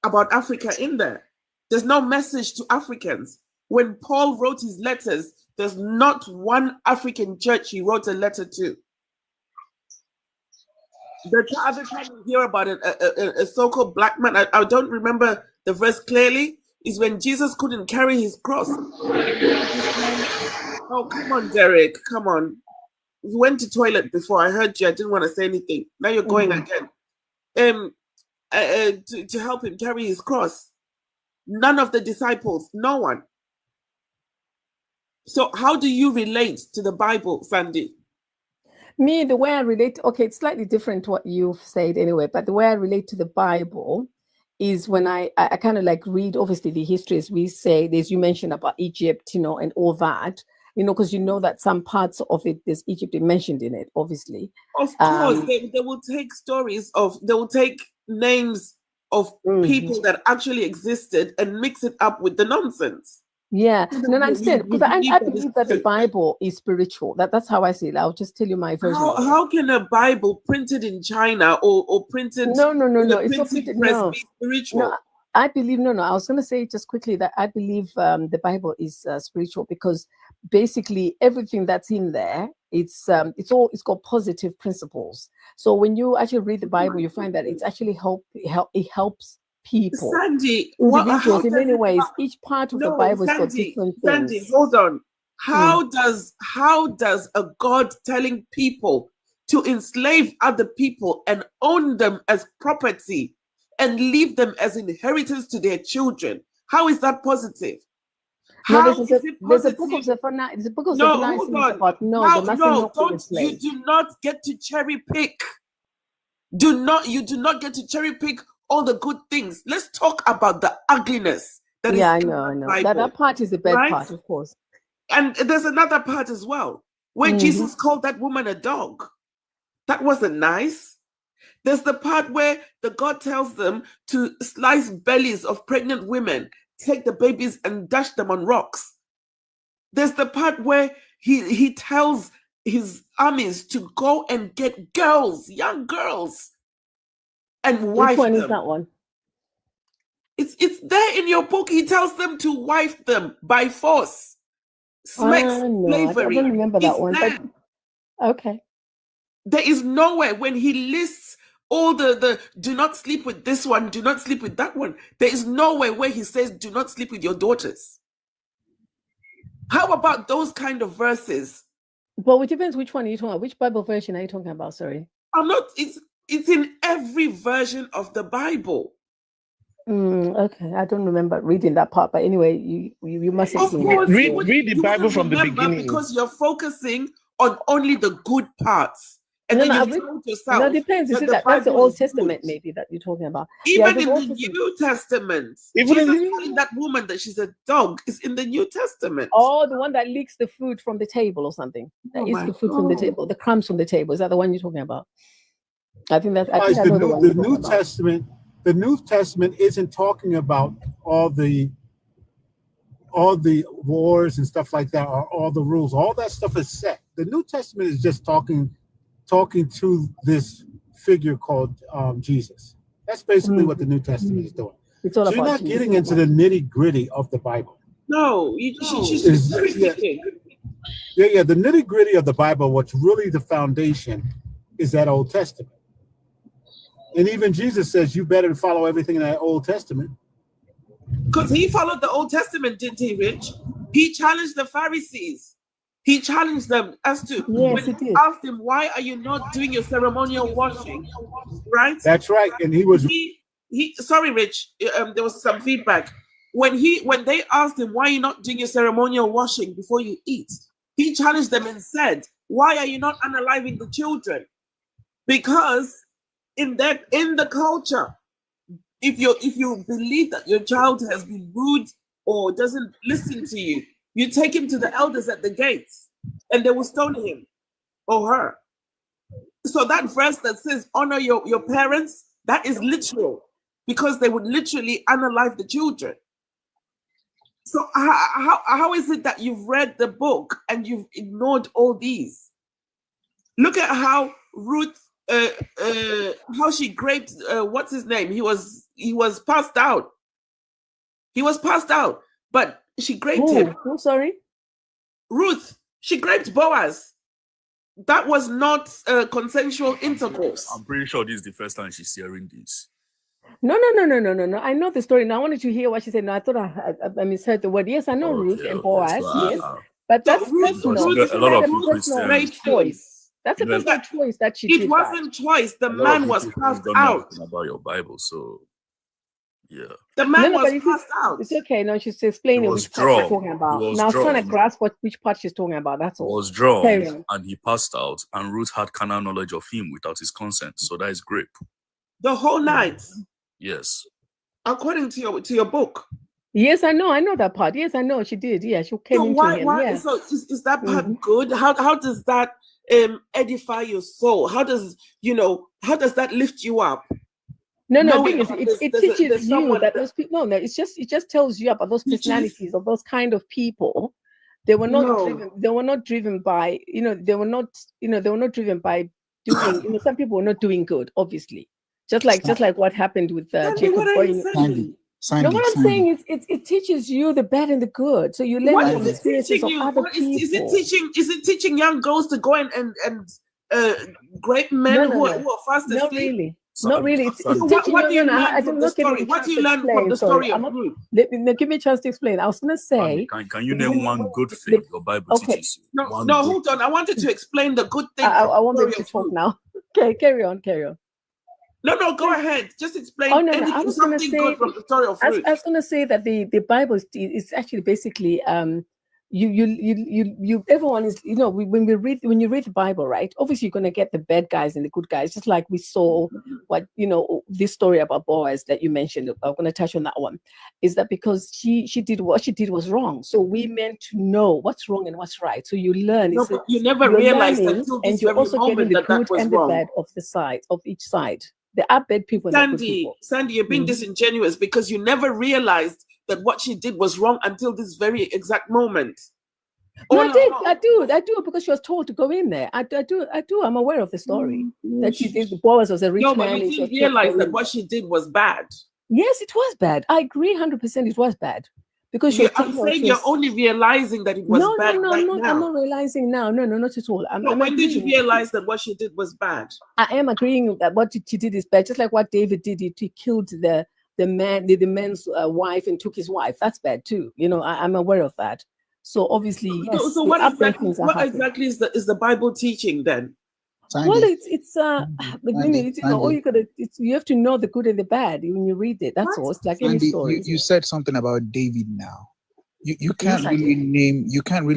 about Africa in there. There's no message to Africans. When Paul wrote his letters, there's not one African church he wrote a letter to. The other time you hear about a so-called black man, I don't remember the verse clearly, is when Jesus couldn't carry his cross. Oh, come on, Derek, come on. You went to toilet before. I heard you. I didn't want to say anything. Now you're going again. To help him carry his cross. None of the disciples, no one. So how do you relate to the Bible, Sandy? Me, the way I relate, okay, it's slightly different to what you've said anyway, but the way I relate to the Bible is when I kind of like read, obviously, the histories we say, as you mentioned about Egypt, and all that, because that some parts of it, there's Egypt mentioned in it, obviously. Of course, they will take stories they will take names of people that actually existed and mix it up with the nonsense. Yeah, no, I understand because I believe believe that the Bible is spiritual. That's how I see it. I'll just tell you my version. How can a Bible printed in China or printed No, in a it's not printing printed. press No, be spiritual? no, I believe no. I was going to say just quickly that I believe the Bible is spiritual because basically everything that's in there, it's got positive principles. So when you actually read the Bible, you find that it's actually it helps people, Sandy, individuals in many ways. Each part of the Bible has got different things. Sandy, hold on. How does a God telling people to enslave other people and own them as property and leave them as inheritance to their children? How is that positive? There's a book of Zephaniah. There's a book of Zephaniah about you do not get to cherry pick. You do not get to cherry pick all the good things. Let's talk about the ugliness. I know. That part is the bad part, of course. And there's another part as well, where Jesus called that woman a dog. That wasn't nice. There's the part where the God tells them to slice bellies of pregnant women, take the babies and dash them on rocks. There's the part where he tells his armies to go and get girls, young girls, and wife them. Which one is that one? It's there in your book. He tells them to wife them by force. Slavery. I don't remember that one. But, okay. There is nowhere when he lists all the do not sleep with this one, do not sleep with that one. There is nowhere where he says do not sleep with your daughters. How about those kind of verses? But it depends which one are you talking about. Which Bible version are you talking about? Sorry. I'm not. It's in every version of the Bible. Okay, I don't remember reading that part, but anyway, you must have seen it. Read the Bible from the beginning because you're focusing on only the good parts, and then you've told yourself. No, it depends. You see that's the Old Testament, maybe that you're talking about. Even in the New Testament, Jesus telling that woman that she's a dog is in the New Testament. Oh, the one that leaks the food from the table or something. That is the food from the table, the crumbs from the table. Is that the one you're talking about? I think that's the New Testament. The New Testament isn't talking about all the wars and stuff like that, or all the rules. All that stuff is set. The New Testament is just talking to this figure called Jesus. That's basically what the New Testament is doing. It's all so you're not getting into the nitty-gritty of the Bible. No, she's the nitty-gritty of the Bible, what's really the foundation, is that Old Testament. And even Jesus says you better follow everything in that Old Testament. Because he followed the Old Testament, didn't he, Rich? He challenged the Pharisees. He challenged them as to when he asked him, why are you not doing your ceremonial washing? Right? That's right. And he was sorry, Rich. There was some feedback. When they asked him, why are you not doing your ceremonial washing before you eat? He challenged them and said, why are you not unaliving the children? Because in the culture, if you believe that your child has been rude or doesn't listen to you, you take him to the elders at the gates and they will stone him or her. So that verse that says honor your parents, that is literal, because they would literally unalive the children. So how is it that you've read the book and you've ignored all these? Look at how Ruth how she graped what's his name? He was passed out. He was passed out, but she graped him. Oh, sorry. Ruth, she graped Boaz. That was not consensual intercourse. I'm pretty sure this is the first time she's hearing this. No. I know the story. Now I wanted to hear what she said. No, I thought I misheard the word. Yes, I know Ruth and Boaz. Yes, but that's personal. A lot of personal choice. That's a personal choice that she did. It wasn't choice. The man was passed out. About your Bible, so yeah. The man was passed out. It's okay. No, she's explaining which part she's talking about. Now I was trying to grasp which part she's talking about. That's all. Was drawn and he passed out, and Ruth had carnal knowledge of him without his consent. So that is grape. The whole night. Yes. According to your book. Yes, I know that part. Yes, I know she did. Yeah, she came into him. Yeah. So is that part good? How does that edify your soul? How does that lift you up? No. It teaches you that those people. No. It just tells you about those personalities of those kind of people. They were not driven. They were not driven by. They were not. They were not driven by doing. Some people were not doing good. Obviously, just like what happened with Jacob. Sandy, what I'm saying is it teaches you the bad and the good. So you learn from the experiences of other people. Is it teaching young girls to go and great men who are fast asleep? Not really. Not really. It's teaching what do you learn from the story? What do you learn from the story of Ruth? Give me a chance to explain. I was going to say. Can you name one good thing your Bible teaches you? No, hold on. I wanted to explain the good thing. I won't be able to talk now. Okay, carry on. No, go ahead. Just explain something good from the story of Ruth. I was going to say that the Bible is actually basically everyone is when you read the Bible, right? Obviously, you're going to get the bad guys and the good guys, just like we saw this story about Boaz that you mentioned. I'm going to touch on that one. Is that because she did what she did was wrong? So we meant to know what's wrong and what's right. So you learn. No, but you never realized until this and you're also getting the good and the bad of each side. There are bad people. Sandy, you're being disingenuous because you never realized that what she did was wrong until this very exact moment. I do, because she was told to go in there. I do. I'm aware of the story that she did. Boaz was a rich man. No, but you didn't realize that what she did was bad. Yes, it was bad. I agree 100%. It was bad. Because I'm saying you're only realizing that it was bad now. I'm not realizing now. No, not at all. When did you realize that what she did was bad? I am agreeing that what she did is bad. Just like what David did, he killed the man's wife and took his wife. That's bad too. I'm aware of that. So obviously, yes. So what exactly is the Bible teaching then? Well, it's all you have to know the good and the bad when you read it. That's all. It's like any story. You said something about David now. You can't really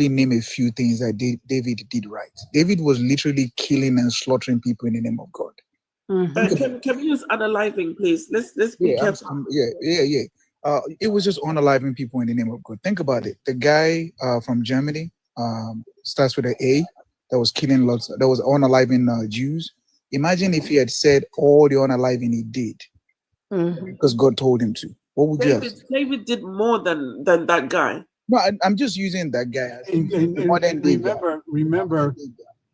name a few things that David did right. David was literally killing and slaughtering people in the name of God. Mm-hmm. Can we use unaliving, please? Let's be careful. It was just unaliving people in the name of God. Think about it. The guy from Germany starts with an A. That was killing lots. That was unaliving Jews. Imagine if he had said all the unaliving he did, because God told him to. What would you have said? David did more than that guy. No, I'm just using that guy. Remember,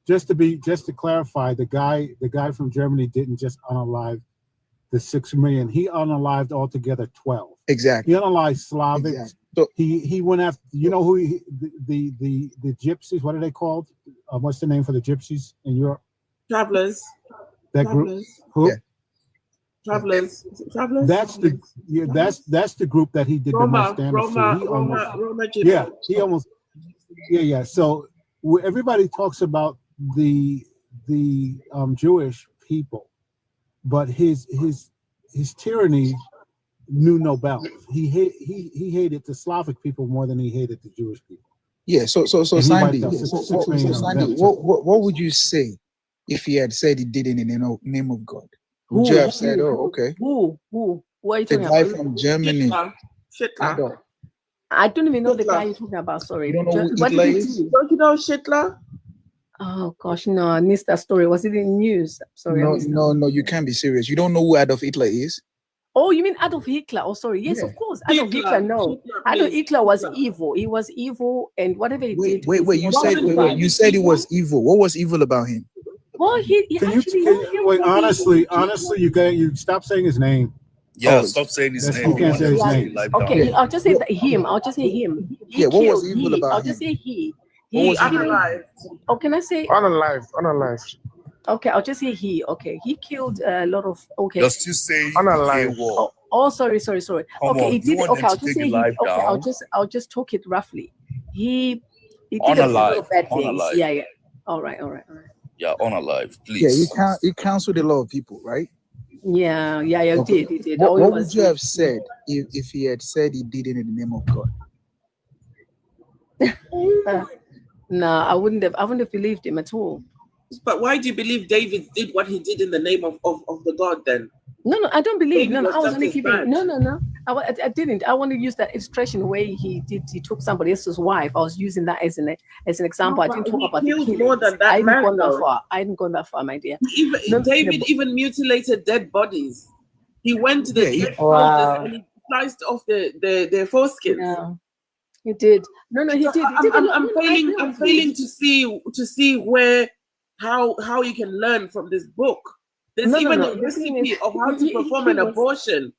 just to clarify, the guy from Germany didn't just unalive the 6 million. He unalived altogether 12. Exactly. He unalived Slavics. Exactly. So he went after, who the gypsies, what are they called? What's the name for the gypsies in Europe? Travelers. That group. Who? Yeah. Travelers. That's the group that he did the most damage to. He almost. So everybody talks about the Jewish people, but his tyranny knew no bounds. He hated the Slavic people more than he hated the Jewish people. Yeah. So Sandy, what would you say if he had said he did it in the name of God? Would you have said, "Oh, okay"? Who? What are you talking about? The guy about? from Germany. Hitler. I don't even know the guy you're talking about. Sorry. You don't know who Hitler is? Don't you know Hitler? Oh gosh, no, I missed that story. Was it in the news? Sorry. No, you can't be serious. You don't know who Adolf Hitler is? Oh, you mean Adolf Hitler? Oh, sorry. Yes, of course. Adolf Hitler. No, Adolf Hitler was evil. He was evil, and whatever he did. Wait. You said he was evil. What was evil about him? Well, honestly, you stop saying his name. Yeah, stop saying his name. You can't say his name. Okay, I'll just say him. What was evil about him? I'll just say he. He unalived. Oh, can I say unalived? Okay, I'll just say he. Okay, he killed a lot of. Okay, you're still saying unalived. Sorry. Okay, he did. Okay, I'll just say he. Okay, I'll just talk it roughly. He did a lot of bad things. Yeah. All right. Yeah, unalive, please. Yeah, he counseled a lot of people, right? Yeah, he did. What would you have said if he had said he did it in the name of God? No, I wouldn't have believed him at all. But why do you believe David did what he did in the name of the God then? No, I don't believe. No, I was only giving. No. I didn't. I want to use that illustration where he took somebody else's wife. I was using that as an example. I didn't talk about the killing. More than that. I hadn't gone that far, my dear. David even mutilated dead bodies. He went to the dead soldiers and he sliced off their foreskins. Yeah, he did. No, he did. I'm failing to see where how you can learn from this book. There's even a recipe of how to perform an abortion.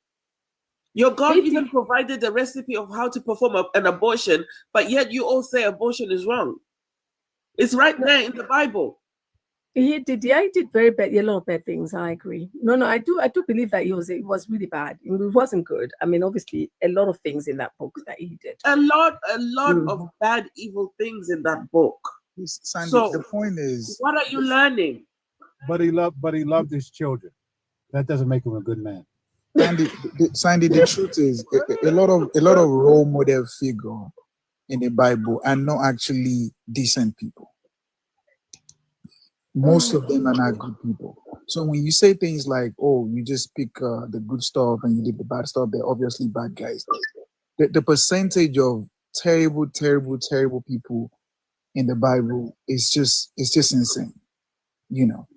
Your God even provided a recipe of how to perform an abortion, but yet you all say abortion is wrong. It's right there in the Bible. He did. Yeah, he did very bad. A lot of bad things. I agree. No, I do believe that it was really bad. It wasn't good. I mean, obviously, a lot of things in that book that he did. A lot of bad, evil things in that book. Sandy, so the point is, what are you learning? But he loved his children. That doesn't make him a good man. Sandy, the truth is, a lot of role model figure in the Bible are not actually decent people. Most of them are not good people. So when you say things like, "Oh, you just pick the good stuff and you leave the bad stuff," they're obviously bad guys. The percentage of terrible people in the Bible is just insane, you know.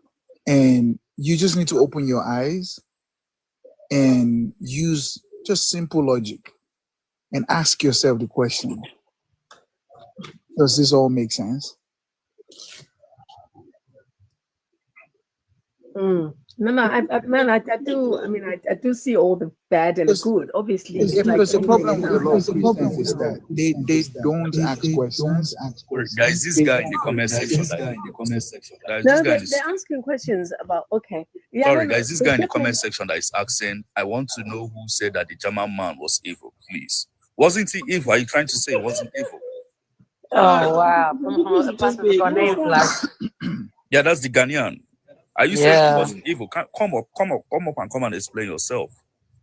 And you just need to open your eyes and use just simple logic and ask yourself the question: does this all make sense? No, I do. I mean, I do see all the bad and the good. Obviously, because the problem with a lot of Christians is that they don't ask questions. Guys, this guy in the comment section. They're asking questions about. Okay, yeah. Sorry, guys, this guy in the comment section that is asking, I want to know who said that the German man was evil. Please, wasn't he evil? Are you trying to say he wasn't evil? Oh wow! Yeah, that's the Ghanaian. Are you saying he wasn't evil? Come up and come and explain yourself.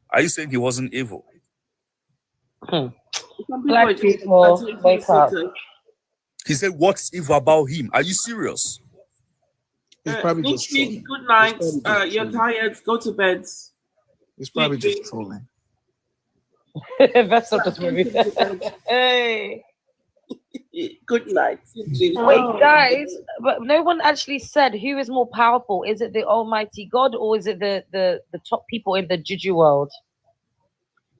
Are you saying he wasn't evil? Black people, wake up. He said, "What's evil about him?" Are you serious? He's probably just trolling. Good night. You're tired. Go to bed. He's probably just trolling. That's not just movie. Hey. Good night. Wait, guys, but no one actually said who is more powerful. Is it the Almighty God or is it the top people in the juju world?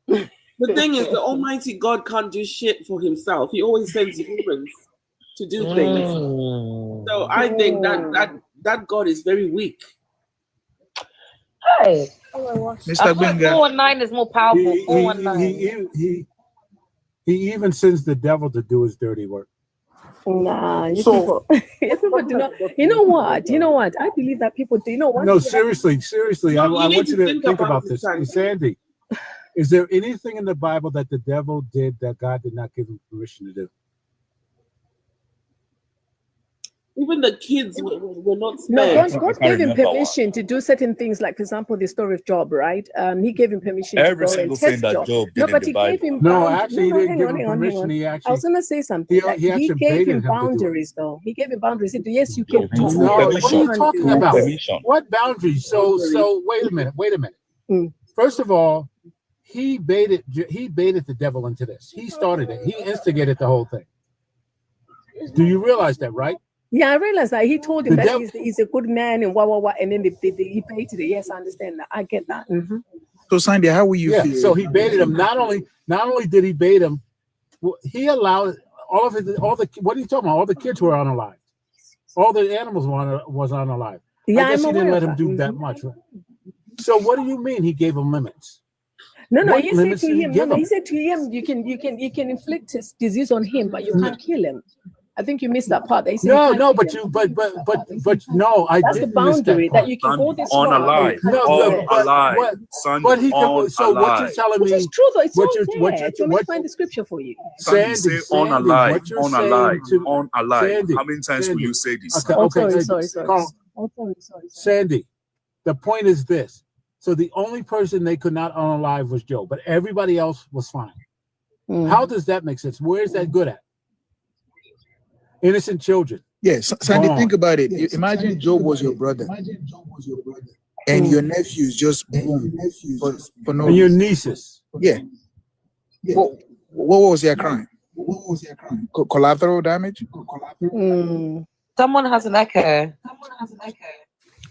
The thing is, the Almighty God can't do shit for himself. He always sends humans to do things. So I think that God is very weak. Hey, Mr. Benga. 419 is more powerful. 419. He even sends the devil to do his dirty work. Nah, people do not. You know what? I believe that people do. You know what? No, seriously. I want you to think about this. Sandy, is there anything in the Bible that the devil did that God did not give him permission to do? Even the kids were not spared. spared. No, God gave him permission to do certain things, like, for example, the story of Job, right? He gave him permission Every to go single and test thing that Job did No, in but the he Bible. gave him No, boundaries. actually, he didn't give him permission. He I actually. was going to say something. He gave him boundaries, though. He gave him boundaries. He said, yes, you can talk. No, what are you can't talking do about? this. What boundaries? So wait a minute. First of all, he baited the devil into this. He started it. He instigated the whole thing. Do you realize that, right? Yeah, I realized that. He told him that he's a good man and and then he baited it. Yes, I understand that. I get that. So Sandy, how will you feel? So he baited him. Not only did he bait him, he allowed all the what are you talking about? All the kids were unalive. All the animals was unalive. Yeah, I guess I'm he didn't aware let of him that. do that much. Right? So what do you mean he gave him limits? No, What he said limits to did he him. give He him? said to him, you can inflict his disease on him, but you can't kill him. I think you missed that part. He said But no, I that's the didn't miss boundary that that you can And go this unalive. far. So what you're telling me? Which is true, though. It's what all you- there. what you- So let me what- find the scripture for you. Sandy, say unalive, what you're unalive, saying to- unalive. Sandy, How many times will you say this? Okay, sorry. Carl, Sandy, the point is this. So the only person they could not unalive was Job, but everybody else was fine. How does that make sense? Where is that good at? Innocent children. Yes, Sandy, think about it. Imagine Job was your brother. And your nephews just boom for no And your reason. nieces. Yeah. What was their crime? Collateral damage? Someone has an echo.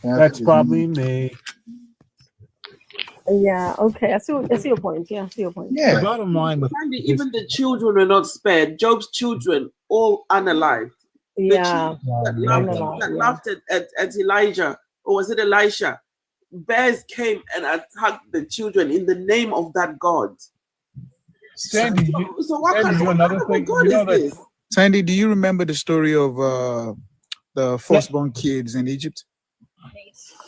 That's probably me. Yeah, okay. I see your point. Yeah, I see your point. The bottom line with even the children were not spared. Job's children all unalived. The Yeah, children that laughed at Elijah, or was it Elisha? Bears came and attacked the children in the name of that God. Sandy, So what kind of God is this? Sandy, do you remember the story of the firstborn kids in Egypt?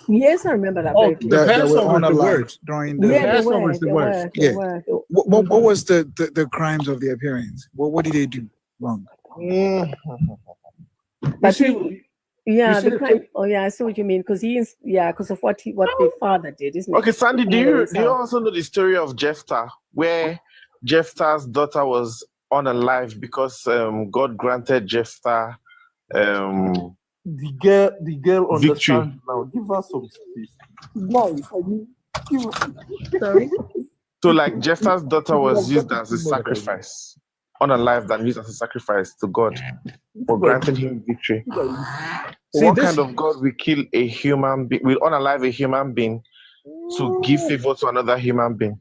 Yes, I remember that. Oh, very the clearly. Passover is the word. During The the Passover is the word. They were. What was the crimes of their parents? What did they do wrong? But you yeah, see the crime. Oh yeah, I see what you mean. Because because of what the father did, isn't it? Okay, Sandy, The do father you himself. also know the story of Jephthah, where Jephthah's daughter was unalive because God granted Jephthah the girl victory. understands now. Give us some space. No, Sorry. So, like, Jephthah's daughter was used as a sacrifice, unalived and used as a sacrifice to God for granting him victory. See, What kind of God will kill a human being, will unalive a human being to give favor to another human being?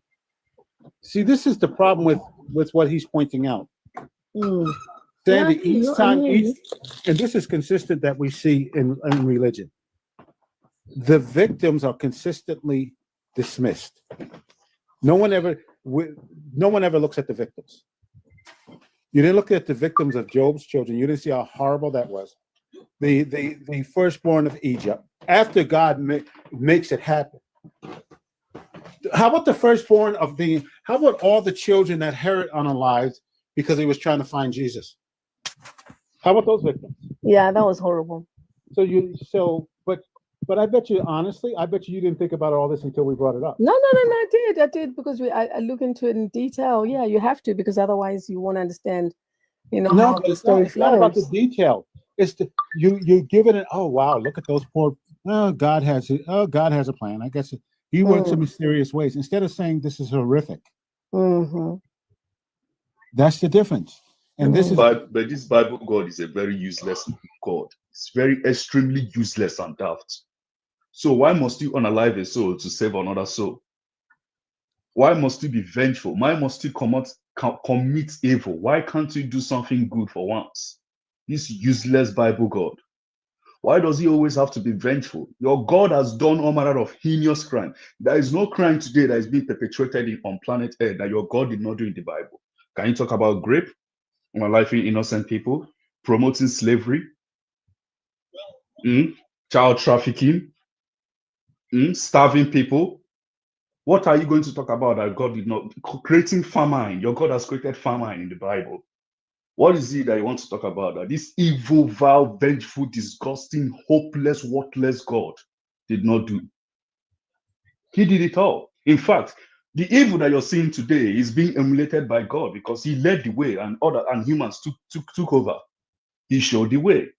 See, this is the problem with what he's pointing out. Sandy, and this is consistent that we see in religion. The victims are consistently dismissed. No one ever looks at the victims. You didn't look at the victims of Job's children. You didn't see how horrible that was. The firstborn of Egypt, after God makes it happen. How about the firstborn of how about all the children that Herod unalived because he was trying to find Jesus? How about those victims? Yeah, that was horrible. But I bet you, honestly, you didn't think about all this until we brought it up. No, I did because I look into it in detail. Yeah, you have to, because otherwise you won't understand, how the story it's not about the flows. detail. It's you give it an, oh wow, look at those poor. Oh, God has it. Oh, God has a plan. I guess He works in mysterious ways. Instead of saying this is horrific, that's the difference. And this is. But this Bible God is a very useless God. It's very extremely useless and daft. So why must you unalive a soul to save another soul? Why must you be vengeful? Why must you commit evil? Why can't you do something good for once? This useless Bible God. Why does he always have to be vengeful? Your God has done all manner of heinous crime. There is no crime today that is being perpetrated on planet Earth that your God did not do in the Bible. Can you talk about rape, unaliving innocent people, promoting slavery, child trafficking, starving people? What are you going to talk about that God did not? Creating famine. Your God has created famine in the Bible. What is it that you want to talk about? That this evil, vile, vengeful, disgusting, hopeless, worthless God did not do. He did it all. In fact, the evil that you're seeing today is being emulated by God because he led the way and humans took over. He showed the way.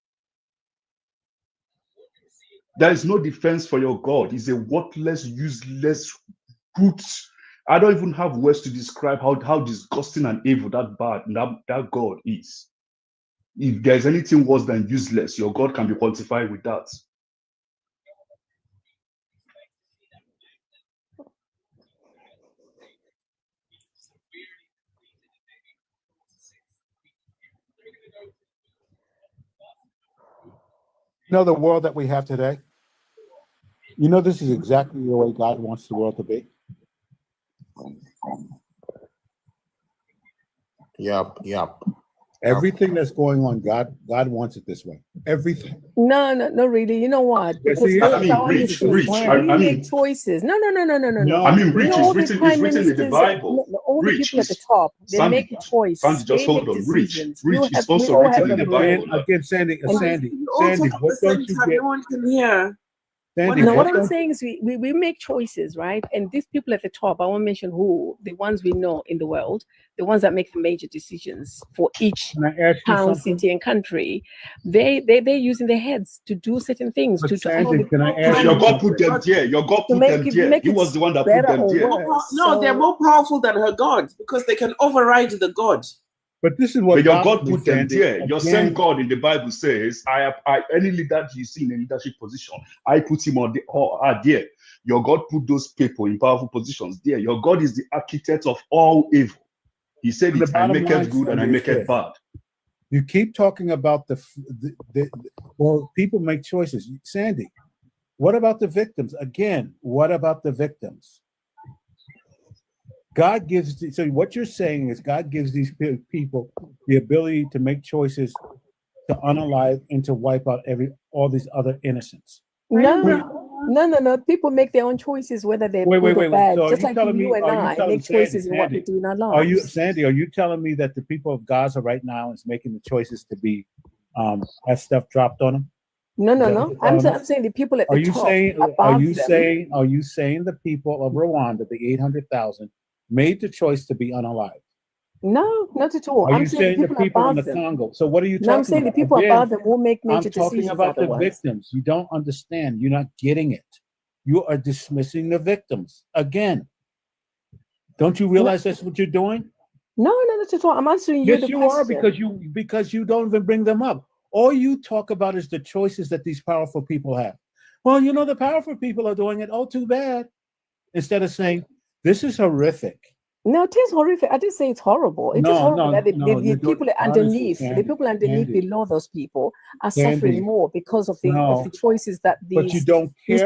There is no defense for your God. He's a worthless, useless, brute. I don't even have words to describe how disgusting and evil that God is. If there's anything worse than useless, your God can be quantified with that. The world that we have today, this is exactly the way God wants the world to be. Yep. Everything that's going on, God wants it this way. Everything. No, really. You know what? Yes, Because Rich. we make choices. No. I mean, Rich is written in the Bible. All the people at the top, they make a choice. Sandy, just hold on. Rich is also written in the Bible. Again, Sandy, what don't you get? No one can hear. What I'm saying is we make choices, right? And these people at the top, I won't mention who, the ones we know in the world, the ones that make the major decisions for each town, city, and country, they're using their heads to do certain things. Can I ask your God put them there. Your God put them there. He was the one that put them there. No, they're more powerful than her God because they can override the God. But this is what your God put them there. Your same God in the Bible says, I any leader you see in a leadership position, I put him on there. your God put those people in powerful positions there. Your God is the architect of all evil. He said, And the I bottom make line, it good and I Sandy, make is it this. bad. You keep talking about well, people make choices. Sandy, what about the victims? Again, what about the victims? God gives, so what you're saying is God gives these people the ability to make choices to unalive and to wipe out all these other innocents. No. People make their own choices, whether they're good or bad. So Just like you and I make choices in what we do in our lives. Sandy, are you telling me that the people of Gaza right now is making the choices to be have stuff dropped on them? No. I'm saying the people at the top. Are you saying the people of Rwanda, the 800,000, made the choice to be unalived? No, not at all. I'm saying the people in the Congo. So what are you talking about? I'm saying the people above them will make major decisions. I'm talking about the victims. You don't understand. You're not getting it. You are dismissing the victims again. Don't you realize that's what you're doing? No, not at all. I'm answering you. Yes, you are, because you don't even bring them up. All you talk about is the choices that these powerful people have. Well, the powerful people are doing it. Oh, too bad. Instead of saying, this is horrific. No, it is horrific. I didn't say it's horrible. It's just horrible that the people underneath, below those people are suffering more because of the choices that these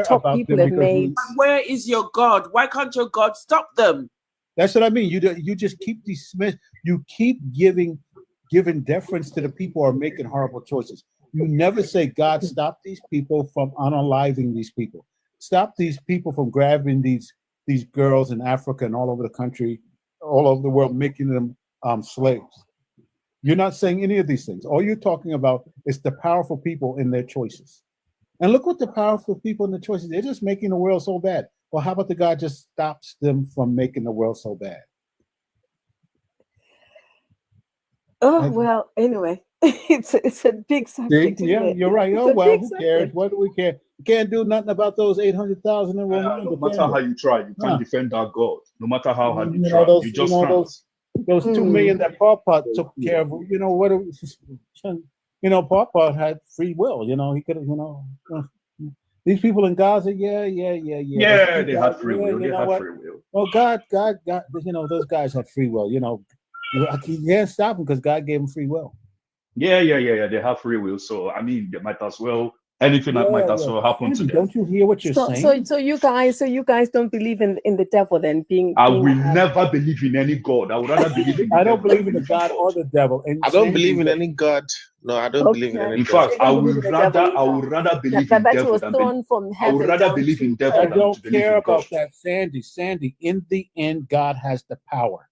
top people have made. Where is your God? Why can't your God stop them? That's what I mean. You just keep you keep giving deference to the people who are making horrible choices. You never say, God, stop these people from unaliving these people. Stop these people from grabbing these girls in Africa and all over the country, all over the world, making them slaves. You're not saying any of these things. All you're talking about is the powerful people in their choices. And look what the powerful people in the choices, they're just making the world so bad. Well, how about the God just stops them from making the world so bad? Oh, well, anyway, it's a big subject. Yeah, you're right. Oh, well, who cares? What do we care? You can't do nothing about those 800,000 in Rwanda. No matter how you try, you can't defend that God. No matter how hard you try, you just can't. Those 2 million that Paul Pot took care of, Paul Pot had free will. He could have, these people in Gaza, yeah. Yeah, they had free will. They had free will. Well, God, those guys had free will. You can't stop them because God gave them free will. Yeah. They have free will. So I mean, they might as well. Anything that might as well happen to them. Don't you hear what you're saying? So you guys don't believe in the devil then I will never believe in any God. I would rather believe in I don't believe in the God or the devil. And I don't believe in any God. No, I don't believe in any In fact, I would rather believe in devil was thrown from heaven. I would rather believe in devil. I don't care about that, Sandy. Sandy, in the end, God has the power.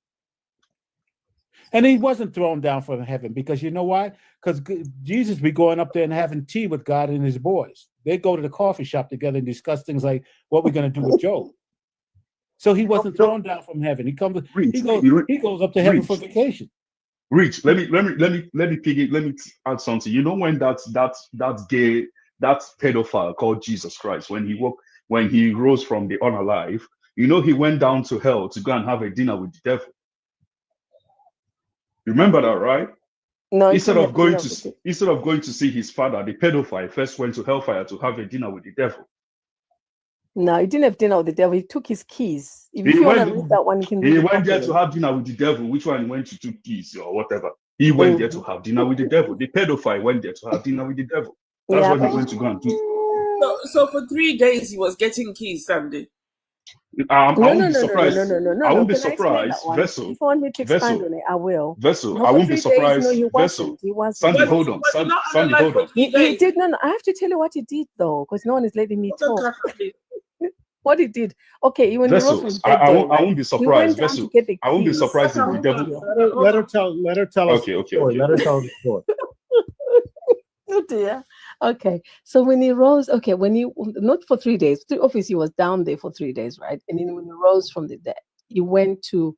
And he wasn't thrown down from heaven because you know why? Because Jesus be going up there and having tea with God and his boys. They go to the coffee shop together and discuss things like what we're going to do with Job. So he wasn't thrown down from heaven. He goes up to heaven for vacation. Rich, let me add something. You know when that pedophile called Jesus Christ, when he rose from the unalive, he went down to hell to go and have a dinner with the devil. Remember that, right? No. Instead of going to see his father, the pedophile first went to hellfire to have a dinner with the devil. No, he didn't have dinner with the devil. He took his keys. If you want to read that one, you can read it. He went there to have dinner with the devil. Which one he went to took keys or whatever? He went there to have dinner with the devil. The pedophile went there to have dinner with the devil. That's what he went to go and do. So for 3 days he was getting keys, Sandy. I won't be surprised. No. I won't be surprised. Vessel. If you want me to expand on it, I will. Vessel. I won't be surprised. No, he wasn't. Sandy, hold on. Sandy, hold on. He did. No. I have to tell you what he did though, because no one is letting me talk. What he did. Okay, when he rose from bed, I won't be surprised. Vessel. I won't be surprised if the devil. Let her tell us. Okay. Let her tell the story. Oh dear. Okay, so when he rose, not for 3 days. Obviously, he was down there for 3 days, right? And then when he rose from the dead, he went to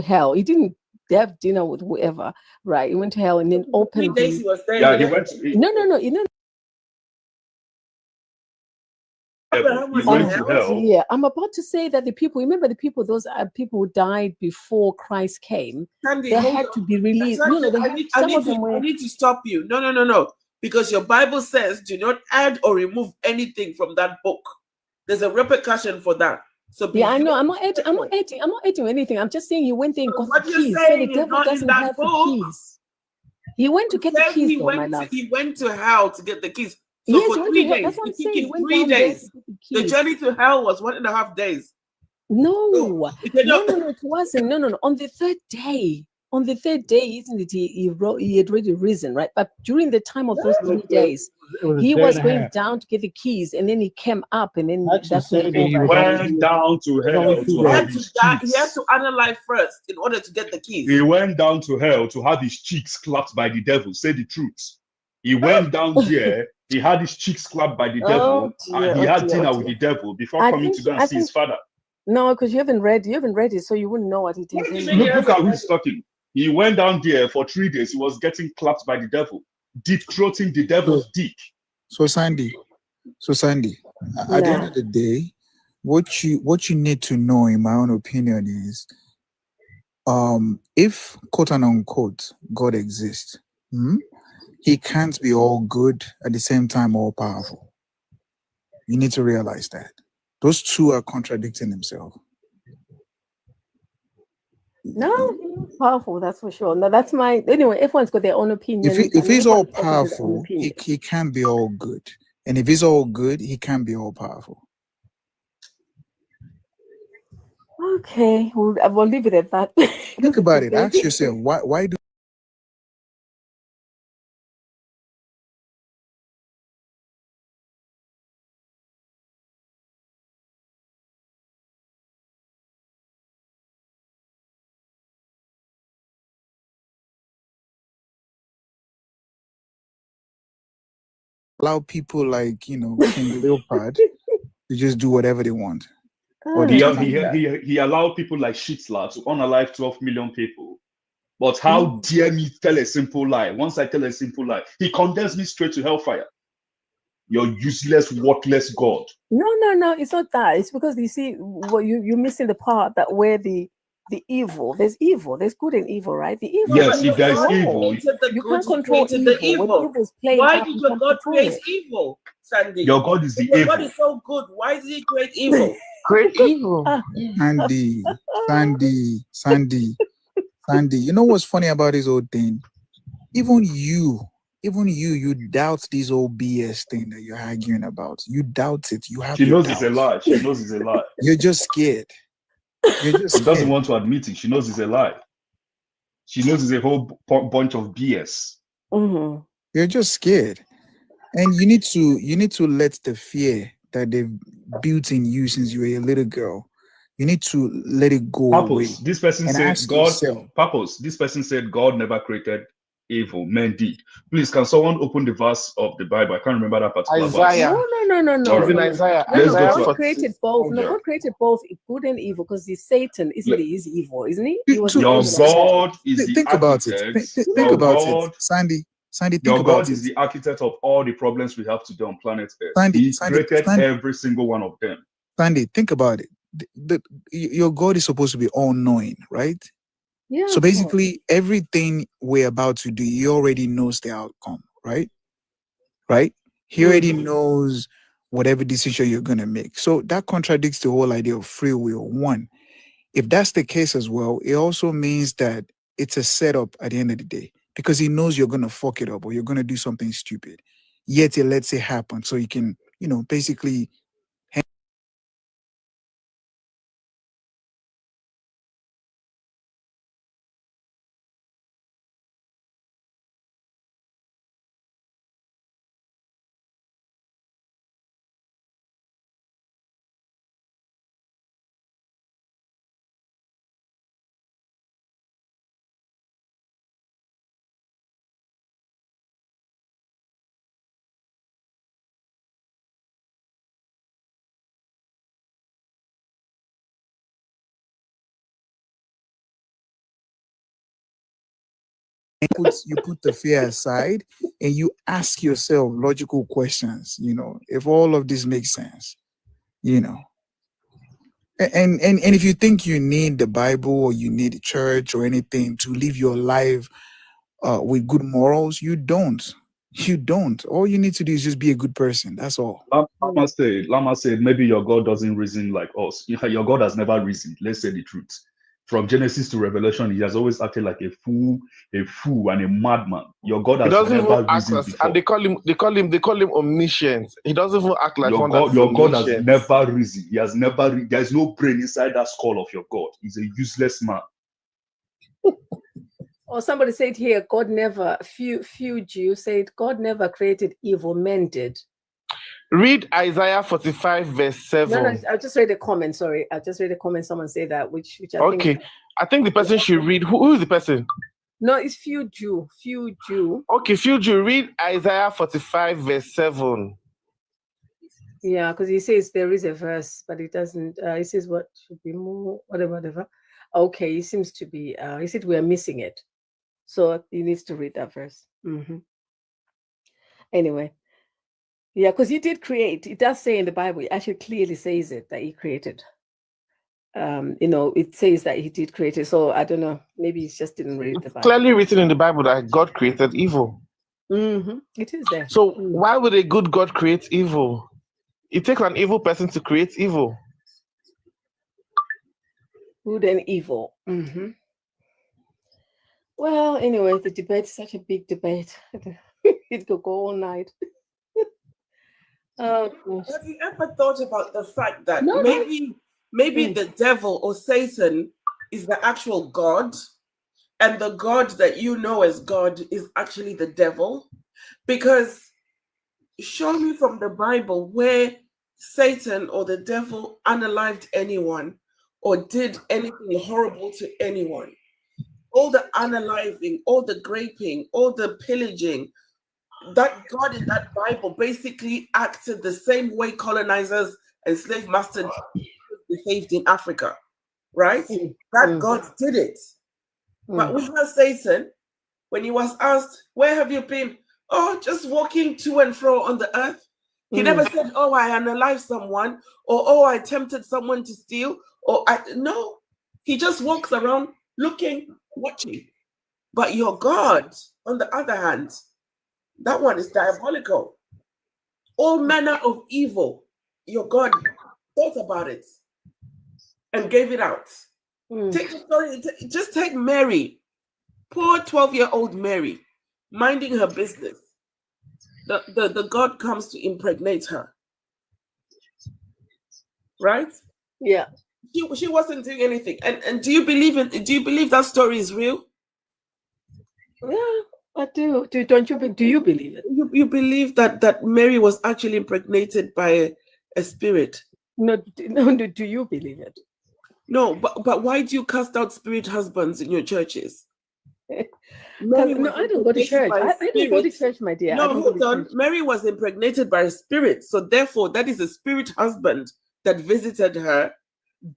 hell. He didn't have dinner with whoever, right? He went to hell and then opened. 3 days he was there. Yeah, he went. No. Yeah, I'm about to say that the people, remember those people who died before Christ came, Sandy, they had to be released. I need to stop you. No. because your Bible says do not add or remove anything from that book. There's a repercussion for that. So yeah, I know. I'm not adding anything. I'm just saying he went there and got the keys. So the devil doesn't have the keys. He went to get the keys, though, my love. He went to hell to get the keys. So yes, for 3 days, that's what I'm saying. he went 3 days. The journey to hell was 1.5 days. No, it wasn't. No. On the third day, isn't it? He had already risen, right? But during the time of those 3 days, he was going down to get the keys, and then he came up, and then that's when he went down to hell he had to analyze first in order to get the keys. He went down to hell to have his cheeks clapped by the devil. Say the truth. He went down there. He had his cheeks clapped by the devil, and he had dinner with the devil before coming to go and see his father. No, because you haven't read it, so you wouldn't know what it is. Look at who's talking. He went down there for 3 days. He was getting clapped by the devil, deep throating the devil's dick. So Sandy, at the end of the day, what you need to know, in my own opinion, is if quote and unquote God exists, he can't be all good at the same time all powerful. You need to realize that. Those two are contradicting themselves. No, he's powerful, that's for sure. No, that's my anyway. Everyone's got their own opinion. If he's all powerful, he can't be all good. And if he's all good, he can't be all powerful. Okay, we'll leave it at that. Think about it. Ask yourself, why do allow people like King Leopard to just do whatever they want? He allowed people like Shitla to unalive 12 million people. But how dare me tell a simple lie? Once I tell a simple lie, he condemns me straight to hellfire. You're useless, worthless God. No, it's not that. It's because you see, you're missing the part that where the evil, there's good and evil, right? The evil. Yes, if there's evil, you can't control the evil. Why did your God create evil, Sandy? Your God is the evil. Your God is so good. Why did he create evil? Great evil. Sandy. You know what's funny about this whole thing? Even you doubt this old BS thing that you're arguing about. You doubt it. You have. She knows it's a lie. She knows it's a lie. You're just scared. She doesn't want to admit it. She knows it's a lie. She knows it's a whole bunch of BS. Mm-hmm. You're just scared, and you need to let the fear that they've built in you since you were a little girl. You need to let it go away. This person said God. This person said God never created evil, men did. Please, can someone open the verse of the Bible? I can't remember that particular Isaiah. verse. No. Even Isaiah. God created both. No, God created both good and evil because he's Satan, isn't he? He's evil, isn't he? Your God is think the about architect. it. Think about it, Sandy. Your God is the architect of all the problems we have today on planet Earth. He created every single one of them. Sandy, think about it. Your God is supposed to be all-knowing, right? Yeah. So basically, everything we're about to do, he already knows the outcome, right? Right? He already knows whatever decision you're going to make. So that contradicts the whole idea of free will. One, if that's the case as well, it also means that it's a setup at the end of the day because he knows you're going to fuck it up or you're going to do something stupid. Yet he lets it happen so he can, basically. You put the fear aside and you ask yourself logical questions, if all of this makes sense, and if you think you need the Bible or you need the church or anything to live your life with good morals, you don't. You don't. All you need to do is just be a good person. That's all. Lama said, maybe your God doesn't reason like us. Your God has never reasoned. Let's say the truth. From Genesis to Revelation, he has always acted like a fool, and a madman. Your God He has doesn't never even act reasoned like, before. and they call him omniscient. He doesn't even act like one that's Your God has omniscient. never reasoned. He has never. There's no brain inside that skull of your God. He's a useless man. Or somebody said here, God never. Few Jews said God never created evil. Men did. Read Isaiah 45 verse 7. No, I just read a comment. Sorry, I just read a comment. Someone said that, which I think. Okay, I think the person should read. Who is the person? No, it's few Jew. Okay, few Jew. Read Isaiah 45 verse 7. Yeah, because he says there is a verse, but it doesn't. He says what should be more, whatever. Okay, he seems to be. He said we are missing it, so he needs to read that verse. Anyway, yeah, because he did create. It does say in the Bible. It actually clearly says it that he created. It says that he did create it. So I don't know. Maybe he just didn't read the Bible. Clearly written in the Bible that God created evil. It is there. So why would a good God create evil? It takes an evil person to create evil. Good and evil. Well, anyway, the debate is such a big debate. It could go all night. Have you ever thought about the fact that maybe the devil or Satan is the actual God, and the God that you know as God is actually the devil? Because show me from the Bible where Satan or the devil unalived anyone or did anything horrible to anyone. All the unaliving, all the raping, all the pillaging, that God in that Bible basically acted the same way colonizers and slave masters behaved in Africa, right? That God did it. But we have Satan, when he was asked, where have you been? Oh, just walking to and fro on the earth. He never said, oh, I unalived someone, or oh, I tempted someone to steal, no. He just walks around looking, watching. But your God, on the other hand, that one is diabolical. All manner of evil, your God thought about it and gave it out. Take the story, just take Mary, poor 12-year-old Mary, minding her business. The God comes to impregnate her. Right? Yeah. She wasn't doing anything. And do you believe that story is real? Yeah, I do. Don't you? Do you believe it? You believe that Mary was actually impregnated by a spirit? No. Do you believe it? No, but why do you cast out spirit husbands in your churches? No, I don't go to church. I don't go to church, my dear. No, hold on. Mary was impregnated by a spirit, so therefore that is a spirit husband that visited her,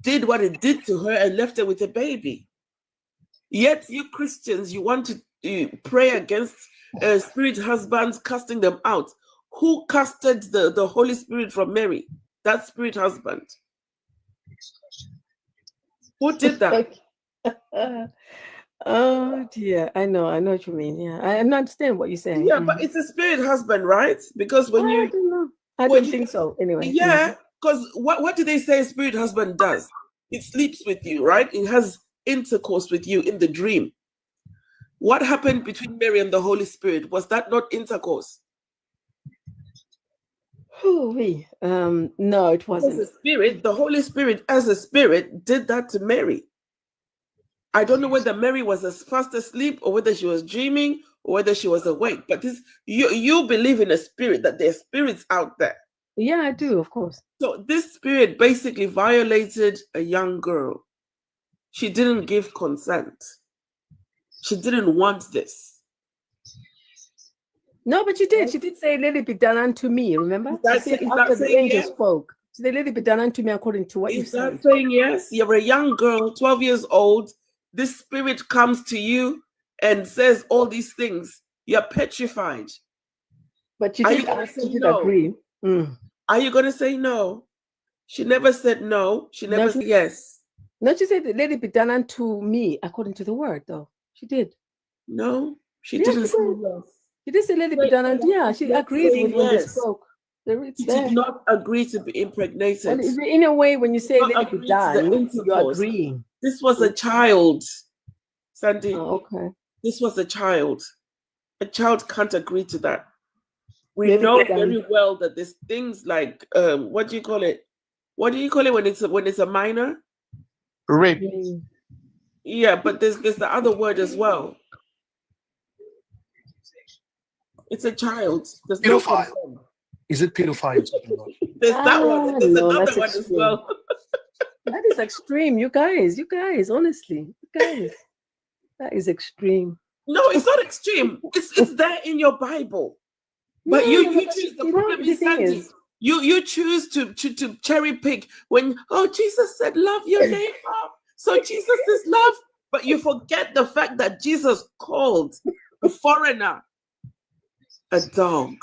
did what it did to her, and left her with a baby. Yet you Christians, you want to pray against spirit husbands, casting them out. Who casted the Holy Spirit from Mary? That spirit husband. Who did that? Oh dear, I know what you mean. Yeah, I understand what you're saying. Yeah, but it's a spirit husband, right? Because when I don't know. I don't think so. Anyway. Yeah, because what do they say a spirit husband does? It sleeps with you, right? It has intercourse with you in the dream. What happened between Mary and the Holy Spirit? Was that not intercourse? No, it wasn't. As a spirit, the Holy Spirit as a spirit did that to Mary. I don't know whether Mary was fast asleep or whether she was dreaming or whether she was awake. But you believe in a spirit, that there are spirits out there. Yeah, I do, of course. So this spirit basically violated a young girl. She didn't give consent. She didn't want this. No, but she did. She did say, "Let it be done unto me." Remember? She said after the angel spoke, she said, "Let it be done unto me according to what you said." Is that saying yes? You're a young girl, 12 years old. This spirit comes to you and says all these things. You're petrified. But she did agree. Are you going to say no? She never said no. She never said yes. No, she said, "Let it be done unto me according to the word," though. She did. No, she didn't say yes. She did say let it be done, and yeah, she agreed with when they spoke. She did not agree to be impregnated. Well, in a way, when you say let it be done, you're agreeing. This was a child, Sandy. Oh, okay. This was a child. A child can't agree to that. We know very well that there's things like what do you call it? What do you call it when it's a minor? Rape. Yeah, but there's the other word as well. It's a child. There's no consent. Is it pedophile? There's that one. There's another one as well. That is extreme, you guys, honestly, you guys. That is extreme. No, it's not extreme. It's there in your Bible. But you choose. The problem is, Sandy, you choose to cherry pick when Jesus said love your neighbor. So Jesus is love. But you forget the fact that Jesus called a foreigner a dog.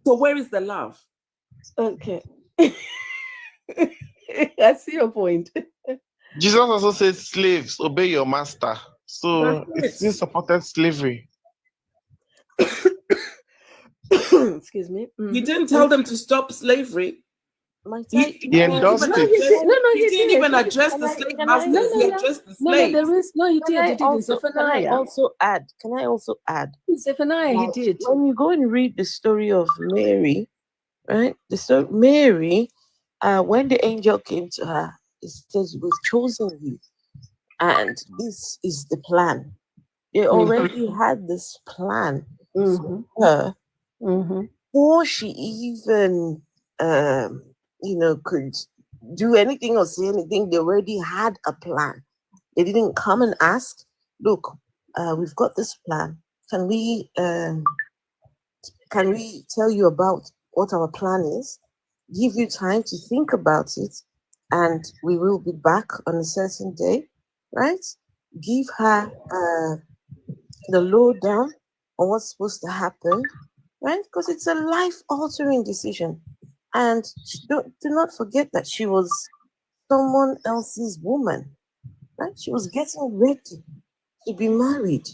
So where is the love? Okay. I see your point. Jesus also said slaves, obey your master. So it's still supported slavery. Excuse me. He didn't tell them to stop slavery. He endorsed it. He didn't even address the slave masters. He addressed the slaves. He did. Can I also add? Zephaniah, he did. When you go and read the story of Mary, right? The story Mary, when the angel came to her, it says, "We've chosen you, and this is the plan." They already had this plan for her before she even, could do anything or say anything. They already had a plan. They didn't come and ask, "Look, we've got this plan. Can we tell you about what our plan is? Give you time to think about it, and we will be back on a certain day," right? Give her the lowdown on what's supposed to happen, right? Because it's a life-altering decision. And do not forget that she was someone else's woman, right? She was getting ready to be married.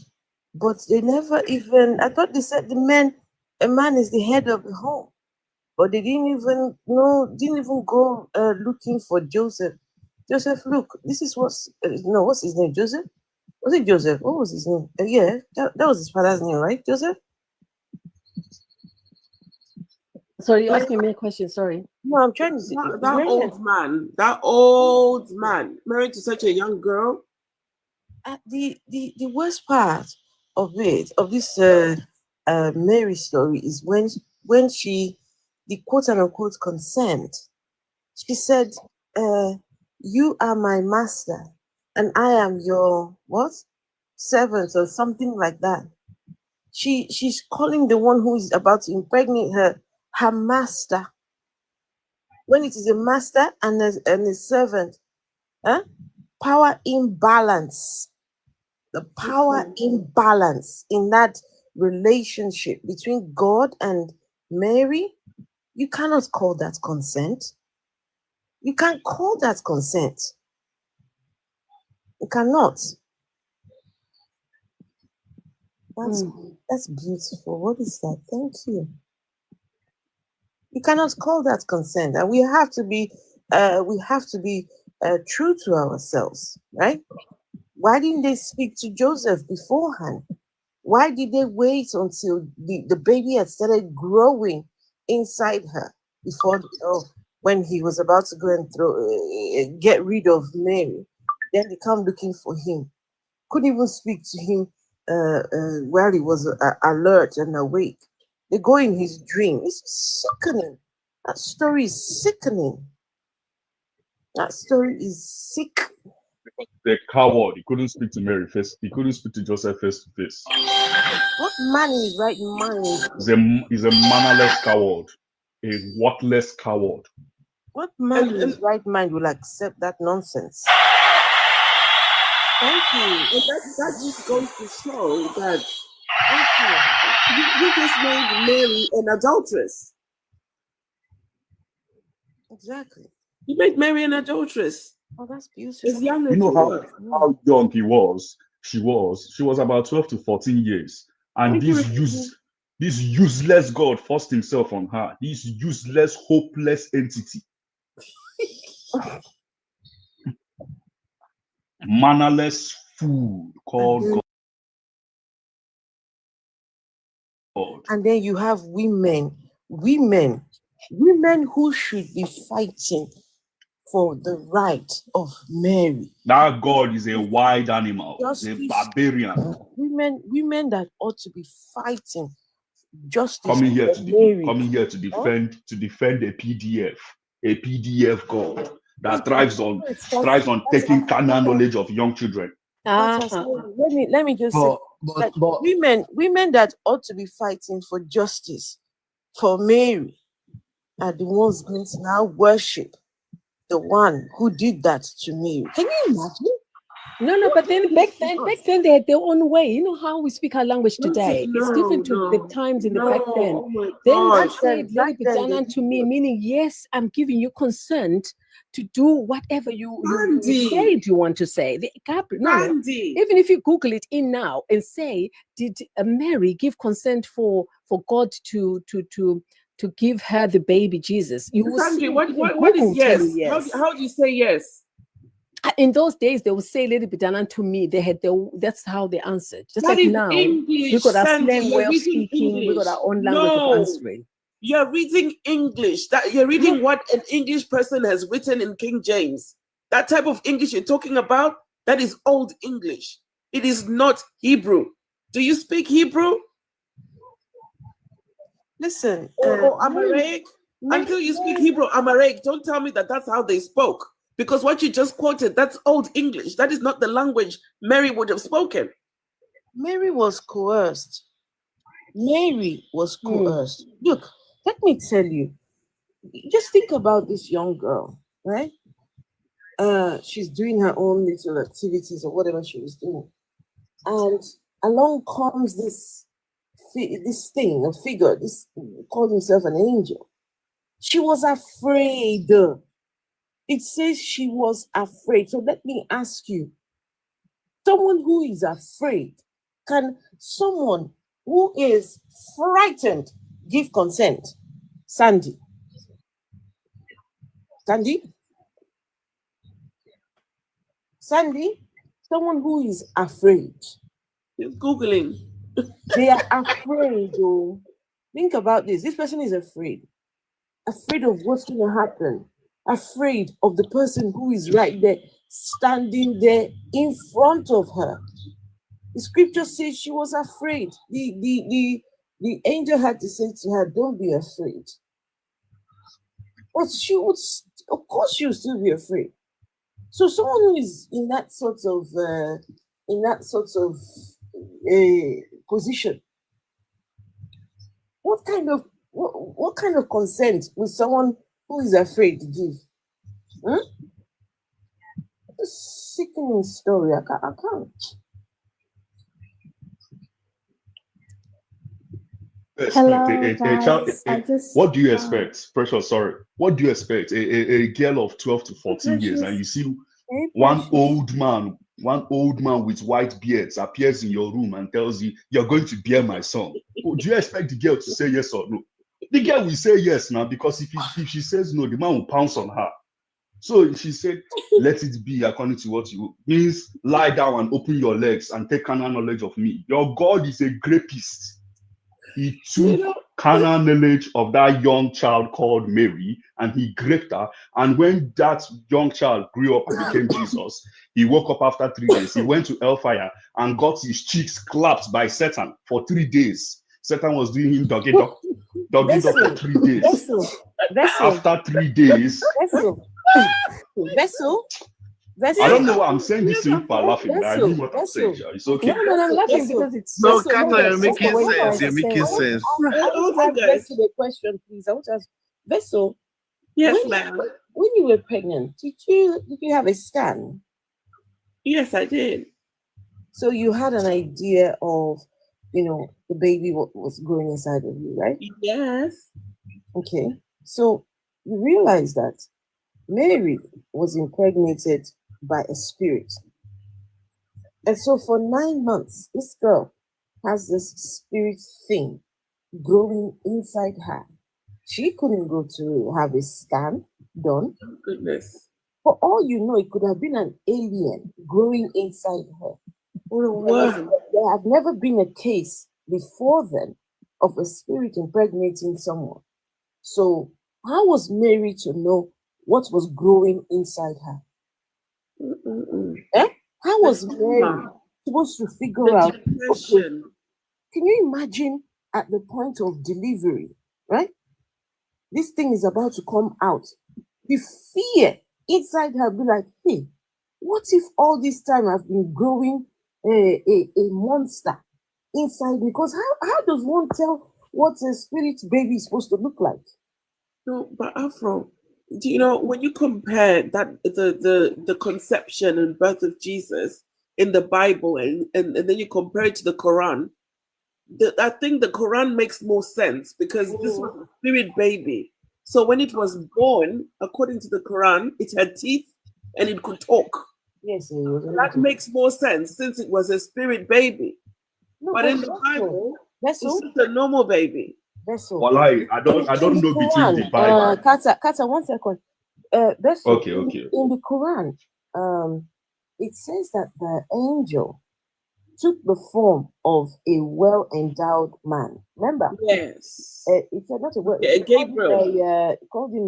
But they never even, I thought they said a man is the head of the home. But they didn't even go looking for Joseph. Joseph, look, this is what's his name? Joseph? Was it Joseph? What was his name? Yeah, that was his father's name, right? Joseph? Sorry, you're asking me a question, sorry. No, I'm trying to see. That old man married to such a young girl. The worst part of this Mary story is when she, the quote unquote consent, she said, "You are my master and I am your what? Servant," or something like that. She's calling the one who is about to impregnate her master. When it is a master and a servant, power imbalance. The power imbalance in that relationship between God and Mary, you cannot call that consent. You can't call that consent. You cannot. That's beautiful. What is that? Thank you. You cannot call that consent, and we have to be true to ourselves, right? Why didn't they speak to Joseph beforehand? Why did they wait until the baby had started growing inside her before when he was about to go and get rid of Mary? Then they come looking for him. Couldn't even speak to him while he was alert and awake. They go in his dream. It's sickening. That story is sickening. That story is sick. The coward. He couldn't speak to Mary face. He couldn't speak to Joseph face to face. What man in his right mind? He's a mannerless coward. A worthless coward. What man in his right mind will accept that nonsense? Thank you. And that just goes to show that you just made Mary an adulteress. Exactly. You made Mary an adulteress. Oh, that's beautiful. As young as You know how young he was. She was about 12 to 14 years. And this useless God forced himself on her. This useless, hopeless entity. Mannerless fool called God. And then you have women who should be fighting for the right of Mary. That God is a wild animal, he's a barbarian. Women that ought to be fighting justice Coming here for Mary. to defend a PDF God that thrives on taking carnal knowledge of young children. Let me just say that women that ought to be fighting for justice for Mary are the ones going to now worship the one who did that to Mary. Can you imagine? No, but then back then they had their own way. You know how we speak our language today. It's different to the times in the back then. Then she said, "Let it be done unto me," meaning, yes, I'm giving you consent to do whatever you said you want to say. Even if you Google it in now and say, did Mary give consent for God to give her the baby Jesus? You will see. What is yes? How do you say yes? In those days, they would say, "Let it be done unto me." They had that's how they answered. Just that like now, English, we got our Sandy, slang way of speaking. We got our own language of answering. You're reading English. That you're reading what an English person has written in King James. That type of English you're talking about, that is Old English. It is not Hebrew. Do you speak Hebrew? Listen, or Amharic? Until you speak Hebrew, Amharic, don't tell me that that's how they spoke. Because what you just quoted, that's Old English. That is not the language Mary would have spoken. Mary was coerced. Look, let me tell you. Just think about this young girl, right? She's doing her own little activities or whatever she was doing. And along comes this thing, a figure, this called himself an angel. She was afraid. It says she was afraid. So let me ask you, someone who is afraid, can someone who is frightened give consent? Sandy? Someone who is afraid. He's Googling. They are afraid. Oh. Think about this. This person is afraid. Afraid of what's going to happen. Afraid of the person who is right there, standing there in front of her. The scripture says she was afraid. The angel had to say to her, "Don't be afraid." But she would, of course, she would still be afraid. So someone who is in that sort of position, what kind of consent will someone who is afraid to give? A sickening story. I can't. Hello, what do you expect? Precious, sorry. What do you expect? A girl of 12 to 14 years, and you see one old man with white beards appears in your room and tells you, "You're going to bear my son." Do you expect the girl to say yes or no? The girl will say yes now, because if she says no, the man will pounce on her. So she said, "Let it be according to what you means. Lie down and open your legs and take carnal knowledge of me." Your God is a grapist. He took carnal knowledge of that young child called Mary, and he graped her. And when that young child grew up and became Jesus, he woke up after 3 days. He went to hellfire and got his cheeks clapped by Satan for 3 days. Satan was doing him doggy dog for 3 days. After 3 days, I don't know why I'm saying this to you for laughing, but I mean what I'm saying. It's okay. No, I'm laughing because it's no, Kata, you're making sense. You're making sense. I want to ask Vessel a question, please. I want to ask Vessel. Yes, ma'am. When you were pregnant, did you have a scan? Yes, I did. So you had an idea of, the baby was growing inside of you, right? Yes. Okay. So you realize that Mary was impregnated by a spirit. And so for 9 months, this girl has this spirit thing growing inside her. She couldn't go to have a scan done. Oh, goodness. For all you know, it could have been an alien growing inside her. There have never been a case before then of a spirit impregnating someone. So how was Mary to know what was growing inside her? Eh? How was Mary supposed to figure out? Okay, can you imagine at the point of delivery, right? This thing is about to come out. The fear inside her be like, hey, what if all this time I've been growing a monster inside me? Because how does one tell what a spirit baby is supposed to look like? No, but Afro, do you know when you compare that the conception and birth of Jesus in the Bible and then you compare it to the Quran, I think the Quran makes more sense because this was a spirit baby. So when it was born, according to the Quran, it had teeth and it could talk. Yes, that makes more sense since it was a spirit baby. No, but in the Bible, it's just a normal baby. Vessel. Well, I don't know between the Bible. Kata, 1 second. Vessel, Okay. in the Quran, it says that the angel took the form of a well-endowed man. Remember? Yes. It's not a Gabriel. Called him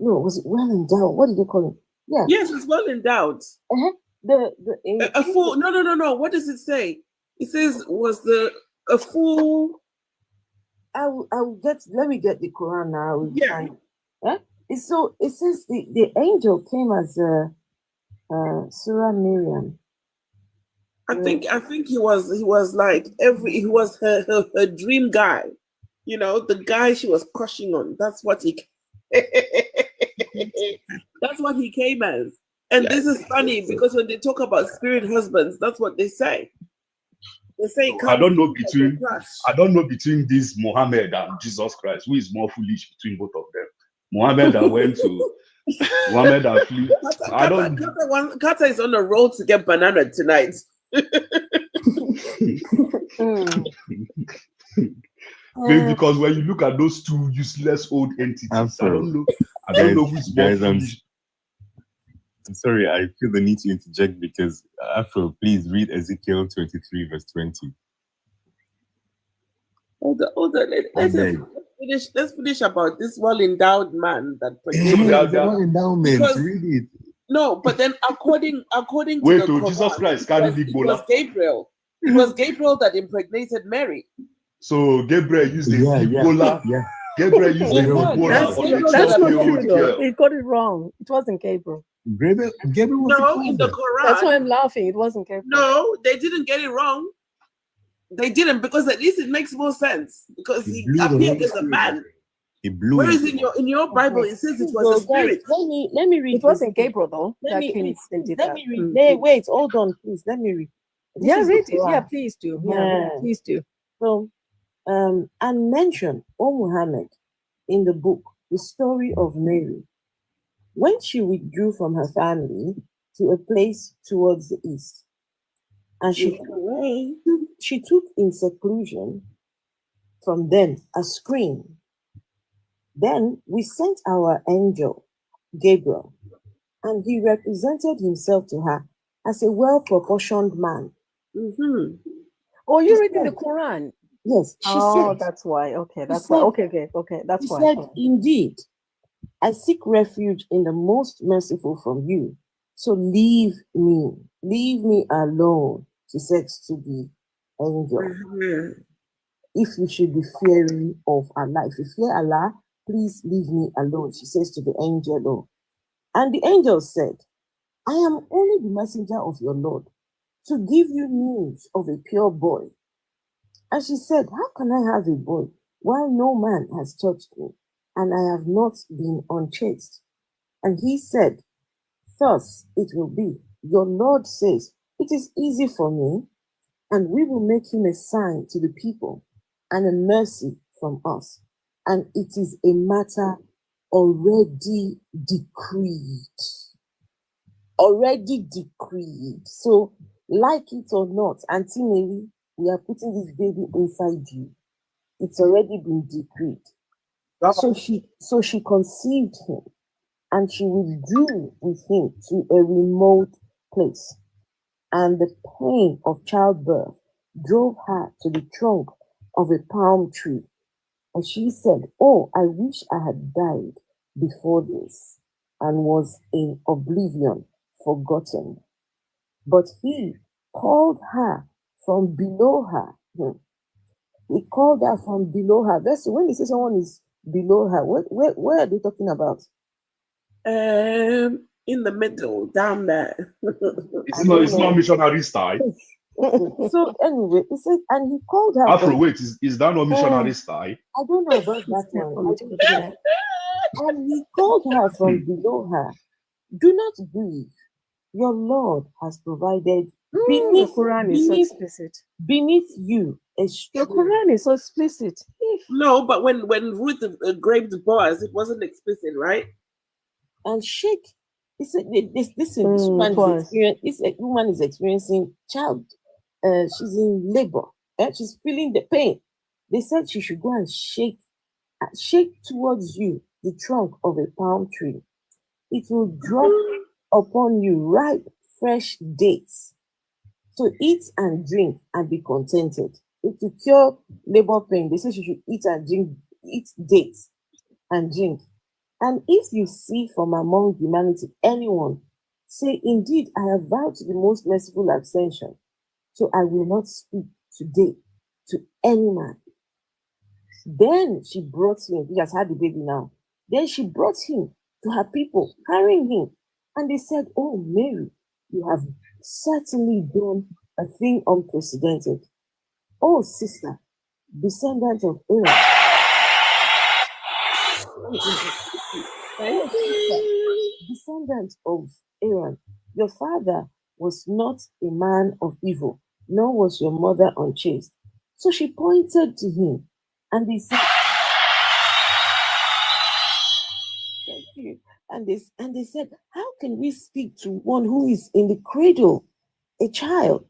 no, was it well-endowed? What did they call him? Yeah. Yes, it's well-endowed. A fool. No. What does it say? It says a fool. I will get. Let me get the Quran now. Yeah. It says the angel came as Surah Miriam. I think he was like he was her dream guy. You know, the guy she was crushing on. That's what he came as. And this is funny because when they talk about spirit husbands, that's what they say. They say I don't know between this Muhammad and Jesus Christ, who is more foolish between both of them. Muhammad that went to Muhammad that flew. Kata is on the road to get banana tonight. Maybe because when you look at those two useless old entities, I don't know who's more foolish. I'm sorry, I feel the need to interject because Afro, please read Ezekiel 23 verse 20. Hold on. Let's finish about this well-endowed man that endowment. Read it. No, but then according to Wait, the Quran, Jesus Christ carried big bola. It was Gabriel. It was Gabriel that impregnated Mary. So Gabriel used the big bola. Yeah. Gabriel used the big bola. That's not true though. He got it wrong. It wasn't Gabriel. Gabriel was in the Quran. That's why I'm laughing. It wasn't Gabriel. No, they didn't get it wrong. They didn't, because at least it makes more sense because he appeared as a man. He blew. Whereas in your Bible it says it was a spirit. Let me read. It wasn't Gabriel though. Let me read. Wait, hold on, please. Let me read. Read it. Yeah, please do. Please do. So, and mention Muhammad in the book, the story of Mary, when she withdrew from her family to a place towards the east, and she took in seclusion from them a screen. Then we sent our angel Gabriel, and he represented himself to her as a well-proportioned man. Mm-hmm. Oh, you're reading the Quran? Yes. She said, that's why. Okay, that's why. Okay. That's why. She said, indeed, I seek refuge in the most merciful from you. So leave me alone, she said to the angel. Mm-hmm. If you should be fearing of Allah, if you fear Allah, please leave me alone, she says to the angel. And the angel said, I am only the messenger of your Lord to give you news of a pure boy. And she said, how can I have a boy while no man has touched me, and I have not been unchaste? And he said, thus it will be. Your Lord says, it is easy for me, and we will make him a sign to the people and a mercy from us. And it is a matter already decreed. Already decreed. decreed. So, like it or not, Auntie Mary, we are putting this baby inside you. It's already been decreed. So she conceived him, and she withdrew with him to a remote place. And the pain of childbirth drove her to the trunk of a palm tree. And she said, "Oh, I wish I had died before this," and was in oblivion, forgotten. But he called her from below her. He called her from below her. That's when they say someone is below her. Where are they talking about? In the middle, down there. It's not missionary style. So anyway, he said, and he called her. Afro, wait, is that not missionary style? I don't know about that one. And he called her from below her. "Do not grieve. Your Lord has provided The Quran is so explicit. beneath you a The stream." Quran is so explicit. No, but when Ruth graved Boaz, it wasn't explicit, right? And Sheikh, he said, "Listen, this woman is experiencing child. She's in labor. She's feeling the pain. They said she should go and shake towards you the trunk of a palm tree. It will drop upon you ripe, fresh dates. So eat and drink and be contented." To cure labor pain, they say she should eat dates and drink. "And if you see from among humanity anyone, say, indeed, I have vowed to the most merciful abstention, so I will not speak today to any man." Then she brought him, he has had the baby now. Then she brought him to her people, carrying him. And they said, "Oh, Mary, you have certainly done a thing unprecedented. Oh, sister, descendant of Aaron." Descendant of Aaron, your father was not a man of evil, nor was your mother unchaste. So she pointed to him, and they said, "Thank you." And they said, "How can we speak to one who is in the cradle, a child?"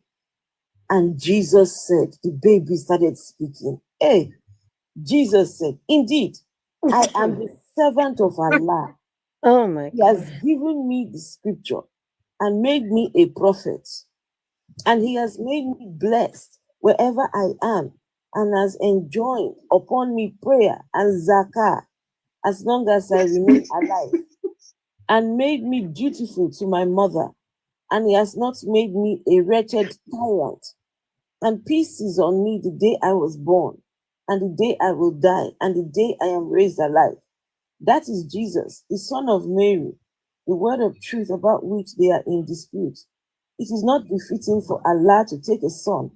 And Jesus said, the baby started speaking. Hey, Jesus said, "Indeed, I am the servant of Allah. Oh my God. He has given me the scripture and made me a prophet. And he has made me blessed wherever I am, and has enjoined upon me prayer and zakah as long as I remain alive, and made me dutiful to my mother, and he has not made me a wretched tyrant. And peace is on me the day I was born, and the day I will die, and the day I am raised alive. That is Jesus, the son of Mary, the word of truth about which they are in dispute. It is not befitting for Allah to take a son."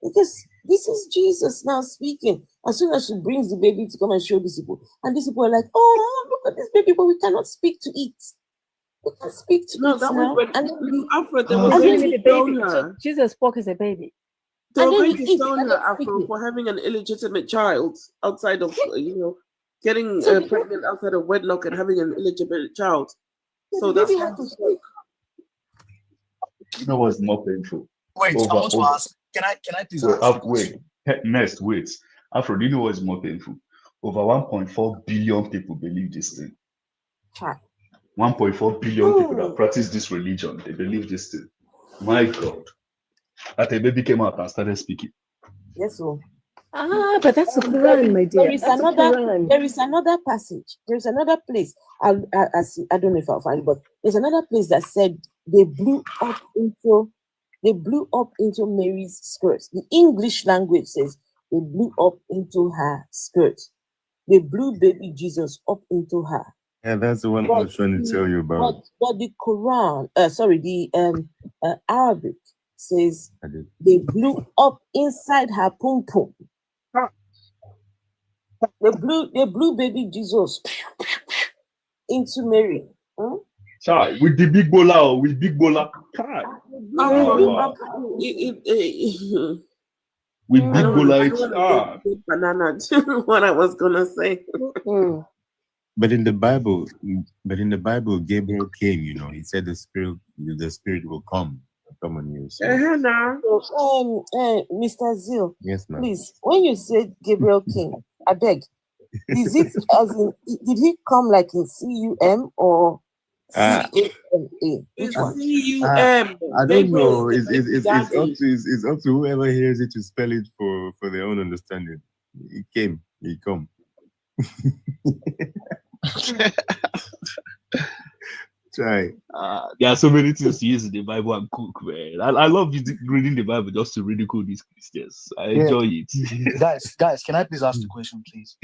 Because this is Jesus now speaking. As soon as she brings the baby to come and show these people, and these people are like, "Oh, look at this baby, but we cannot speak to it. We can speak to No, it that now." was when And Afro, they were And going then to the stone baby. So her. Jesus spoke as a baby. They were then going he to eats, stone and her, then Afro, speaking. for having an illegitimate child outside of, getting So the pregnant outside of wedlock and having an illegitimate child. so So the that's baby how had to this speak. works. You know what's more painful? Wait, I want to ask. Can I please ask a question? Wait. Afro, do you know what's more painful? Over 1.4 billion people believe this thing. 1.4 billion people that practice this religion, they believe this thing. My God. That a baby came out and started speaking. Yes, sir. But that's the Quran, my dear. There is That's the Quran. there is another passage. There is another place. I don't know if I'll find it, but there's another place that said they blew up into Mary's skirt. The English language says they blew up into her skirt. They blew baby Jesus up into her. Yeah, that's the one I was trying to tell you about. But the Quran, the Arabic says they blew up inside her pum pum. They blew baby Jesus into Mary. Chai, with the big bola, with bola. With big bola, banana. What I was gonna say. But in the Bible, Gabriel came. You know, he said the spirit will come on you. So. Mr. Zeal, Yes, ma'am. please, when you said Gabriel came, I beg, is it as in, did he come like in CUM or CAMA? Which one? I don't know. It's up to whoever hears it to spell it for their own understanding. He came. He come. Try. There are so many things to use in the Bible and cook, man. I love reading the Bible just to ridicule these Christians. I enjoy it. guys, can I please ask the question, please?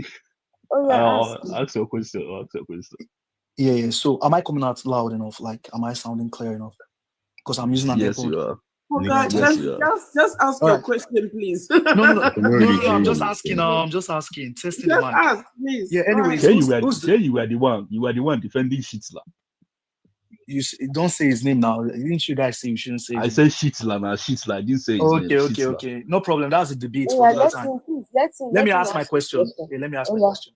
Oh yeah, ask your question. Yeah. So, am I coming out loud enough? Like, am I sounding clear enough? Because I'm using an Yes, AirPod. you are. Oh God, just ask your question, please. No. I'm just asking. Testing the mic. Ask, please. Yeah. Anyways, you were the one. You were the one defending Hitler. You don't say his name now. Didn't you guys say you shouldn't say? I said Hitler now. Hitler. I didn't say his name. Okay. No problem. That's a debate for the other time. Let me ask my question. Let me ask my question.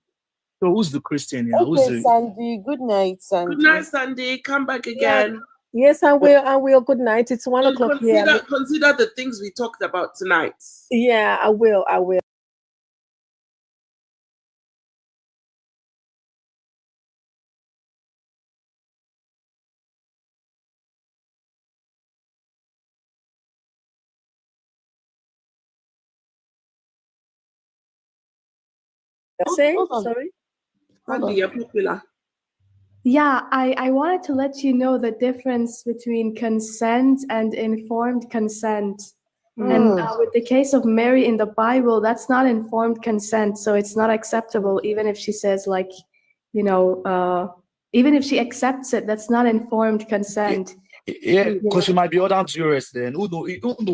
So who's the Christian here? Okay, Sandy. Good night, Sandy. Good night, Sandy. Come back again. Yes, I will. Good night. It's 1 o'clock here. Consider the things we talked about tonight. Yeah, I will. Sorry. Sandy, you're popular. Yeah, I wanted to let you know the difference between consent and informed consent. And with the case of Mary in the Bible, that's not informed consent. So it's not acceptable, even if she says even if she accepts it, that's not informed consent. Yeah, because she might be under duress then. Who know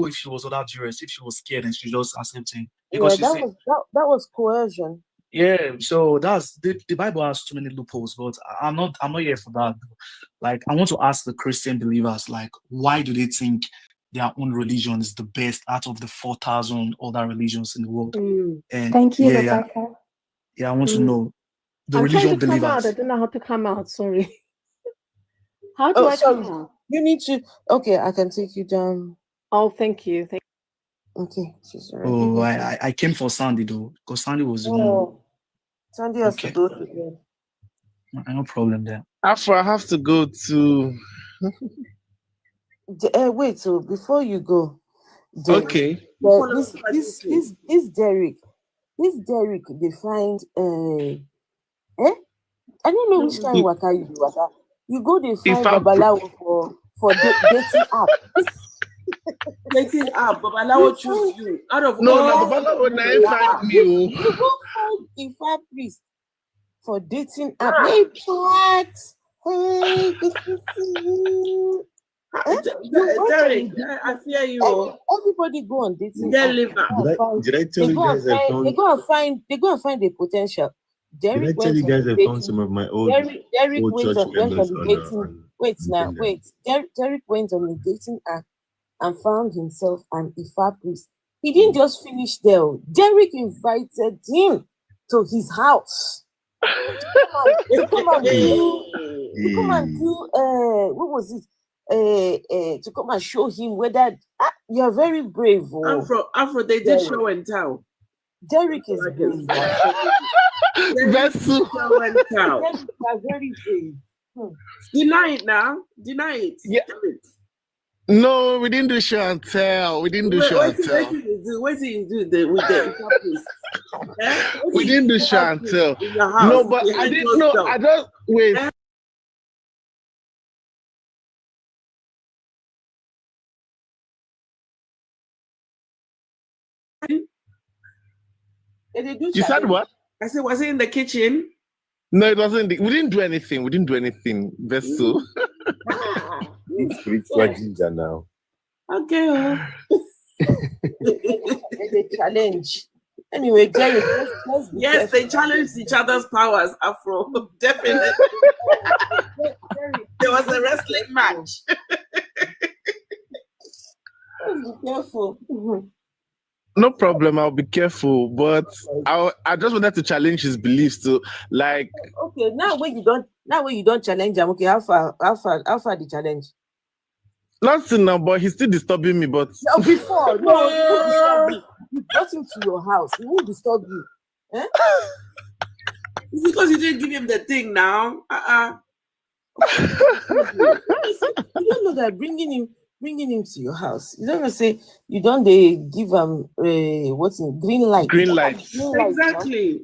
if she was under duress, if she was scared and she just accepting. Because that was coercion. Yeah, so that's the Bible has too many loopholes, but I'm not here for that. Like, I want to ask the Christian believers, like, why do they think their own religion is the best out of the 4,000 other religions in the world? And thank you, Rebecca. Yeah, I want to know the I'm religion trying to come believers. out. I don't know how to come out. Sorry. How do I come out? You need to. Okay, I can take you down. Oh, thank you. Okay, she's already. I came for Sandy though, because Sandy was the one. Oh, Sandy has to go to bed. No problem there. After I have to go to. Wait, so before you go, okay. This Derek, they find I don't know which kind of waka you do waka. You go they find Babalawo for dating app. Dating app, Babalawo choose you out of Babalawo never find me. You go find Ifa priest for dating app. Hey, Pat. Hey, good to see you. Derek, I fear you. Everybody go on dating. Did I tell you guys I found? They go and find the potential. Did I tell you guys I found some of my old church members on Derek went on a dating app and found himself an Ifa priest. He didn't just finish there. Derek invited him to his house to come and do what was it? To come and show him whether you're very brave. Afro, they did show and tell. Derek is brave. That's show and tell. They're very brave. Deny it now. Deny it. Yeah. No, we didn't do show and tell. We didn't do show and tell. What did you do with the We didn't do show and tell. No, but I didn't know. I don't wait. You said what? I said, was it in the kitchen? No, it wasn't. We didn't do anything. Vessel. It's like ginger now. Okay. They challenge. Anyway, Jerry, yes, they challenged each other's powers, Afro. Definitely. There was a wrestling match. Be careful. No problem. I'll be careful, but I just wanted to challenge his beliefs to like. Okay, now when you don't challenge him, okay, how far the challenge? Nothing now, but he's still disturbing me. But No, before, no, he won't disturb you. You brought him to your house. He won't disturb you. Eh? It's because you didn't give him the thing now. You don't know that bringing him to your house. You don't say you don't give him what's in green light. Green light. Exactly.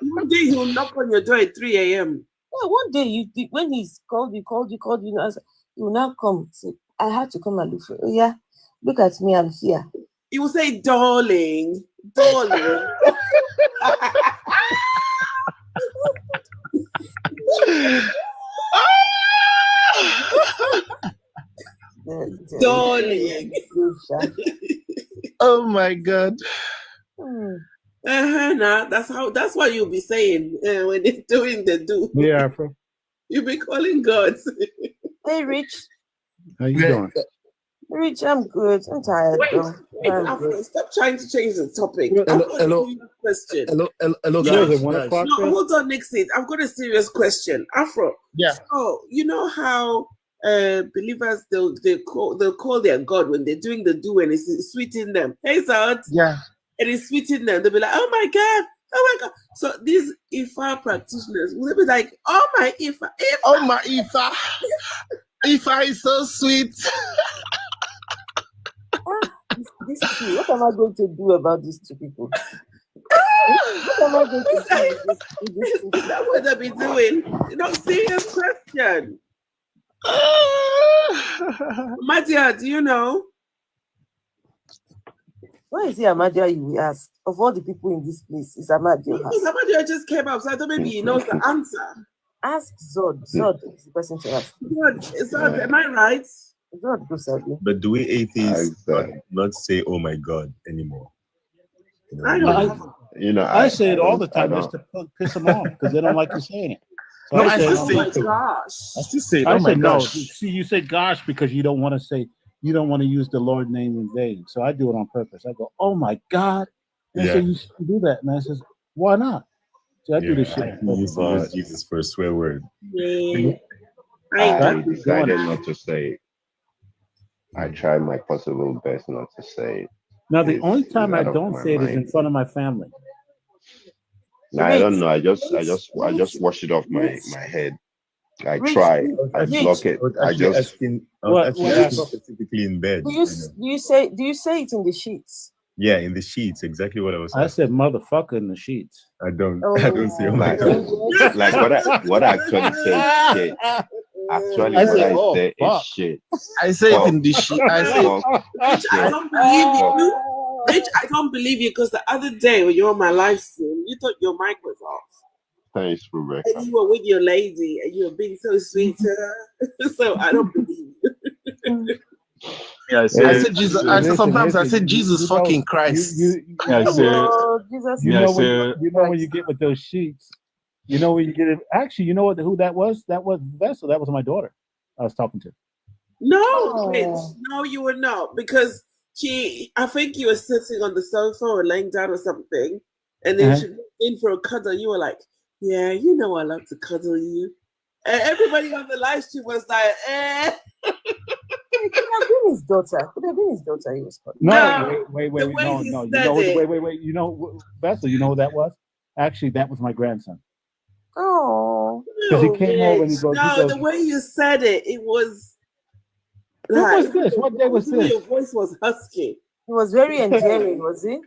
One day he'll knock on your door at 3 a.m. Yeah, one day when he's called you, you will now come. Say, I had to come and look for you. Oh, yeah, look at me, I'm here. He will say, darling. Darling. Darling. Oh my God. Nah, that's what you'll be saying when they're doing the do. Yeah, You'll be calling God. Hey, Rich. How you doing? Rich, I'm good. I'm tired. Wait, Afro, stop trying to change the topic. Hello. Question. Hello, guys. guys. No, hold on, Nixie. I've got a serious question. Afro. Yeah. So you know how believers they'll call their God when they're doing the do and it's sweeting them. Hey, Zod. Yeah. And it's sweeting them. They'll be like, oh my God. So these Ifa practitioners will be like, oh my Ifa. Oh my Ifa. Ifa is so sweet. These two, what am I going to do about these two people? What am I going to do with Is that what they'll be doing? Serious question. Madia, do you know? Why is it Amadia you will ask? Of all the people in this place, is Amadia. Because Amadia just came up, so I thought maybe he knows the answer. Ask Zod. Zod is the person to ask. Zod, am I right? Zod, go Sabi. But do we atheists not say "Oh my God" anymore? I say it all the time just to piss them off because they don't like you saying it. So No, I say, Oh my gosh. I still say, I oh my said no. gosh. See, you say "gosh" because you don't want to use the Lord name in vain. So I do it on purpose. I go, "Oh my God," and they say you should do that, and I says, "Why not?" So I do this shit. You used to use Jesus for a swear word. Yeah. I decided not to say it. I try my possible best not to say it. Now, the only time I out of don't my say it is mind. in front of my family. No, I don't know. I just wash it off my head. I try. I block it. I just specifically in bed. Do you say it in the sheets? Yeah, in the sheets. Exactly what I was saying. I said "motherfucker" in the sheets. I don't say oh my like, God. like what I actually say is shit. Actually, I what say, I say fuck. is shit. I say it in the sheet. I say Rich, I don't believe you. Rich, I don't believe you because the other day when you were on my live stream, you thought your mic was off. Thanks, Rebecca. And you were with your lady and you were being so sweet to her. So I don't believe you. I said Jesus. Sometimes I say Jesus fucking Christ. You know when you get with those sheets. You know when you get it. Actually, you know who that was? That was Vessel. That was my daughter I was talking to. No, Rich. No, you were not. Because I think you were sitting on the sofa or laying down or something. And then she went in for a cuddle. You were like, yeah, you know I love to cuddle you. And everybody on the live stream was like, eh. It could have been his daughter. He was calling. No, wait, no. Wait. You know, Vessel, you know who that was? Actually, that was my grandson. Oh. Because he came over and he goes, the way you said it, it was. What was this? What day was this? Your voice was husky. He was very endearing, was he?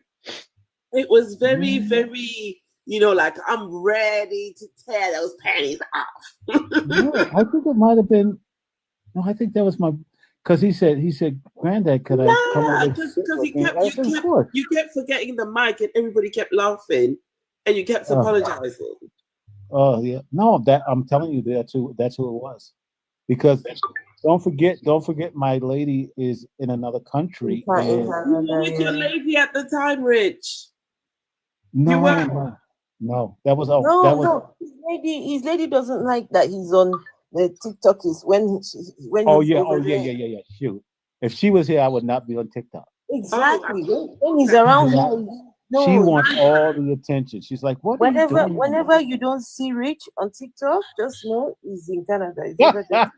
It was very, very, like I'm ready to tear those panties off. No, I think it might have been. No, I think that was my. Because he said, Granddad, could I come over? Because you kept forgetting the mic and everybody kept laughing and you kept apologizing. Oh yeah, no, I'm telling you, that's who it was. Because don't forget, my lady is in another country. You were with your lady at the time, Rich. No, that was no. His lady doesn't like that he's on the TikTok. Is when yeah. Shoot, if she was here, I would not be on TikTok. Exactly. When he's around She her, she no. wants all the attention. She's like, "What are you doing?" Whenever you don't see Rich on TikTok, just know he's in Canada. He's over there.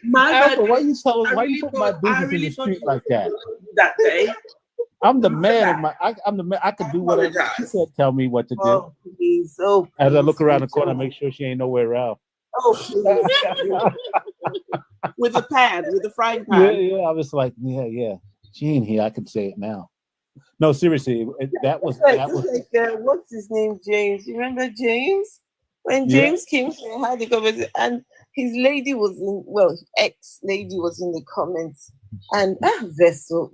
My Alpha, bad. why you tell I why you really put my thought- I business in really the thought street you like that? that day. I'm the man of my. I'm the man. I can do whatever. She apologize. can't tell me what to do. Oh, please. Oh, As I look please, around the corner, I Rachel. make sure she ain't nowhere around. Oh, please. With a pan, with a frying Yeah, pan. yeah. I was like, yeah. She ain't here. I can say it now. No, seriously, that was What's his name? James. You remember James? When Yeah. James came to had the conversation, and his lady was in, well, ex lady was in the comments, and Vessel.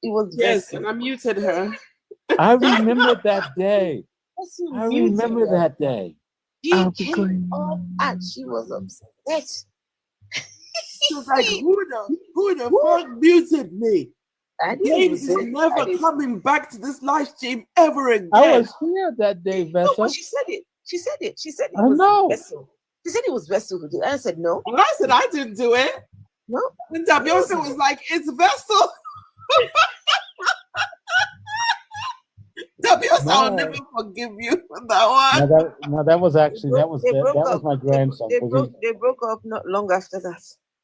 It was Yes, Vessel. and I muted her. I remember that day. Vessel I muted remember her. that day. She came up and she was upset. She was like, who the fuck muted me? I didn't James is say- I never didn't- coming back to this live stream ever again. I was here that day, No, Vessel. but she said it. She said it. She said it I was know. Vessel. She said it was Vessel who did it. I said no. And I said I didn't do it. No. And Beyonce was like, it's Vessel. Beyonce, I'll No. never forgive you for that one. No, that was actually that was They that broke was up. my grandson. They 'cause broke up not long after that.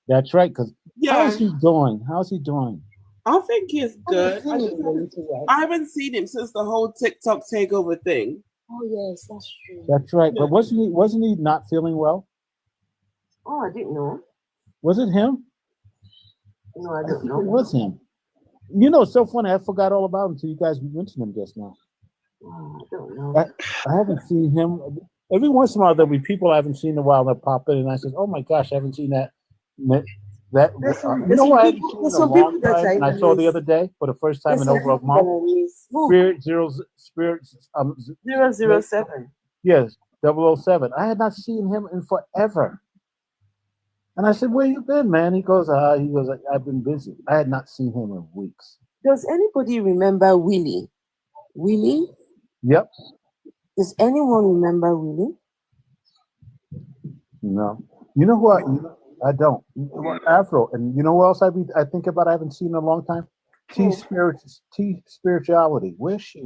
that's right. Because Yeah. how's he doing? How's he doing? I think he's good. seen him in a little while. I haven't seen him since the whole TikTok takeover thing. Oh yes, that's true. That's right. But wasn't he not feeling well? Oh, I didn't know. Was it him? No, I I don't think know. it was him. You know, it's so funny. I forgot all about him until you guys mentioned him just now. Oh, I don't know. I haven't seen him. Every once in a while, there'll be people I haven't seen in a while that pop in, and I says, "Oh my gosh, I haven't seen that." That There's some you know what? I haven't people- seen there's in a some people long that time, I and I saw the miss. other day for the first time There's in some over a people that month. I miss. Who? Spirit 007. Yes, 007. I had not seen him in forever. And I said, "Where you been, man?" He goes, "I've been busy." I had not seen him in weeks. Does anybody remember Willie? Willie? Yep. Does anyone remember Willie? No. You know what? I don't. Afro. And you know what else I think about I haven't seen in a long time? T spirituality. Where's she?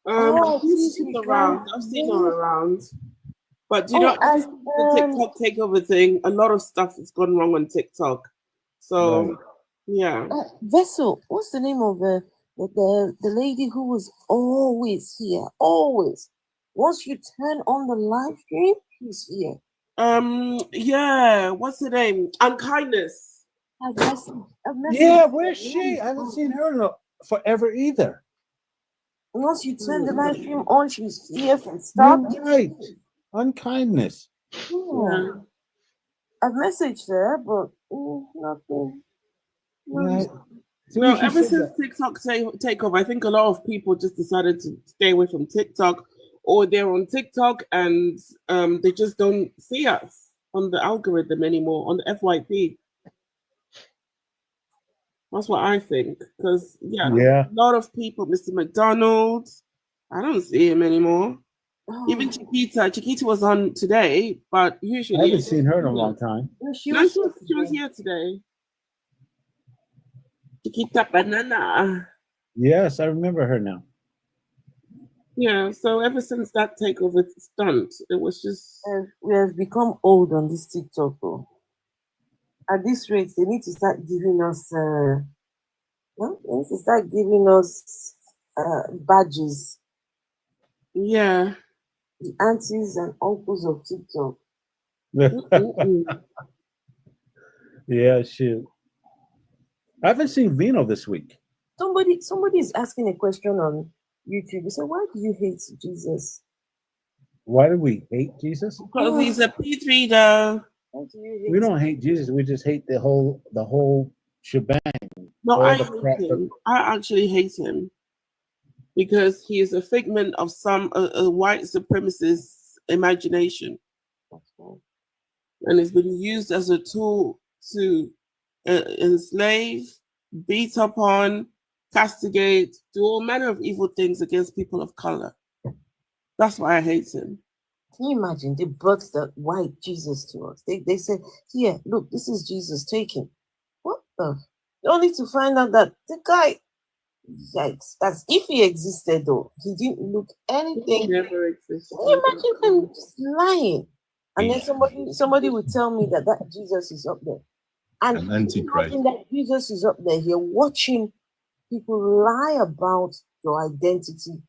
He's around. I've seen her around. But you know, as the TikTok takeover thing, a lot of stuff has gone wrong on TikTok. So Right. yeah. Vessel. What's the name of the lady who was always here? Always. Once you turn on the live stream, she's here. Yeah, what's her name? Unkindness. Yeah, where's she? I haven't seen her in forever either. Once you turn the live stream on, she's here from start. You're right. Unkindness. Yeah. I've messaged her, but nothing. Right. No, ever since TikTok takeover, I think a lot of people just decided to stay away from TikTok, or they're on TikTok and they just don't see us on the algorithm anymore, on the FYP. That's what I think. Because, Yeah. a lot of people, Mr. McDonald, I don't see him anymore. Even Chiquita was on today, but usually I haven't seen her in a long time. She was here today. Chiquita Banana. Yes, I remember her now. Yeah, so ever since that takeover stunt, it was just We have become old on this TikTok. Though. At this rate, they need to start giving us. They need to start giving us badges. Yeah. The aunties and uncles of TikTok. Yeah, shoot. I haven't seen Vino this week. Somebody is asking a question on YouTube. They said, "Why do you hate Jesus?" Why do we hate Jesus? Because he's a P3 reader. Why do you hate We don't hate Jesus. We just hate the whole shebang. No, All I the hate crap him. I actually hate him because he is a figment of some a white supremacist imagination, and it's been used as a tool to enslave, beat upon, castigate, do all manner of evil things against people of color. That's why I hate him. Can you imagine? They brought the white Jesus to us. They said, "Here, look, this is Jesus. Take him." What the? Only to find out that the guy, yikes, as if he existed though, he didn't look anything. Never existed. Can you imagine him just lying? And then somebody would tell me that Jesus is up there. And An antichrist. imagine that Jesus is up there here watching people lie about your identity.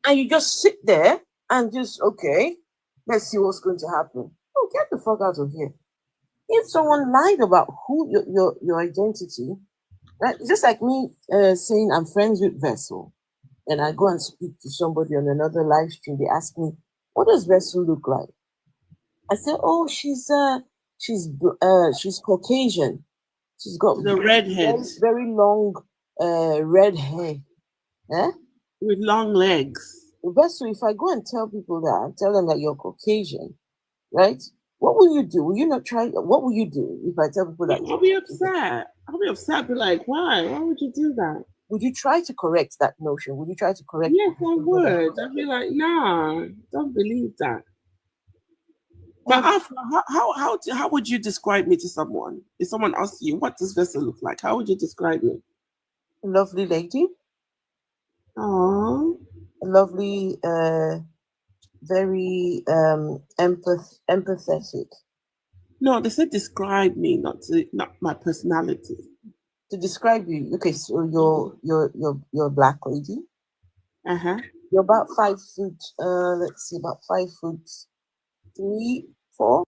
And you just sit there and just, okay, let's see what's going to happen. Oh, get the fuck out of here. If someone lied about who your identity, right? Just like me saying I'm friends with Vessel, and I go and speak to somebody on another live stream, they ask me, what does Vessel look like? I said, oh, she's Caucasian. She's got the redhead, very long red hair. Eh? With long legs. Vessel, if I go and tell people that, tell them that you're Caucasian, right? What will you do? Will you not try? What will you do if I tell people that? I'll be upset. I'll be upset. I'll be like, why? Why would you do that? Would you try to correct that notion? Would you try to correct? Yes, I would. I'd be like, nah, don't believe that. But how would you describe me to someone? If someone asks you, what does Vessel look like? How would you describe me? A lovely lady. Oh. A lovely, very empathetic. No, they said describe me, not my personality. To describe you, okay. So you're a black lady. You're about 5 foot. Let's see, about 5'3", 4".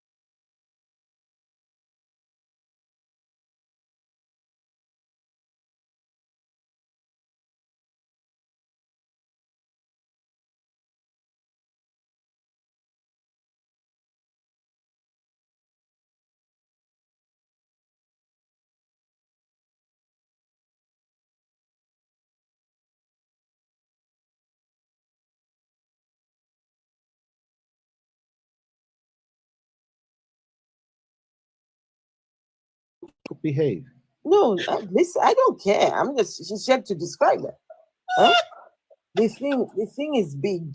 Behave. No, listen, I don't care. I'm just she said to describe it. Huh? The thing is big.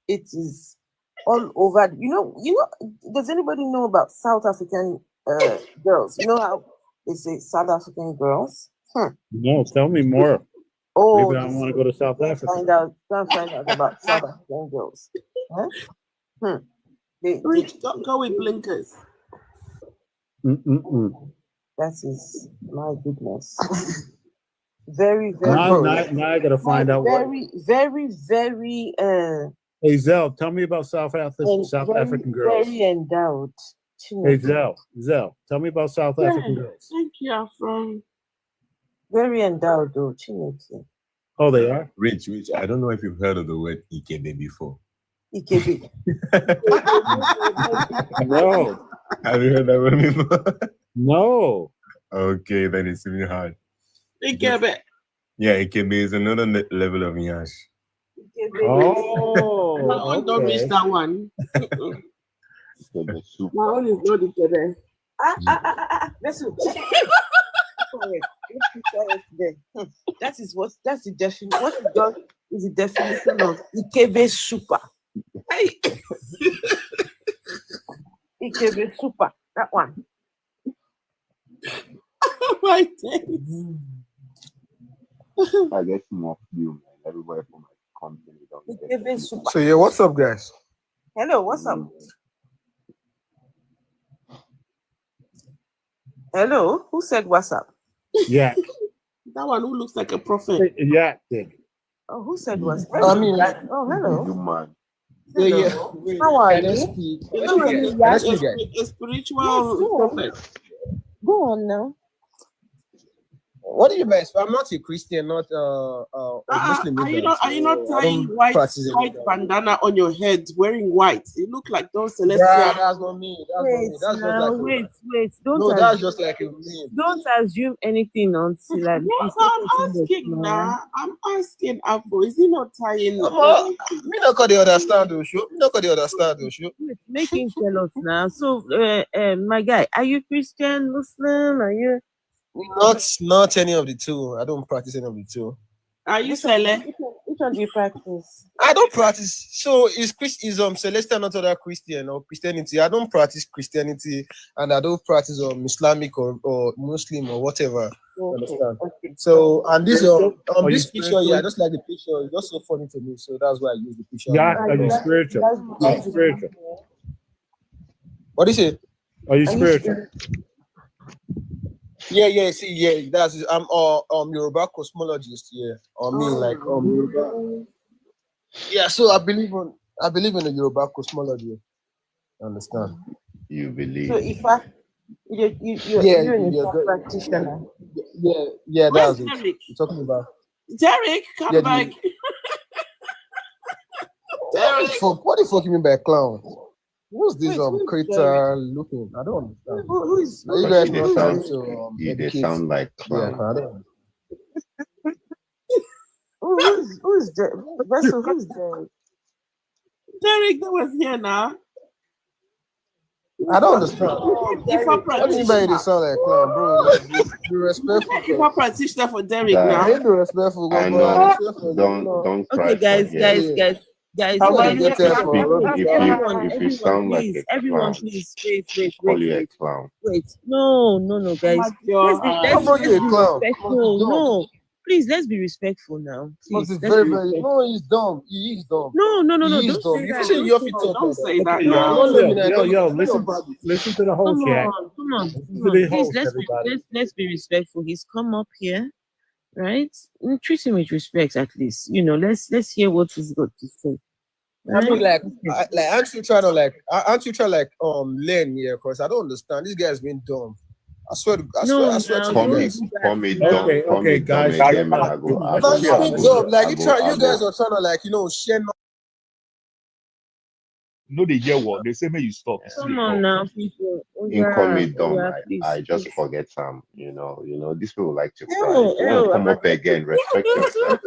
It is all over. You know. Does anybody know about South African girls? You know how they say South African girls? No, tell me more. Oh, maybe I want to go to South Africa. Find out about South African girls. Huh? Rich, go with blinkers. That is, my goodness. Very, Now I gotta find out very. Hey Zell, tell me about South African girls. Very endowed. Hey Zell, tell me about South African girls. Thank you, Afro. Very endowed, though. Chineke. Oh, they are? Rich. I don't know if you've heard of the word Ikebe before. Ikebe. No. Have you heard that word before? No. Okay, then it's really hard. Ikebe. Yeah, Ikebe is another level of Nyash. Oh, okay. Don't reach that one. My own is not Ikebe. That's that's the definition. What it does is the definition of Ikebe super. Hey. Ikebe super. That one. My I get more view, man. Everybody from my company. So yeah, what's up, guys? Hello, what's up? Hello, who said what's up? Yeah. That one who looks like a prophet. Yeah. Oh, who said what's up? I mean, oh, hello. You man. Yeah. How are you? A spiritual prophet. Go on now. What do you mean? I'm not a Christian, not a Muslim. Are you not tying white bandana on your head, wearing white? You look like those celestial. Yeah, that's not me. Wait. That's just like a meme. Don't assume anything until like. I'm asking now. I'm asking Apple. Is he not tying? Me not the understand, though. Make him tell us now. So, my guy, are you Christian, Muslim? Are you? Not any of the two. I don't practice any of the two. Are you Sele? Which one do you practice? I don't practice. So is Celestial not other Christian or Christianity? I don't practice Christianity, and I don't practice Islamic or Muslim or whatever. Understand? Okay. So and this Are this you picture, yeah, I spiritual? just like the picture. It's just so funny to me, so that's why I use the picture. Yeah, are you spiritual? Are you spiritual? What is it? Are you spiritual? Yeah. See, yeah, that's it. I'm Yoruba cosmologist. Yeah, Yoruba. Yeah, so I believe in the Yoruba cosmology. Understand? You believe? So if you're an Ifa practitioner. Yeah, Where's that's it. Derek? You're talking about Derek, come back. Derek. What the fuck you mean by clown? Who's this who's creator Derek? looking? I don't understand. Who's Are you guys They not trying sound, to they educate? sound like Yeah, clowns. I don't. Who's Derek? Vessel, who's Derek? Derek that was here now. I don't understand. If I What do you mean by they sound like clown, bro? Like, be respectful. If I practitioner for Derek That- now. I ain't be respectful. I but know. respectful, Don't Okay, cry for guys, him. guys. How Okay, about you get for If you sound like a everyone, clown, please, we call you a clown. wait. No, guys. Let's be respectful. No, please, let's be respectful now. Please, let's very, be very. respectful. No, he's dumb. He is dumb. No. He is Don't dumb. say You that. say you have to Don't talk. say that. Okay, No. yo, listen to the whole Come chat. on. Listen to the Please, host, let's everybody. be respectful. He's come up here, right? Treat him with respect, at least. Let's hear what he's got to say. I mean, Right? aren't you trying to learn here? Because I don't understand. This guy's been dumb. I swear to Call me, goodness. call me dumb. Call me dumb guys. again, man. I go Man, you been dumb. Like you guys are trying to share. No, they get what they say. May you stop. Come on now, people. You call me dumb. Please, I just please. forget some. These people like to cry. Ew, You want to come ew, up again? Respect yourself.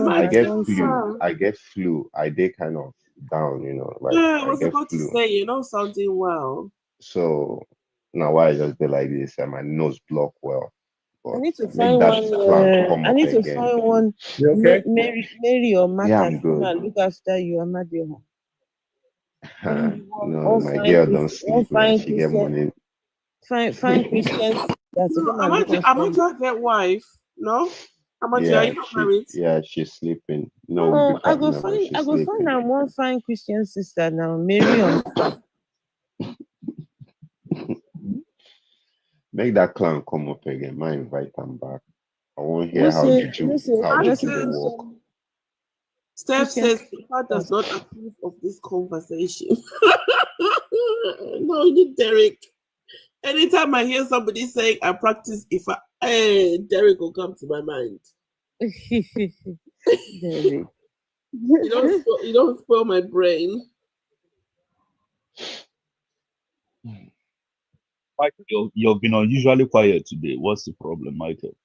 I get flu. I did kind of down. Yeah, I I was get about to flu. say you're not sounding well. So now why I just be like this and my nose block well. I But need to make find that one. clown come I up need to again. find one. You okay? Mary or Martha. Yeah, I'm good. Look after you, Amadio. No, my girl don't sleep, man. She get money. Fine Christians. That's Amadio get wife. No? Amadio, are you not married? She's sleeping. No, we'll be I go partner, but find. she's I go sleeping. find out one fine Christian sister now, Mary or Martha. Make that clown come up again. Might invite him back. I want to hear Listen, how did listen. you walk. Steph says Ifa does not approve of this conversation. No, you need Derek. Anytime I hear somebody saying I practice Ifa, Derek will come to my mind. Derek. You don't spoil my brain. Michael, you've been unusually quiet today. What's the problem, Michael?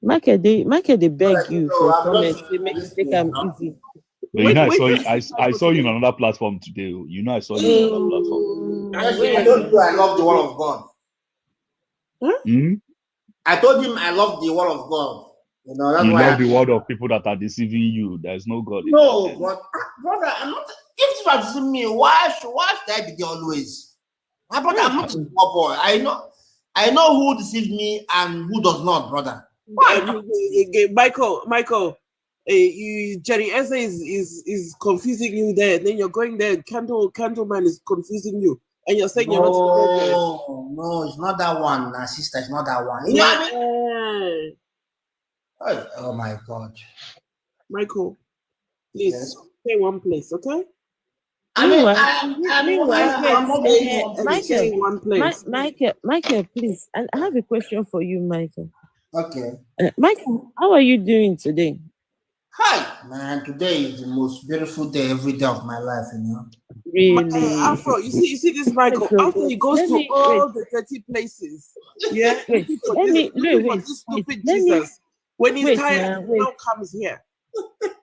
Michael, they beg you for comments. They make you take them easy. But I saw you on another platform today. I saw you on another platform. I told you I love the word of God. Hmm? I told him I love the word of God. That's You why love the word of people that are deceiving you. There's no God. No, but brother, I'm not. If you are deceiving me, why should I be there always? My brother, I'm not a poor boy. I know who deceives me and who does not, brother. Michael, Jerry Eze is confusing you there. Then you're going there. Candleman is confusing you, and you're saying you're not. No, it's not that one, sister. It's not that one. You know what I mean? Oh my God, Michael, please stay one place, okay? Michael, please. I have a question for you, Michael. Okay. Michael, how are you doing today? Hi, man. Today is the most beautiful day every day of my life, Really? Afro, you see this Michael. After he goes to all the dirty places, yeah. This stupid Jesus. When he's tired, he now comes here.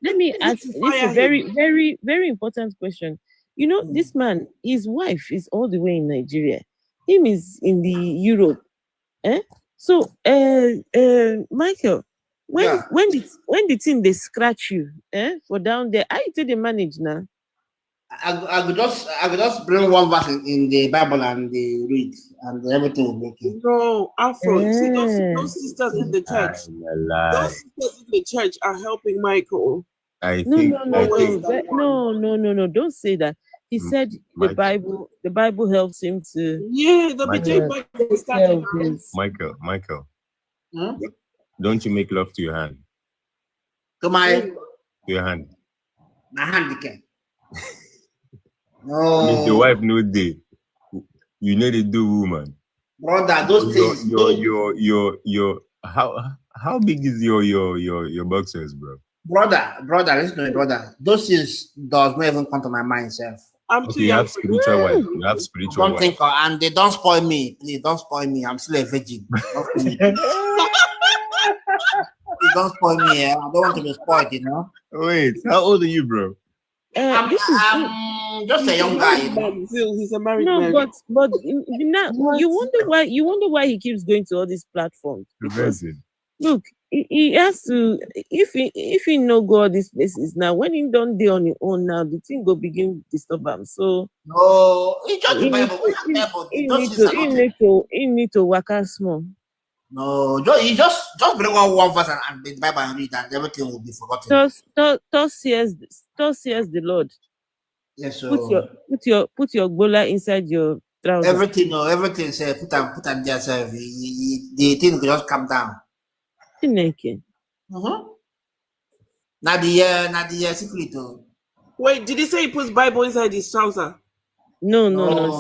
Let me ask this a very, very, very important question. This man, his wife is all the way in Nigeria. Him is in the Europe. So, Michael, when the thing they scratch you, for down there, how you take the manage now? I could just bring one verse in the Bible and they read, and everything will be okay. No, Afro. See those sisters in the church. Those sisters in the church are helping Michael. No. Don't say that. He said the Bible helps him to. Yeah, the Bible started. Michael. Don't you make love to your hand? To my To your hand. My hand again. No. Means your wife no day. You know they do, woman. Brother, those things. Your how big is your boxers, bro? Brother, listen to me, brother. Those things does not even come to my mind, self. You have spiritual wife. You have spiritual don't think, and they don't spoil me. Please don't spoil me. I'm still a virgin. Don't spoil me. I don't want to be spoiled, you know. Wait, how old are you, bro? I'm just a young guy. He's a married man. But you wonder why he keeps going to all these platforms. Because look, he has to. If he no go all these places now, when he don't do on his own now, the thing go begin to disturb him. So no, he just the Bible. He need to work out small. No, you just bring one verse and the Bible and read, and everything will be forgotten. Thus says the Lord. Yes, so put your gola inside your trouser. Everything say put them there, sir. The thing will just come down. Now the secret. Wait, did he say he puts Bible inside his trouser? No.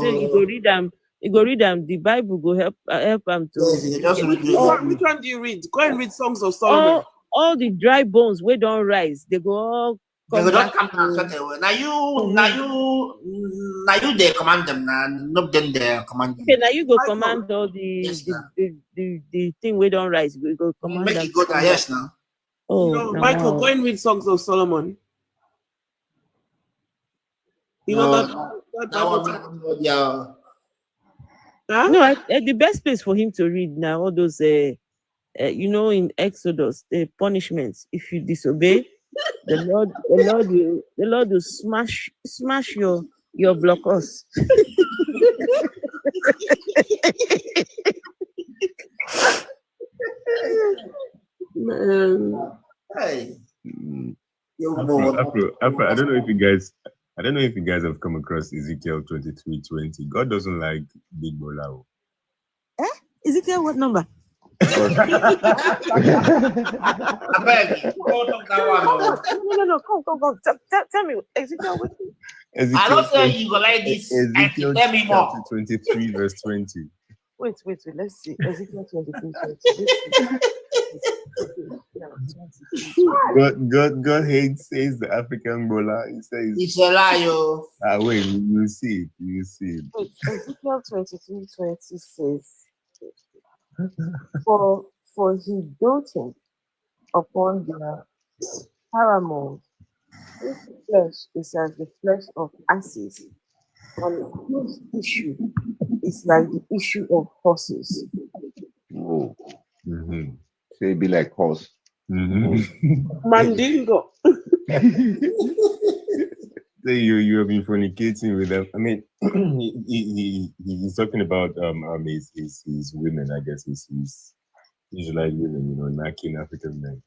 Say you go read them. You go read them. The Bible go help him to. Yes, which one do you read? Go and read Songs of Solomon. All the dry bones we don't rise. They go all. They go just come down straight away. Now you they command them. Not them they command them. Okay, now you go command all the thing we don't rise. We go command make them. it go there, yes now. Michael, go and read Songs of Solomon. You know that Huh? No, the best place for him to read now, all those, in Exodus, the punishments. If you disobey, the Lord will smash your blockers. Hey. Afro, I don't know if you guys have come across Ezekiel 23:20. God doesn't like big bola. Ezekiel, what number? I beg. No. Come. Tell me, Ezekiel, what? I don't say you go like this. Ezekiel tell me more. 23:20. Wait. Let's see. Ezekiel 23:20. God hates says the African bola. He says it's a lie. Wait, you see it. Ezekiel 23:20 says, for he doted upon their paramour, whose flesh is as the flesh of asses, and whose issue is like the issue of horses. Oh. Mm-hmm. So it'd be like horse. Mm-hmm. Mandingo. So you have been fornicating with them. I mean, he's talking about his women. I guess his Israelite women, knacking African men.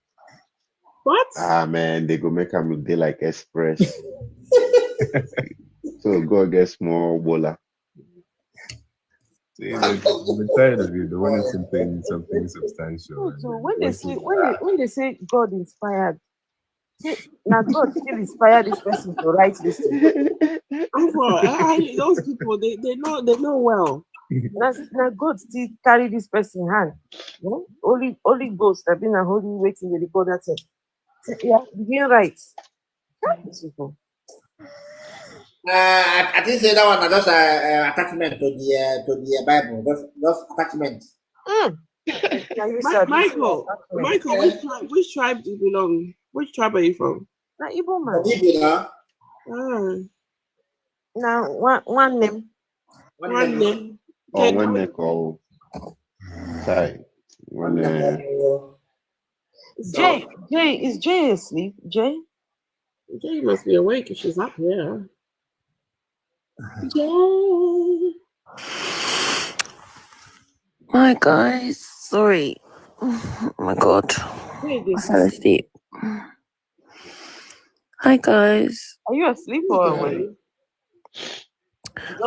What? Man, they go make them look like express. So God gets more bola. I'm tired of it. They wanted something substantial. So when they say God inspired, now God still inspired this person to write this thing. Those people they know well. Now God still carry this person hand. Holy Ghost have been a holy waiting to record that thing. Yeah, begin right. I think say that one is just attachment to the Bible. Just attachment. Michael, which tribe do you belong? Which tribe are you from? Now Igbo man. Now one name. One name. One name called. Sorry. Jay, is Jay asleep? Jay must be awake if she's up here. Jay. Hi guys, sorry. Oh my god, Jay, I fell asleep. Hi guys. Are you asleep or awake?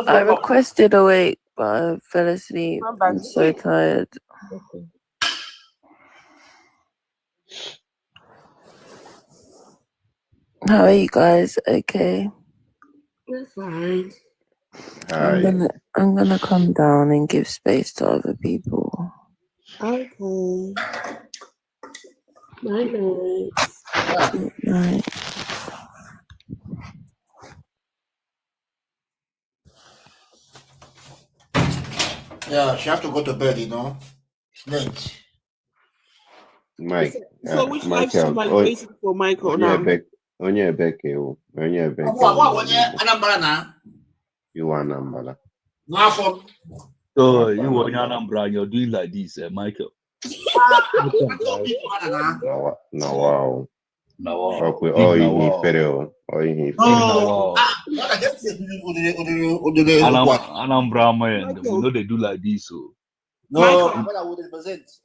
I requested awake, but I fell asleep. Come back I'm to so sleep. tired. Okay. How are you guys? Okay. We're fine. I'm gonna come down and give space to other people. Okay. Night night. Good night. Yeah, she have to go to bed, you know. It's late. Mike, So which live stream are you waiting for, Michael? Now? Onye Ebeke. Anambra na. You are Anambra. So you want Anambra, you're doing like this, Michael. No, wow. No, okay, oh, you Fereo. Anambra man, we know they do like this, so. No,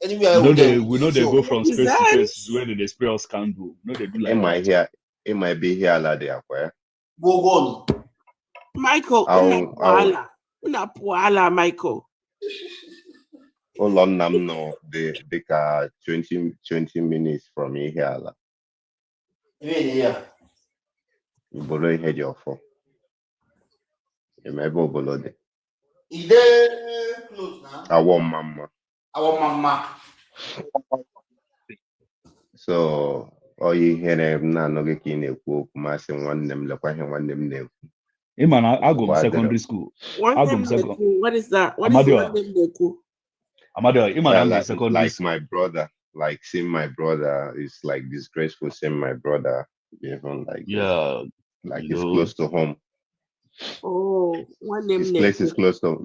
anywhere we know they go from space to space when they spray us candle. No, they do like that. It might be here like they acquire. Go. Michael, una poala, Michael. Hold on, no, they are 20 minutes from here. Yeah. You below head your phone. You may go below there. Is there close now? Our mama. So, you hear them now, no get in a cook, mass and one them, look at one them name. Hey man, I go secondary school. What is that? What is one name they cook? Like my brother, like seeing my brother is like disgraceful. Seeing my brother, even like like it's close to home. Oh, one name. His place is close to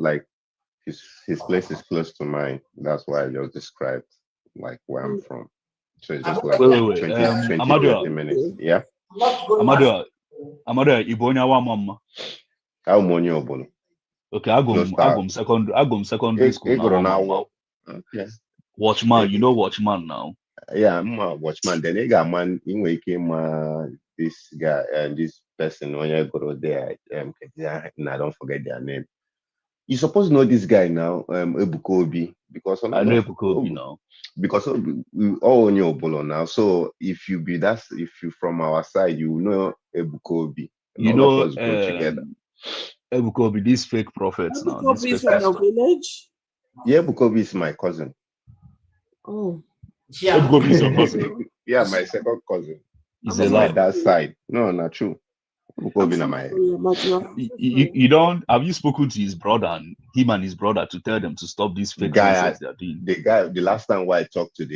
his place is close to mine. That's why I just described like where I'm from. So it's just like 20 minutes. Yeah. Amadou, Ibonya wa mama. How many obolo? Okay, I go secondary school now. Okay. Watchman, you know Watchman now. Yeah, I'm a Watchman. Then they got man in waking this guy and this person when you go there. And I don't forget their name. You supposed to know this guy now, Ebukobi, because I know Ebukobi now. Because we all know Obolo now. So if you from our side, you know Ebukobi. You know, us go together. Ebukobi, these fake prophets now. Ebukobi is from your village? Yeah, Ebukobi is my cousin. Oh. Yeah. Ebukobi is your cousin? Yeah, my second cousin. Is on my dad's side. No, not true. You don't have you spoken to his brother and him and his brother to tell them to stop these fake nonsense they're doing? The last time I talked to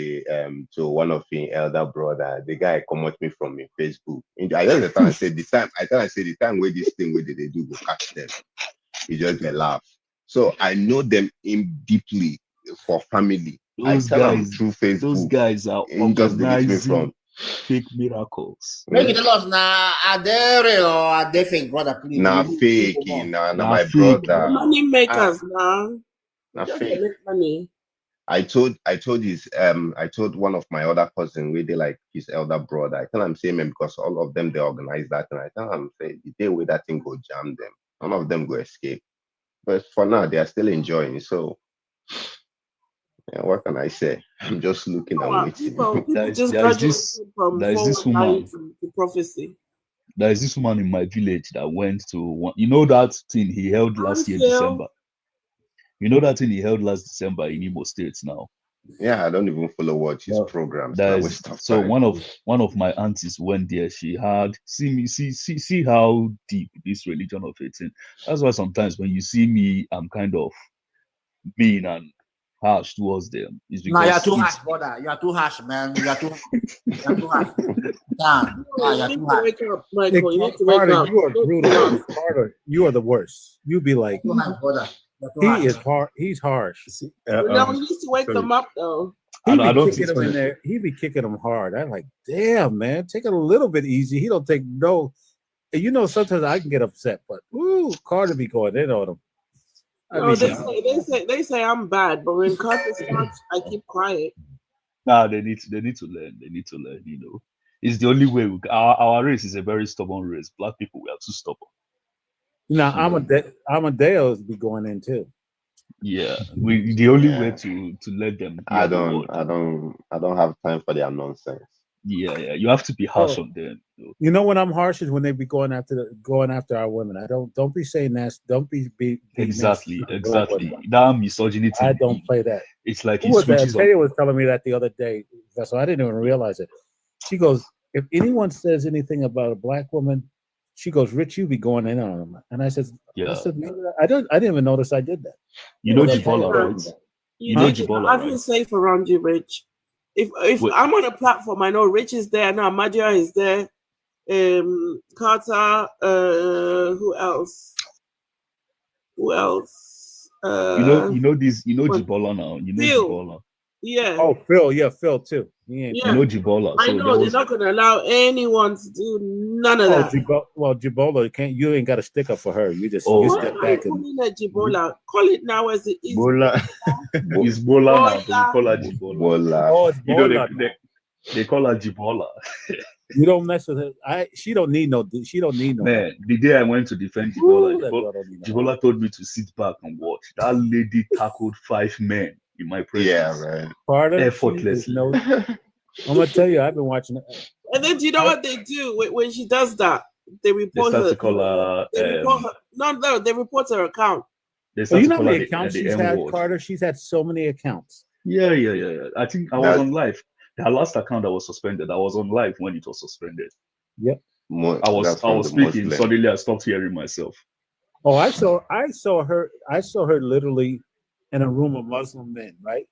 one of his elder brother, the guy come at me from me Facebook. I just the time I said the time where this thing where they do go catch them. He just get laugh. So I know them in deeply for family. Those I tell guys them through Facebook. Those guys are organizing fake miracles. Make it tell us now, are they real or are they fake, brother? Please. Nah, fake. Nah, my brother. Money makers, now. Nah, fake. Make money. I told one of my other cousins where they like his elder brother. I tell him same man because all of them they organize that, and I tell him say the day where that thing go jam them, none of them go escape. But for now they are still enjoying. So yeah, what can I say? I'm just looking and waiting. There's this woman. To prophecy. There is this woman in my village that went to that thing he held last year December. You know that thing he held last December in Imo State now. Yeah, I don't even watch his programs. So one of my aunties went there. She had see how deep this religion of it is. That's why sometimes when you see me, I'm kind of mean and harsh towards them. It's because you're too harsh, brother. You are too harsh, man. You are too harsh. You're too harsh. Wake up, Michael. You need to wake up. You are brutal. Carter, you are the worst. You be like, he is hard. He's harsh. No, we need to wake them up though. He I be don't kicking him in there. He be kicking him hard. I'm like, damn, man, take it a little bit easy. He don't take no. You know, sometimes I can get upset, but Carter be going in on him. No, they say I'm bad, but when Carter starts, I keep quiet. Nah, they need to learn. They need to learn. You know, it's the only way. Our race is a very stubborn race. Black people, we are too stubborn. Now, Amadeus be going in too. Yeah, the only way to let them. I don't have time for their nonsense. Yeah, you have to be harsh on them. You know when I'm harsh is when they be going after our women. I don't be saying that. Don't be exactly. Nasty. That misogyny thing. I don't play that. It's like Who was that? Taylor was telling me that the other day, so I didn't even realize it. She goes, if anyone says anything about a black woman, she goes, Rich, you be going in on them. And I said, I didn't even notice I did that. You know Jibola, right? You know Jibola, I feel safe around you, Rich. If I'm on a platform, I know Rich is there. Now Madia is there. Carter. Who else? You know Jibola now. You know Phil. Jibola. Yeah. Oh, Phil. Yeah, Phil too. You know Jibola. I know they're not going to allow anyone to do none of that. Jibola, you ain't got a stick up for her. You just you step back and Jibola. Call it now as it is. It's Bola now. We call her Jibola. Oh, it's Bola. You know they call her Jibola. You don't mess with her. She don't need no. Man, the day I went to defend Jibola, Jibola told me to sit back and watch. That lady tackled 5 men in my presence. Yeah, right. Pardon? Effortlessly. I'm gonna tell you, I've been watching it. And then do you know what they do when she does that? They report her. To call her. No, they report her account. You know how many accounts she's had, Carter? She's had so many accounts. Yeah. I think I was on live. Her last account that was suspended. I was on live when it was suspended. Yep. I was speaking. Suddenly I stopped hearing myself. Oh, I saw her literally in a room of Muslim men, right?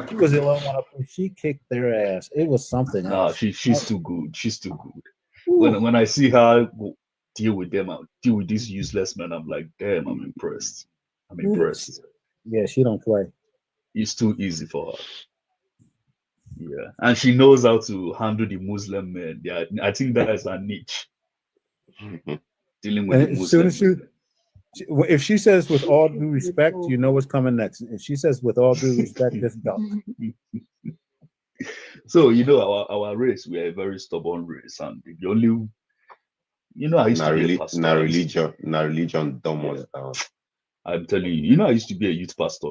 She was the only one up there. She kicked their ass. It was something else. She's too good. She's too good. When I see her deal with them, deal with these useless men, I'm like, damn, I'm impressed. Yeah, she don't play. It's too easy for her. Yeah, and she knows how to handle the Muslim men. Yeah, I think that is her niche. Dealing with the Muslim. If she says with all due respect, you know what's coming next. If she says with all due respect, just don't. So our race, we are a very stubborn race, and the only I used to be a pastor. religion dumb us down. I'm telling you, I used to be a youth pastor.